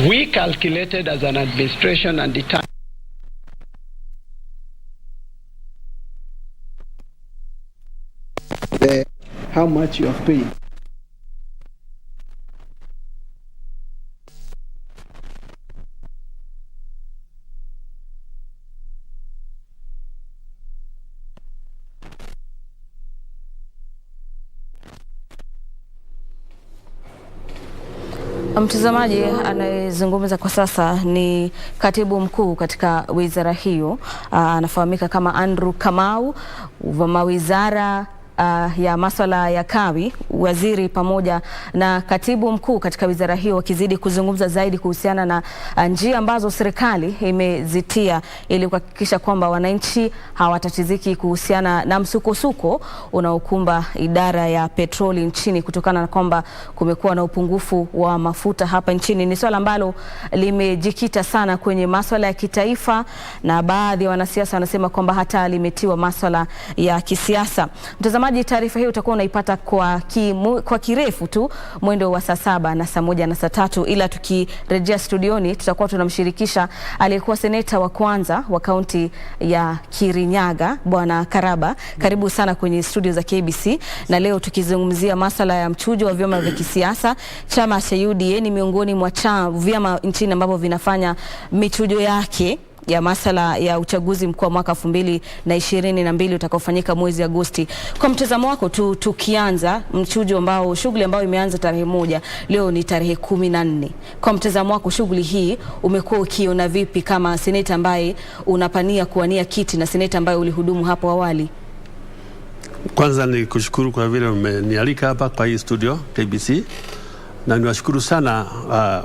We calculated as an administration and determined how much you have paid. Mtazamaji, anayezungumza kwa sasa ni katibu mkuu katika wizara hiyo, anafahamika kama Andrew Kamau, wa wizara ya masuala ya kawi, waziri pamoja na katibu mkuu katika wizara hiyo wakizidi kuzungumza zaidi kuhusiana na njia ambazo serikali imezitia ili kuhakikisha kwamba wananchi hawatatiziki kuhusiana na msukosuko unaokumba idara ya petroli nchini, kutokana na kwamba kumekuwa na upungufu wa mafuta hapa nchini. Ni swala ambalo limejikita sana kwenye masuala ya kitaifa, na baadhi ya wanasiasa wanasema kwamba hata limetiwa masuala ya kisiasa. Mtazamaji, taarifa hii utakuwa unaipata kwa kirefu tu mwendo wa saa 7 na saa 1 na saa 3, ila tukirejea studioni tutakuwa tunamshirikisha aliyekuwa seneta wa kwanza wa kaunti ya Kirinyaga, Bwana Karaba. Karibu sana kwenye studio za KBC, na leo tukizungumzia masuala ya mchujo wa vyama vya kisiasa. Chama cha UDA ni miongoni mwa vyama nchini ambavyo vinafanya michujo yake ya masuala ya uchaguzi mkuu mwaka 2022 utakaofanyika mwezi Agosti. Kwa mtazamo wako tu, tukianza mchujo ambao shughuli ambayo imeanza tarehe 1, leo ni tarehe 14. Kwa mtazamo wako shughuli hii umekuwa ukiona vipi kama seneta ambaye unapania kuwania kiti na seneta ambaye ulihudumu hapo awali? Kwanza ni kushukuru kwa vile umenialika hapa kwa hii studio KBC, na niwashukuru sana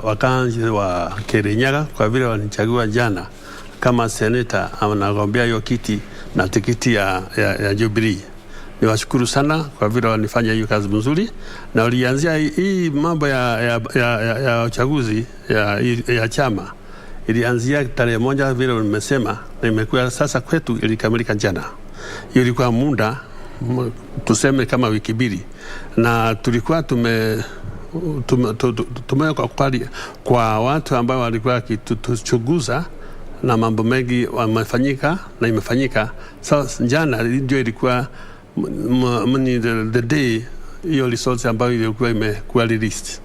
wakazi wa Kirinyaga kwa vile wanichagua jana kama seneta anagombea hiyo kiti na tikiti ya Jubilee. Niwashukuru sana kwa vile wanifanya hiyo kazi nzuri, na walianzia hii mambo ya uchaguzi ya chama ilianzia tarehe 1 vile nimesema, na imekuwa sasa kwetu ilikamilika jana. Hiyo ilikuwa muda tuseme kama wiki 2, na tulikuwa tumeweka kwa watu ambao walikuwa wakituchunguza na mambo mengi wamefanyika na imefanyika. So jana ndio ilikuwa the day hiyo results ambayo ilikuwa imekuwa released,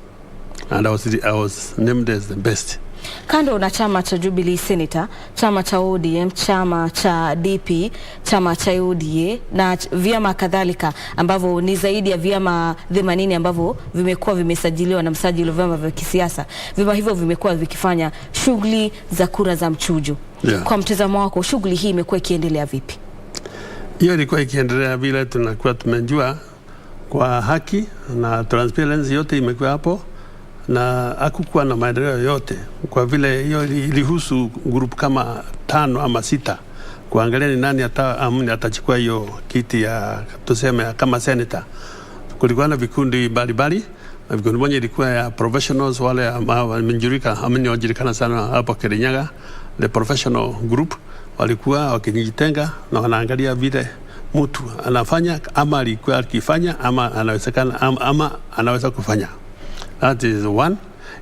and I was named as the best. Kando na chama cha Jubilee Senator, chama cha ODM, chama cha DP, chama cha UDA na vyama kadhalika ambavyo ni zaidi ya vyama 80 ambavyo vimekuwa vimesajiliwa na msajili wa vyama vya kisiasa, vyama hivyo vimekuwa vikifanya shughuli za kura za mchujo. Yeah. Kwa mtazamo wako shughuli hii imekuwa ikiendelea vipi? Hiyo ilikuwa ikiendelea bila tunakuwa tumejua kwa haki na transparency yote imekuwa hapo, na hakukuwa na maendeleo yote kwa vile hiyo ilihusu group kama 5 ama 6 kuangalia ni nani atachukua hiyo kiti ya tuseme kama senator. Kulikuwa na vikundi mbalimbali, vikundi moja ilikuwa ya professionals wale ambao wamejulikana sana hapo Kirinyaga, the professional group walikuwa wakijitenga na wanaangalia vile mtu anafanya ama alikuwa akifanya ama anawezekana ama anaweza kufanya. That is one.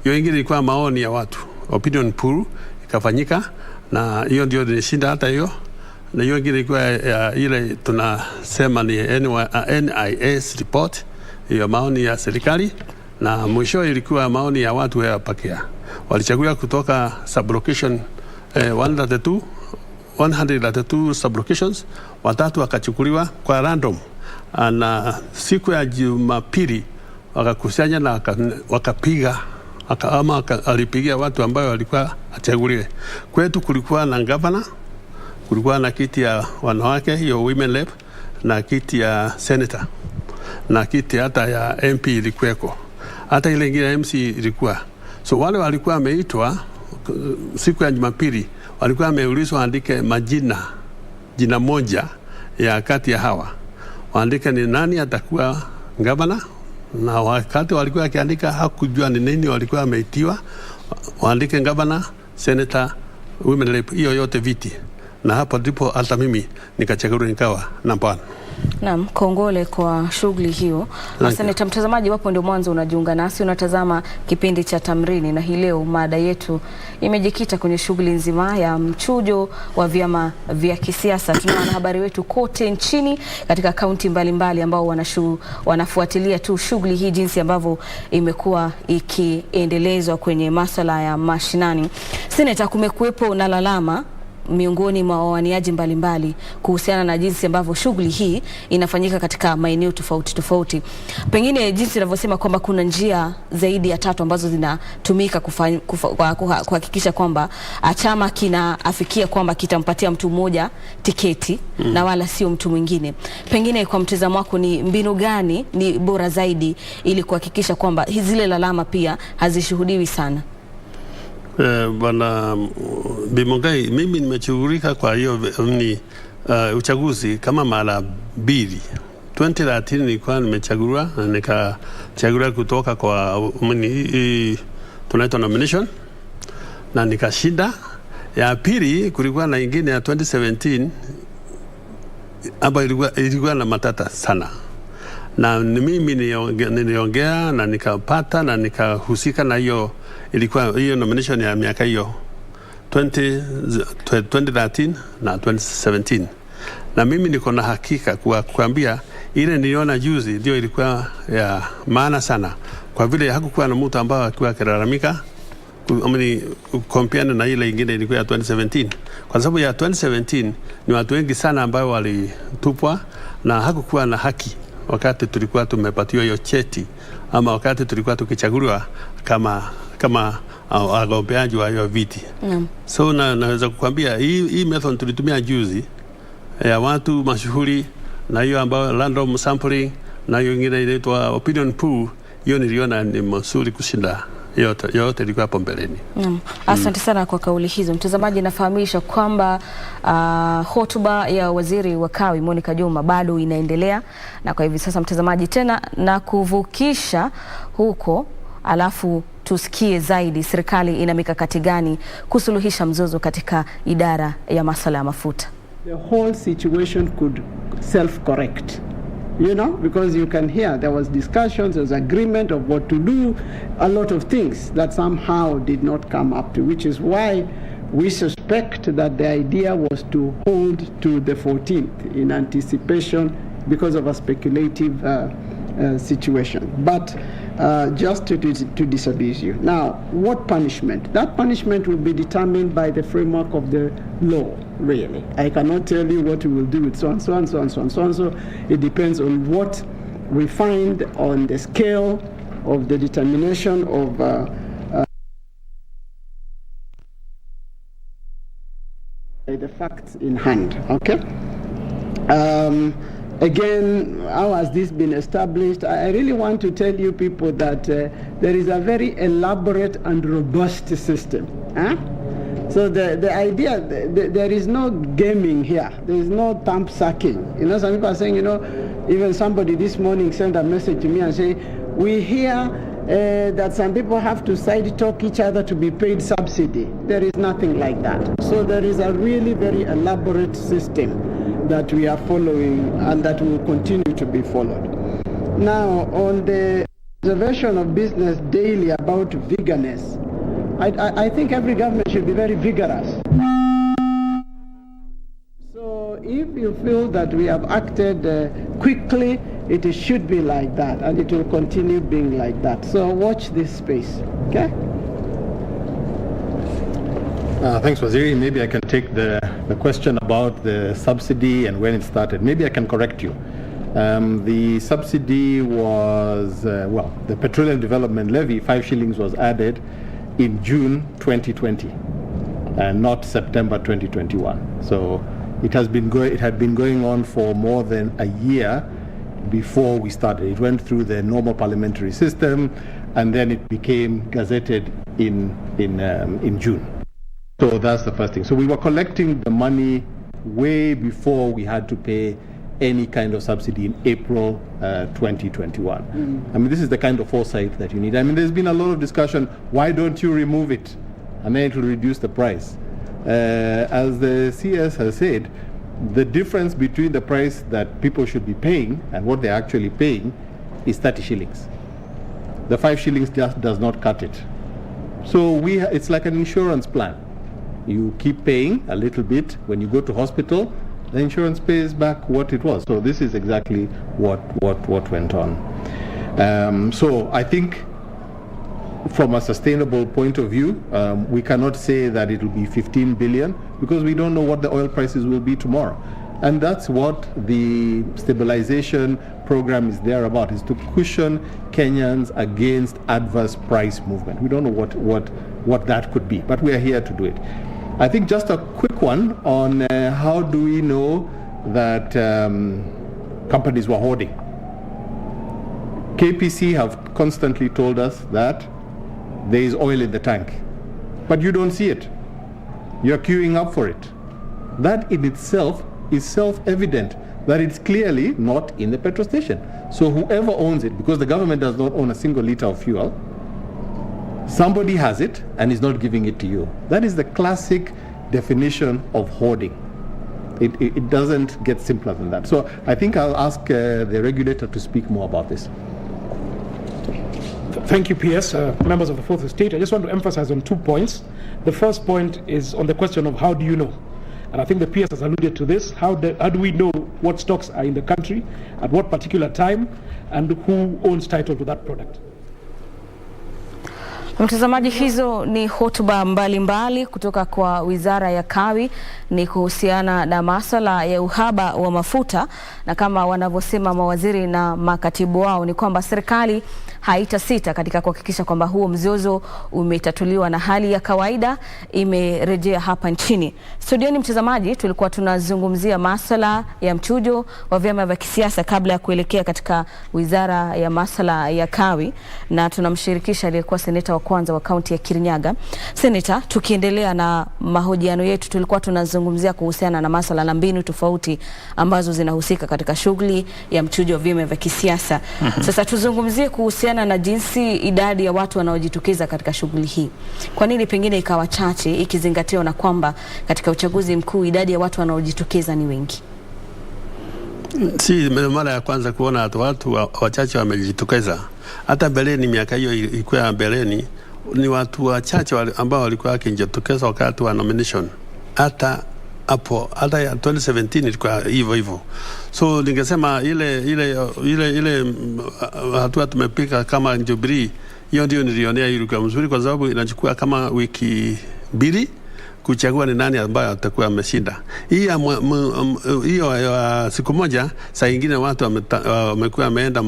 Hiyo ingine ilikuwa maoni ya watu, opinion poll ikafanyika, na hiyo ndio ilishinda hata hiyo. Na hiyo ingine ilikuwa ile tunasema ni NIS report, hiyo maoni ya serikali, na mwisho ilikuwa maoni ya watu wa pakia. Walichagua kutoka sublocation 132 sublocations, watatu wakachukuliwa kwa random, na siku ya Jumapili wakakusanya na wakapiga alipigia watu ambao walikuwa achaguliwe. Kwetu kulikuwa na governor, kulikuwa na kiti ya wanawake, hiyo women rep, na kiti ya senator, na kiti hata ya MP ilikuweko, hata ile ingine MC ilikuwa. So wale walikuwa wameitwa siku ya Jumapili, walikuwa wameulizwa andike jina moja ya kati ya hawa, waandike ni nani atakuwa governor, na wakati walikuwa akiandika hakujua ni nini walikuwa wameitiwa, waandike governor, senator, women rep, hiyo yote viti. Na hapo ndipo hata mimi nikachaguliwa nikawa namba 1. Naam, kongole kwa shughuli hiyo. Asante mtazamaji, wapo ndio mwanzo unajiunga nasi, unatazama kipindi cha Tamrini, na hii leo mada yetu imejikita kwenye shughuli nzima ya mchujo wa vyama vya kisiasa. Tuna wanahabari wetu kote nchini katika kaunti mbalimbali ambao wanafuatilia tu shughuli hii jinsi ambavyo imekuwa ikiendelezwa kwenye masuala ya mashinani. Seneta, kumekuwepo na lalama miongoni mwa wawaniaji mbalimbali kuhusiana na jinsi ambavyo shughuli hii inafanyika katika maeneo tofauti tofauti. Pengine jinsi ninavyosema kwamba kuna njia zaidi ya 3 ambazo zinatumika kuhakikisha kwamba chama kinaafikia kwamba kitampatia mtu mmoja tiketi na wala sio mtu mwingine. Pengine kwa mtazamo wako ni mbinu gani ni bora zaidi ili kuhakikisha kwamba zile lalama pia hazishuhudiwi sana? Bwana Bimongai, mimi nimechugulika kwa hiyo uchaguzi kama mara 2. 2013 nilikuwa nimechaguliwa, na nikachaguliwa kutoka kwa tunaitwa nomination, na nikashinda. Ya pili kulikuwa na ingine ya 2017 ambayo ilikuwa na matata sana, na mimi niliongea na nikapata na nikahusika na hiyo. Ilikuwa hiyo nomination ya miaka hiyo 2013 na 2017, na mimi niko na hakika kuambia ile niliona juzi ndio ilikuwa ya maana sana, kwa vile hakukuwa na mtu ambao alikuwa akilalamika compare na ile ingine ilikuwa ya 2017. Kwa sababu ya 2017 ni watu wengi sana ambao walitupwa na hakukuwa na haki wakati tulikuwa tumepatiwa hiyo cheti, ama wakati tulikuwa tukichaguliwa kama wagombeaji wa hiyo viti. So naweza kukwambia hii method tulitumia juzi ya watu mashuhuri, na hiyo ambayo random sampling, na hiyo ingine inaitwa opinion poll, hiyo niliona ni mzuri kushinda yote ilikuwa hapo mbeleni. Asante sana kwa kauli hizo. Mtazamaji, nafahamisha kwamba hotuba ya waziri wa kawi Monica Juma bado inaendelea, na kwa hivi sasa mtazamaji tena na kuvukisha huko, alafu tusikie zaidi serikali ina mikakati gani kusuluhisha mzozo katika idara ya masuala ya mafuta. The whole situation could self-correct. You know, because you can hear there was discussions, there was agreement of what to do, a lot of things that somehow did not come up to, which is why we suspect that the idea was to hold to the 14th in anticipation because of a speculative situation. But just to disabuse you. Now, what punishment? That punishment will be determined by the framework of the law, really. I cannot tell you what we will do with so and so and so and so and so and so. It depends on what we find on the scale of the determination of the facts in hand, okay? Again, how has this been established? I really want to tell you people that there is a very elaborate and robust system. So the idea, there is no gaming here. There is no thumb sucking. You know, some people are saying, you know, even somebody this morning sent a message to me and say, we hear that some people have to side talk each other to be paid subsidy. There is nothing like that. So there is a really very elaborate system that we are following and that will continue to be followed. Now, on the observation of business daily about vigorous, I think every government should be very vigorous. So if you feel that we have acted quickly, it should be like that, and it will continue being like that. So watch this space, okay? Thanks, Waziri. Maybe I can take the question about the subsidy and when it started. Maybe I can correct you. The subsidy was, the Petroleum Development Levy, 5 shillings, was added in June 2020 and not September 2021. So it had been going on for more than a year before we started. It went through the normal parliamentary system, and then it became gazetted in June. So that's the first thing. So we were collecting the money way before we had to pay any kind of subsidy in April 2021. I mean, this is the kind of foresight that you need. I mean, there's been a lot of discussion, why don't you remove it? And then it will reduce the price. As the CS has said, the difference between the price that people should be paying and what they're actually paying is 30 shillings. The 5 shillings just does not cut it. So it's like an insurance plan. You keep paying a little bit. When you go to hospital, the insurance pays back what it was. So this is exactly what went on. So I think from a sustainable point of view, we cannot say that it will be 15 billion because we don't know what the oil prices will be tomorrow. And that's what the stabilization program is there about, is to cushion Kenyans against adverse price movement. We don't know what that could be, but we are here to do it. I think just a quick one on how do we know that companies were hoarding. KPC have constantly told us that there is oil in the tank, but you don't see it. You're queuing up for it. That in itself is self-evident that it's clearly not in the petrol station. So whoever owns it, because the government does not own a single liter of fuel, somebody has it and is not giving it to you. That is the classic definition of hoarding. It doesn't get simpler than that. So I think I'll ask the regulator to speak more about this. Thank you, PS. Members of the Fourth Estate, I just want to emphasize on 2 points. The first point is on the question of how do you know? And I think the PS has alluded to this. How do we know what stocks are in the country, at what particular time, and who owns title to that product? Mtazamaji, hizo ni hotuba mbalimbali kutoka kwa Wizara ya Kawi, ni kuhusiana na masuala ya uhaba wa mafuta, na kama wanavyosema mawaziri na makatibu wao ni kwamba serikali haitasita katika kuhakikisha kwamba huo mzozo umetatuliwa na hali ya kawaida imerejea hapa nchini. Studioni mtazamaji, tulikuwa tunazungumzia masuala ya mchujo wa vyama vya kisiasa kabla ya kuelekea katika Wizara ya masuala ya Kawi, na tunamshirikisha aliyekuwa seneta wa kwanza wa kaunti ya Kirinyaga. Seneta, tukiendelea na mahojiano yetu, tulikuwa tunazungumzia kuhusiana na masuala na mbinu tofauti ambazo zinahusika katika shughuli ya mchujo wa vyama vya kisiasa. Sasa tuzungumzie kuhusiana na jinsi idadi ya watu wanaojitokeza katika shughuli hii. Kwa nini pengine ikawa chache ikizingatiwa na kwamba katika uchaguzi mkuu idadi ya watu wanaojitokeza ni wengi? Si mara ya kwanza kuona watu wachache wamejitokeza. Hata mbeleni, miaka hiyo ilikuwa mbeleni, ni watu wachache ambao walikuwa wakijitokeza wakati wa nomination. Hata hapo, hata 2017 ilikuwa hivyo. So ningesema ile hatua tumepika kama Jubilee, hiyo ndio nilionea ilikuwa mzuri, kwa sababu inachukua kama wiki 2 kuchagua ni nani ambaye atakuwa ameshinda. Hiyo siku moja, saa nyingine watu wamekuwa wameenda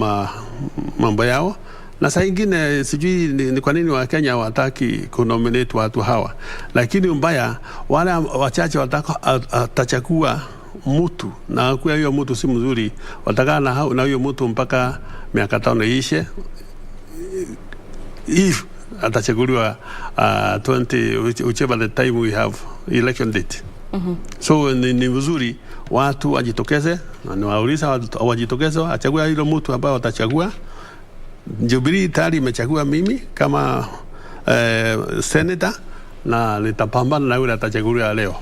mambo yao, na saa nyingine sijui ni kwa nini Wakenya hawataki kunominate watu hawa. Lakini mbaya, wale wachache watachagua mtu, na kwa hiyo mtu si mzuri, watakaa na hiyo mtu mpaka miaka 5 iishe. If atachaguliwa 20 whichever the time we have election date. So ni vizuri watu wajitokeze, na niwauliza wajitokeze, achague hilo mtu ambao watachagua. Jubilee tayari imechagua mimi kama senator, na nitapambana na yule atachaguliwa leo.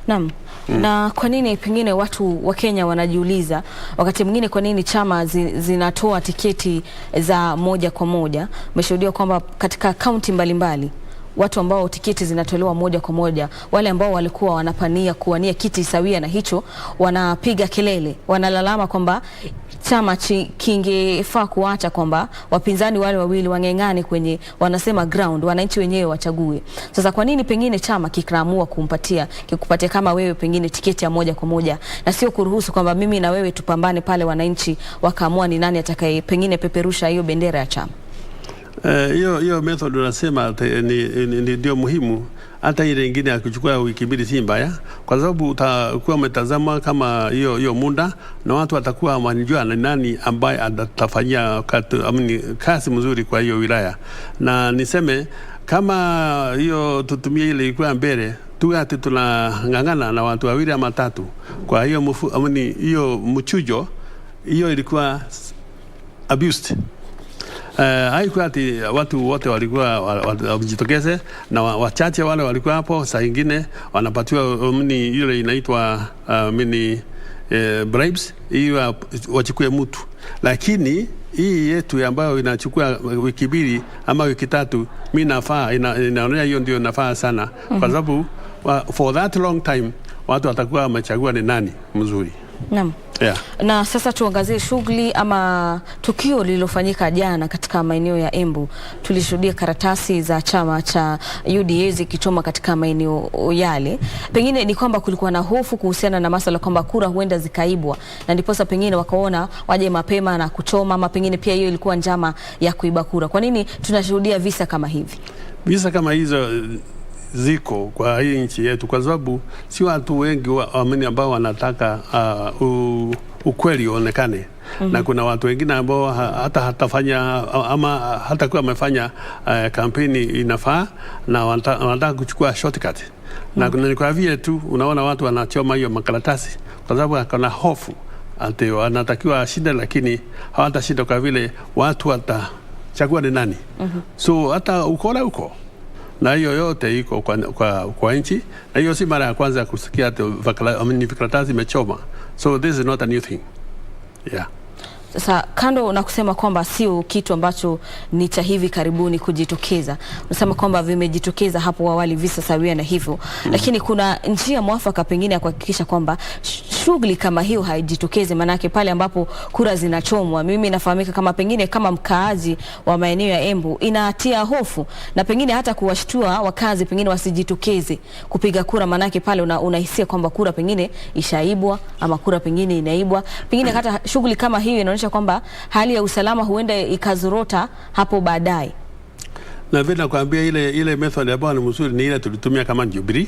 Naam. Na kwa nini pengine watu wa Kenya wanajiuliza wakati mwingine kwa nini chama zinatoa tiketi za moja kwa moja? Umeshuhudia kwamba katika kaunti mbalimbali watu ambao tiketi zinatolewa moja kwa moja, wale ambao walikuwa wanapania kuwania kiti sawia na hicho, wanapiga kelele, wanalalama kwamba chama kingefaa kuacha kwamba wapinzani wale wawili wangengane kwenye, wanasema ground, wananchi wenyewe wachague. Sasa kwa nini pengine chama kikaamua kukupatia kama wewe pengine tiketi ya moja kwa moja na sio kuruhusu kwamba mimi na wewe tupambane pale, wananchi wakaamua ni nani atakaye pengine peperusha hiyo bendera ya chama? Hiyo method unasema ndio muhimu. Hata ile nyingine ya kuchukua wiki mbili si mbaya, kwa sababu utakuwa umetazama kama hiyo muda na watu watakuwa wanajua ni nani ambaye atafanyia kazi mzuri kwa hiyo wilaya. Na niseme kama hiyo tutumie ile ilikuwa mbele tu, ati tunangangana na watu wawili ama tatu, kwa hiyo hiyo mchujo, hiyo ilikuwa abused. Haikuwa ati watu wote walikuwa wajitokeze, na wachache wale walikuwa hapo, saa nyingine wanapatiwa ile inaitwa bribes, hiyo wachukue mtu. Lakini hii yetu ambayo inachukua wiki mbili ama wiki tatu, mimi inaonea hiyo ndio nafaa sana, kwa sababu for that long time watu watakuwa wamechagua ni nani mzuri. Naam. Yeah. Na sasa tuangazie shughuli ama tukio lililofanyika jana katika maeneo ya Embu. Tulishuhudia karatasi za chama cha UDA zikichoma katika maeneo yale. Pengine ni kwamba kulikuwa na hofu kuhusiana na masuala kwamba kura huenda zikaibwa, na ndiposa pengine wakaona waje mapema na kuchoma, ama pengine pia hiyo ilikuwa njama ya kuiba kura. Kwa nini tunashuhudia visa kama hivi? Visa kama hizo ziko kwa hii nchi yetu, kwa sababu si watu wengi ambao wanataka ukweli uonekane. Na kuna watu wengine ambao hata hatafanya ama hata kuwa amefanya kampeni inafaa, na wanataka kuchukua shortcut. Na kwa vile tu unaona watu wanachoma hiyo makaratasi kwa sababu hakuna hofu ati wanatakiwa shida, lakini hawatashinda kwa vile watu watachagua ni nani. So hata uko na hiyo yote iko kwa nchi, na hiyo si mara ya kwanza kusikia vikaratasi imechoma. So this is not a new thing. Yeah. Sasa kando na kusema kwamba sio kitu ambacho ni cha hivi karibuni kujitokeza, unasema kwamba vimejitokeza hapo awali visa sawia na hivyo, lakini kuna njia mwafaka pengine ya kuhakikisha kwamba shughuli kama hiyo haijitokeze? Manake pale ambapo kura zinachomwa, mimi nafahamika kama pengine kama mkaaji wa maeneo ya Embu, inatia hofu na pengine hata kuwashtua wakazi pengine wasijitokeze kupiga kura, manake pale unahisia kwamba kura pengine ishaibwa ama kura pengine inaibwa. Pengine hata shughuli kama hiyo inaonyesha kwamba hali ya usalama huenda ikazorota hapo baadaye. Na vile nakwambia ile method ambayo ni mzuri ni ile tulitumia kama Jubilee,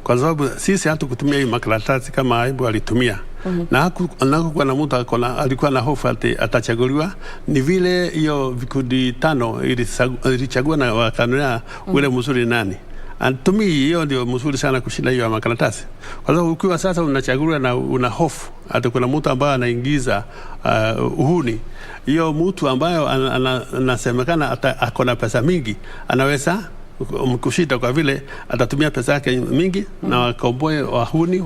kwa sababu sisi hatu kutumia hii makaratasi kama Aibu alitumia. Na hakukuwa na mtu alikuwa na hofu atachaguliwa. Ni vile hiyo vikundi 5 ilichagua na wakanuia ule mzuri nani. To me hiyo ndio mzuri sana kushinda hiyo makaratasi, kwa sababu ukiwa sasa unachaguliwa na una hofu hata kuna mtu ambaye anaingiza uhuni, hiyo mtu ambaye anasemekana akona pesa mingi anaweza kushinda kwa vile atatumia pesa yake mingi na wakomboe wahuni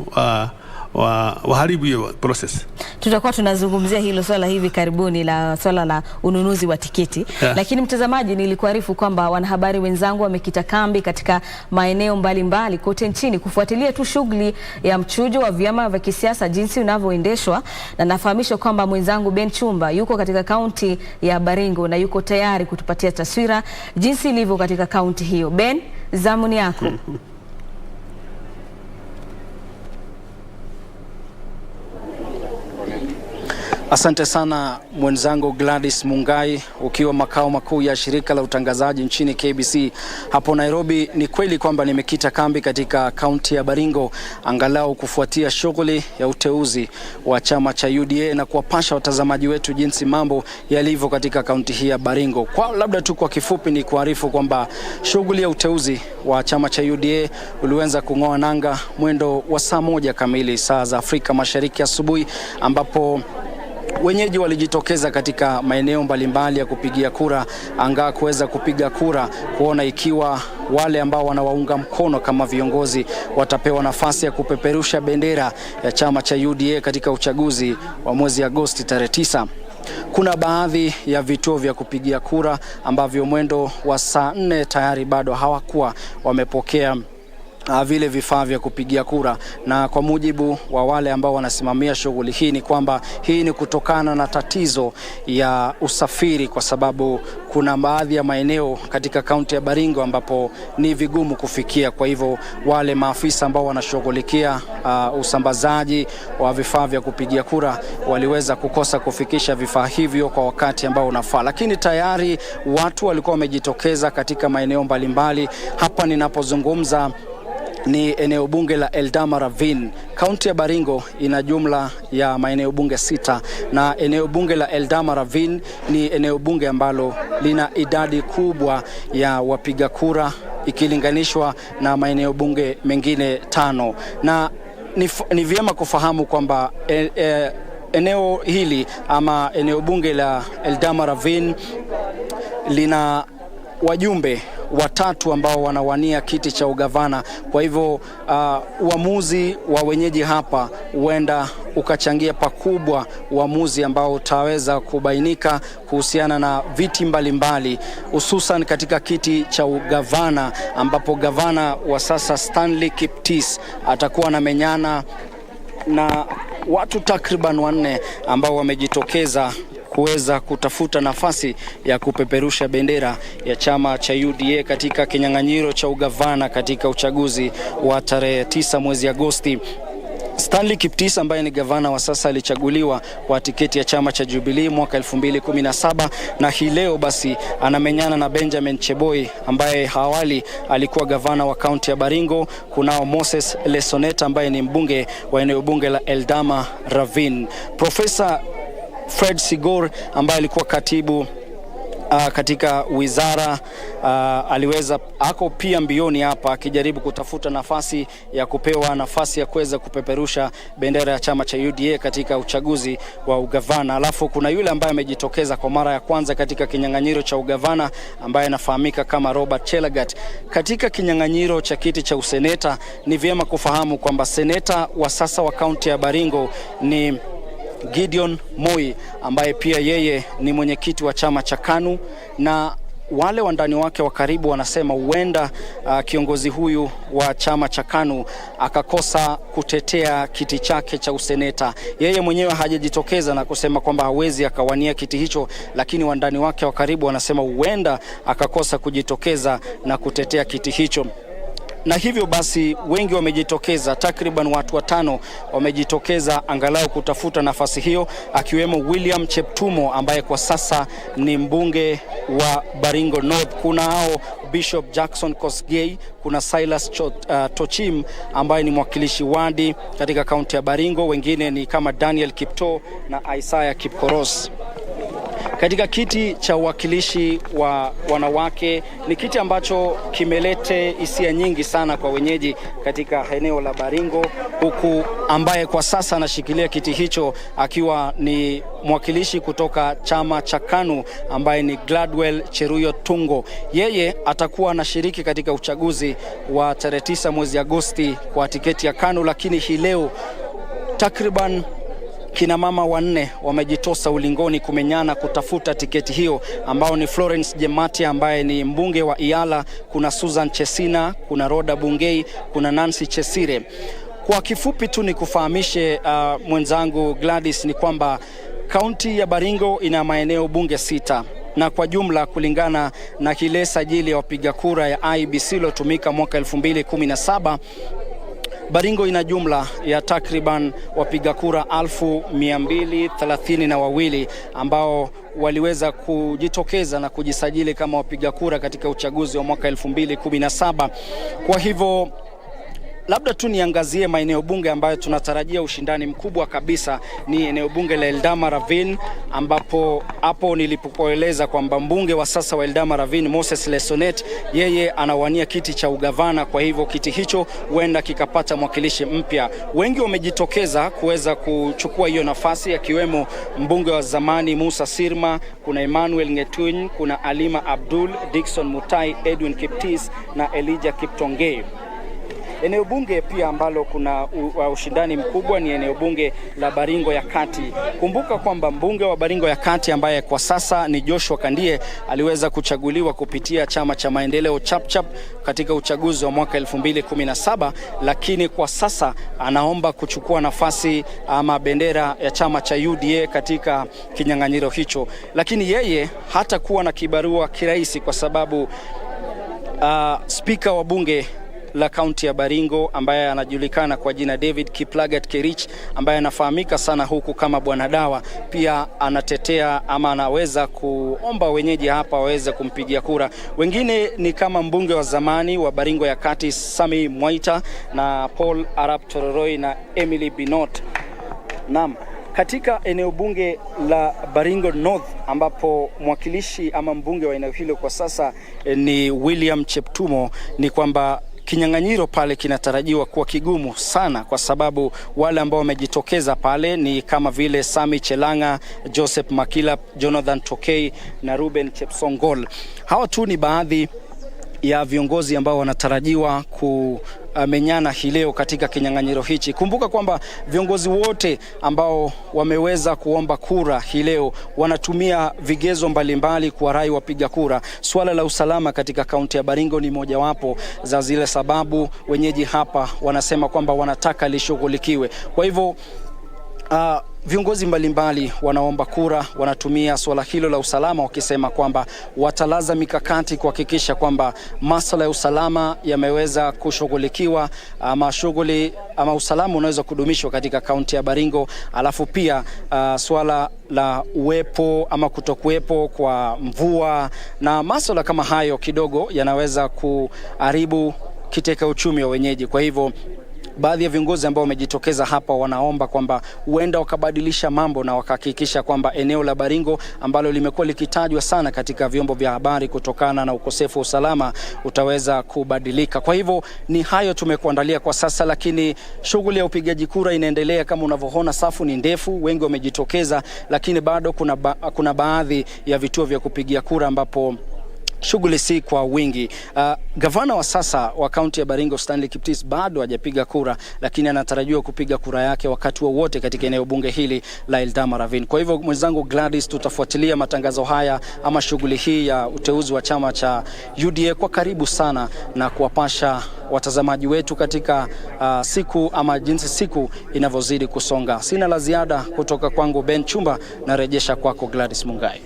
waharibu hiyo process. Tutakuwa tunazungumzia hilo swala hivi karibuni, la swala la ununuzi wa tiketi. Lakini mtazamaji, nilikuarifu kwamba wanahabari wenzangu wamekita kambi katika maeneo mbalimbali kote nchini kufuatilia tu shughuli ya mchujo wa vyama vya kisiasa jinsi unavyoendeshwa, na nafahamishwa kwamba mwenzangu Ben Chumba yuko katika kaunti ya Baringo na yuko tayari kutupatia taswira jinsi ilivyo katika kaunti hiyo. Ben, zamuni yako. Asante sana mwenzangu Gladys Mungai, ukiwa makao makuu ya shirika la utangazaji nchini KBC hapo Nairobi. Ni kweli kwamba nimekita kambi katika kaunti ya Baringo angalau kufuatia shughuli ya uteuzi wa chama cha UDA na kuwapasha watazamaji wetu jinsi mambo yalivyo katika kaunti hii ya Baringo. Labda tu kwa kifupi ni kuarifu kwamba shughuli ya uteuzi wa chama cha UDA ulianza kung'oa nanga mwendo wa saa 1 kamili saa za Afrika Mashariki asubuhi, ambapo wenyeji walijitokeza katika maeneo mbalimbali ya kupigia kura anga kuweza kupiga kura kuona ikiwa wale ambao wanawaunga mkono kama viongozi watapewa nafasi ya kupeperusha bendera ya chama cha UDA katika uchaguzi wa mwezi Agosti tarehe 9. Kuna baadhi ya vituo vya kupigia kura ambavyo mwendo wa saa 4 tayari bado hawakuwa wamepokea vile vifaa vya kupigia kura, na kwa mujibu wa wale ambao wanasimamia shughuli hii ni kwamba hii ni kutokana na tatizo ya usafiri, kwa sababu kuna baadhi ya maeneo katika kaunti ya Baringo ambapo ni vigumu kufikia. Kwa hivyo wale maafisa ambao wanashughulikia usambazaji wa vifaa vya kupigia kura waliweza kukosa kufikisha vifaa hivyo kwa wakati ambao unafaa, lakini tayari watu walikuwa wamejitokeza katika maeneo mbalimbali. Hapa ninapozungumza ni eneo bunge la Eldama Ravine. Kaunti ya Baringo ina jumla ya maeneo bunge 6 na eneo bunge la Eldama Ravine ni eneo bunge ambalo lina idadi kubwa ya wapiga kura ikilinganishwa na maeneo bunge mengine 5, na ni vyema kufahamu kwamba eneo hili ama eneo bunge la Eldama Ravine lina wajumbe watatu ambao wanawania kiti cha ugavana. Kwa hivyo uamuzi wa wenyeji hapa huenda ukachangia pakubwa uamuzi ambao utaweza kubainika kuhusiana na viti mbalimbali, hususan katika kiti cha ugavana ambapo gavana wa sasa Stanley Kiptis atakuwa anamenyana na watu takriban 4 ambao wamejitokeza kuweza kutafuta nafasi ya kupeperusha bendera ya chama cha UDA katika kinyang'anyiro cha ugavana katika uchaguzi wa tarehe 9 mwezi Agosti. Stanley Kiptis ambaye ni gavana wa sasa alichaguliwa kwa tiketi ya chama cha Jubilee mwaka 2017 na hii leo basi anamenyana na Benjamin Cheboi ambaye awali alikuwa gavana wa kaunti ya Baringo. Kunao Moses Lesoneta ambaye ni mbunge wa eneo bunge la Eldama Ravine. Profesa Fred Sigor ambaye alikuwa katibu katika wizara ako pia mbioni hapa akijaribu kutafuta nafasi ya kupewa nafasi ya kuweza kupeperusha bendera ya chama cha UDA katika uchaguzi wa ugavana. Alafu kuna yule ambaye amejitokeza kwa mara ya kwanza katika kinyang'anyiro cha ugavana ambaye anafahamika kama Robert Chelagat. Katika kinyang'anyiro cha kiti cha useneta ni vyema kufahamu kwamba seneta wa sasa wa kaunti ya Baringo ni Gideon Moi ambaye pia yeye ni mwenyekiti wa chama cha KANU, na wale wandani wake wa karibu wanasema huenda kiongozi huyu wa chama cha KANU akakosa kutetea kiti chake cha useneta. Yeye mwenyewe hajajitokeza na kusema kwamba hawezi akawania kiti hicho, lakini wandani wake wa karibu wanasema huenda akakosa kujitokeza na kutetea kiti hicho. Na hivyo basi wengi wamejitokeza, takriban watu 5 wamejitokeza angalau kutafuta nafasi hiyo, akiwemo William Cheptumo ambaye kwa sasa ni mbunge wa Baringo North. Kunao Bishop Jackson Kosgei, kuna Silas Tochim ambaye ni mwakilishi wadi katika kaunti ya Baringo. Wengine ni kama Daniel Kipto na Isaiah Kipkoros. Katika kiti cha uwakilishi wa wanawake ni kiti ambacho kimelete hisia nyingi sana kwa wenyeji katika eneo la Baringo, huku ambaye kwa sasa anashikilia kiti hicho akiwa ni mwakilishi kutoka chama cha KANU ambaye ni Gladwell Cheruiyot Tungo. Yeye atakuwa anashiriki katika uchaguzi wa tarehe 9 mwezi Agosti kwa tiketi ya KANU, lakini hii leo takriban kina mama 4 wamejitosa ulingoni kumenyana kutafuta tiketi hiyo, ambao ni Florence Jematia ambaye ni mbunge wa Iala, kuna Susan Chesina, kuna Roda Bungei, kuna Nancy Chesire. Kwa kifupi tu ni kufahamishe mwenzangu Gladys ni kwamba kaunti ya Baringo ina maeneo bunge 6 na kwa jumla kulingana na kile sajili ya wapiga kura ya IBC iliyotumika mwaka 2017, Baringo ina jumla ya takriban wapiga kura 1232 ambao waliweza kujitokeza na kujisajili kama wapiga kura katika uchaguzi wa mwaka 2017. Kwa hivyo Labda tu niangazie maeneo bunge ambayo tunatarajia ushindani mkubwa kabisa. Ni eneo bunge la Eldama Ravine, ambapo hapo nilipokueleza kwamba mbunge wa sasa wa Eldama Ravine Moses Lesonet, yeye anawania kiti cha ugavana. Kwa hivyo kiti hicho huenda kikapata mwakilishi mpya. Wengi wamejitokeza kuweza kuchukua hiyo nafasi, akiwemo mbunge wa zamani Musa Sirma, kuna Emmanuel Ngetuny, kuna Alima Abdul, Dickson Mutai, Edwin Kiptis na Elijah Kiptongei. Eneo bunge pia ambalo kuna ushindani mkubwa ni eneo bunge la Baringo ya Kati. Kumbuka kwamba mbunge wa Baringo ya Kati ambaye kwa sasa ni Joshua Kandie aliweza kuchaguliwa kupitia chama cha maendeleo Chapchap katika uchaguzi wa mwaka 2017, lakini kwa sasa anaomba kuchukua nafasi ama bendera ya chama cha UDA katika kinyang'anyiro hicho. Lakini yeye hata kuwa na kibarua kirahisi kwa sababu spika wa bunge la kaunti ya Baringo ambaye anajulikana kwa jina David Kiplagat Kerich, ambaye anafahamika sana huku kama Bwana Dawa, pia anatetea ama anaweza kuomba wenyeji hapa waweze kumpigia kura. Wengine ni kama mbunge wa zamani wa Baringo ya Kati Sami Mwaita na Paul Arap Tororoi na Emily Binot. Naam, katika eneo bunge la Baringo North ambapo mwakilishi ama mbunge wa eneo hilo kwa sasa ni William Cheptumo, ni kwamba kinyang'anyiro pale kinatarajiwa kuwa kigumu sana, kwa sababu wale ambao wamejitokeza pale ni kama vile Sami Chelanga, Joseph Makila, Jonathan Tokei na Ruben Chepsongol. Hawa tu ni baadhi ya viongozi ambao wanatarajiwa kumenyana hii leo katika kinyang'anyiro hichi. Kumbuka kwamba viongozi wote ambao wameweza kuomba kura hii leo wanatumia vigezo mbalimbali kuwarai wapiga kura. Swala la usalama katika kaunti ya Baringo ni mojawapo za zile sababu wenyeji hapa wanasema kwamba wanataka lishughulikiwe. Kwa hivyo viongozi mbalimbali wanaomba kura wanatumia swala hilo la usalama, wakisema kwamba watalaza mikakati kuhakikisha kwamba masuala ya usalama yameweza kushughulikiwa, ama usalama unaweza kudumishwa katika kaunti ya Baringo. Alafu pia swala la uwepo ama kutokuwepo kwa mvua na masuala kama hayo kidogo yanaweza kuharibu kiteka uchumi wa wenyeji. Kwa hivyo baadhi ya viongozi ambao wamejitokeza hapa wanaomba kwamba huenda wakabadilisha mambo na wakahakikisha kwamba eneo la Baringo ambalo limekuwa likitajwa sana katika vyombo vya habari kutokana na ukosefu wa usalama utaweza kubadilika. Kwa hivyo ni hayo tumekuandalia kwa sasa, lakini shughuli ya upigaji kura inaendelea. Kama unavyoona, safu ni ndefu, wengi wamejitokeza, lakini bado kuna baadhi ya vituo vya kupigia kura ambapo shughuli si kwa wingi. Gavana wa sasa wa kaunti ya Baringo Stanley Kiptis bado hajapiga kura, lakini anatarajiwa kupiga kura yake wakati wowote katika eneo bunge hili la Eldama Ravine. Kwa hivyo mwenzangu Gladys, tutafuatilia matangazo haya ama shughuli hii ya uteuzi wa chama cha UDA kwa karibu sana na kuwapasha watazamaji wetu katika siku ama jinsi siku inavyozidi kusonga. Sina la ziada kutoka kwangu Ben Chumba, na rejesha kwako Gladys Mungai.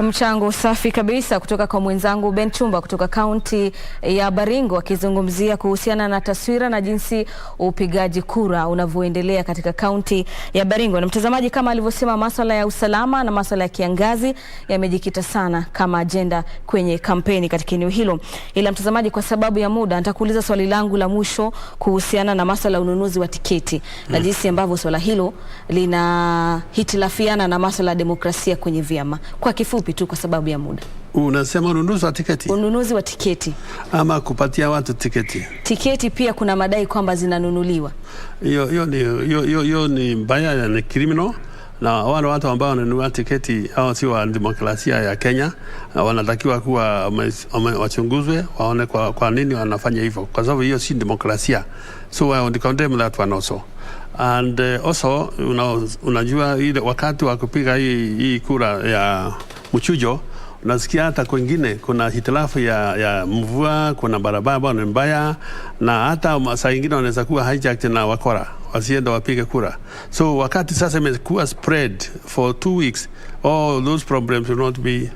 Mchango safi kabisa kutoka kwa mwenzangu Ben Chumba kutoka kaunti ya Baringo, akizungumzia kuhusiana na taswira na jinsi upigaji kura unavyoendelea katika kaunti ya Baringo. Na mtazamaji, kama alivyosema, masuala ya usalama na masuala ya kiangazi yamejikita sana kama agenda kwenye kampeni katika eneo hilo. Ila mtazamaji, kwa sababu ya muda, nitakuuliza swali langu la mwisho kuhusiana na masuala ya ununuzi wa tiketi na jinsi ambavyo swala hilo lina hitilafiana na masuala ya demokrasia kwenye vyama. Kwa kifupi tu kwa sababu ya muda. Unasema ununuzi wa tiketi? Ununuzi wa tiketi. Ama kupatia watu tiketi. Tiketi pia kuna madai kwamba zinanunuliwa. Hiyo ni mbaya, ni criminal. Na wale watu ambao wananunua tiketi hao si wa demokrasia ya Kenya, wanatakiwa kuwa wachunguzwe, waone kwa nini wanafanya hivyo, kwa sababu hiyo si demokrasia. So I want to condemn that one also. And also unajua ile wakati wa kupiga hii kura ya mchujo, unasikia hata kwingine kuna hitilafu ya mvua, kuna barabara ni mbaya, na hata saa nyingine wanaweza kuwa hijacked na wakora wasienda wapige kura. So wakati sasa imekuwa spread for 2 weeks, all those problems will not be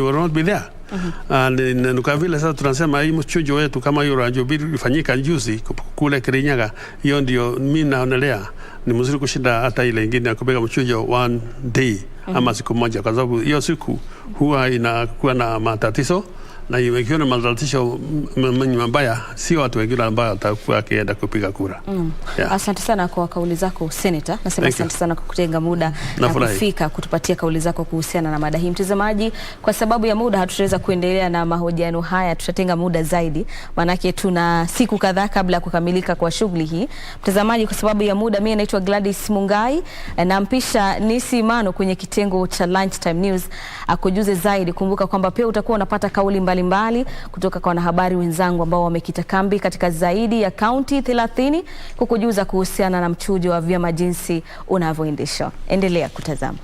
will not be there. And kwa vile sasa tunasema hii mchujo wetu kama hiyo rajobili ifanyika juzi kule Kericho, hiyo ndio mimi naonelea ni mzuri kushinda hata ile nyingine ya kupiga mchujo one day ama siku moja, kwa sababu hiyo siku huwa inakuwa na matatizo na ikiwa na matatizo mabaya, si watu wengine ambao watakuwa wakienda kupiga kura. Yeah. Asante sana kwa kauli zako Senator. Nasema asante sana kwa kutenga muda na kufika kutupatia kauli zako kuhusiana na mada hii. Mtazamaji, kwa sababu ya muda hatutaweza kuendelea na mahojiano haya, tutatenga muda zaidi manake tuna siku kadhaa kabla ya kukamilika kwa shughuli hii. Mtazamaji, kwa sababu ya muda, mimi naitwa Gladys Mungai na mpisha Nisi Mano kwenye kitengo cha Lunchtime News akujuze zaidi. Kumbuka kwamba pia utakuwa unapata kauli mbalimbali kutoka kwa wanahabari wenzangu ambao wamekita kambi katika zaidi ya kaunti 30 kukujuza kuhusiana na mchujo wa vyama jinsi unavyoendeshwa. Endelea kutazama.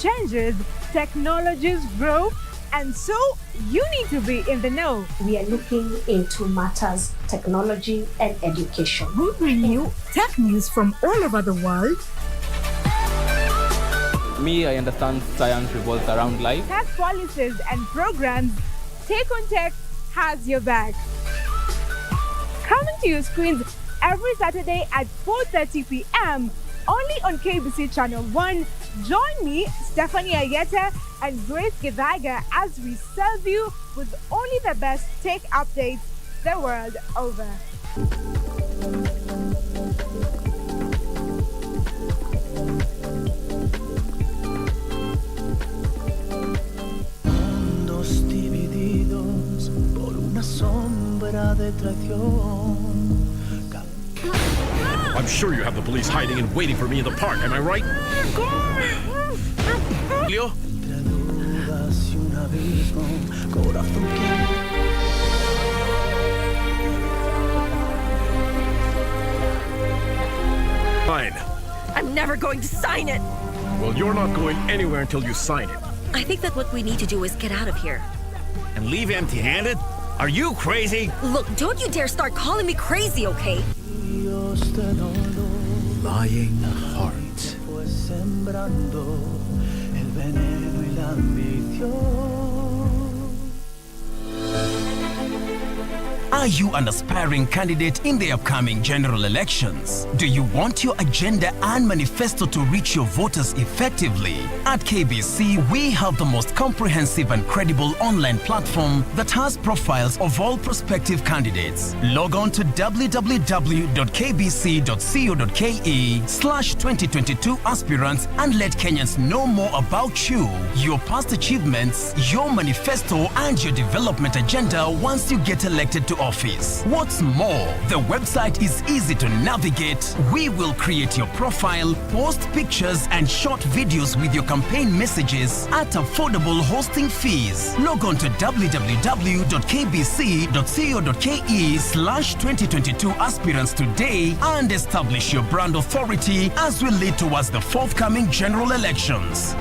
changes, technologies grow, and so you need to be in the know. We are looking into matters, technology and education. We bring you tech news from all over the world. Me, I understand science revolves around life. Tech policies and programs, Take on Tech has your back. Coming to your screens every Saturday at 4:30 p.m. only on KBC Channel 1. Join me, Stephanie Ayeta and Grace Givaga as we serve you with only the best tech updates the world over. Mundos divididos por una sombra de traición. I'm sure you have the police hiding and waiting for me in the park, am I right? Leo? Fine. I'm never going to sign it. Well, you're not going anywhere until you sign it. I think that what we need to do is get out of here. And leave empty-handed? Are you crazy? Look, don't you dare start calling me crazy, okay? Lying heart. Are you an aspiring candidate in the upcoming general elections? Do you want your agenda and manifesto to reach your voters effectively? At KBC, we have the most comprehensive and credible online platform that has profiles of all prospective candidates. Log on to www.kbc.co.ke/2022 aspirants and let Kenyans know more about you, your past achievements, your manifesto, and your development agenda once you get elected to office. What's more, the website is easy to navigate. We will create your profile, post pictures and short videos with your campaign messages at affordable hosting fees. Log on to www.kbc.co.ke/2022 aspirants today and establish your brand authority as we lead towards the forthcoming general elections.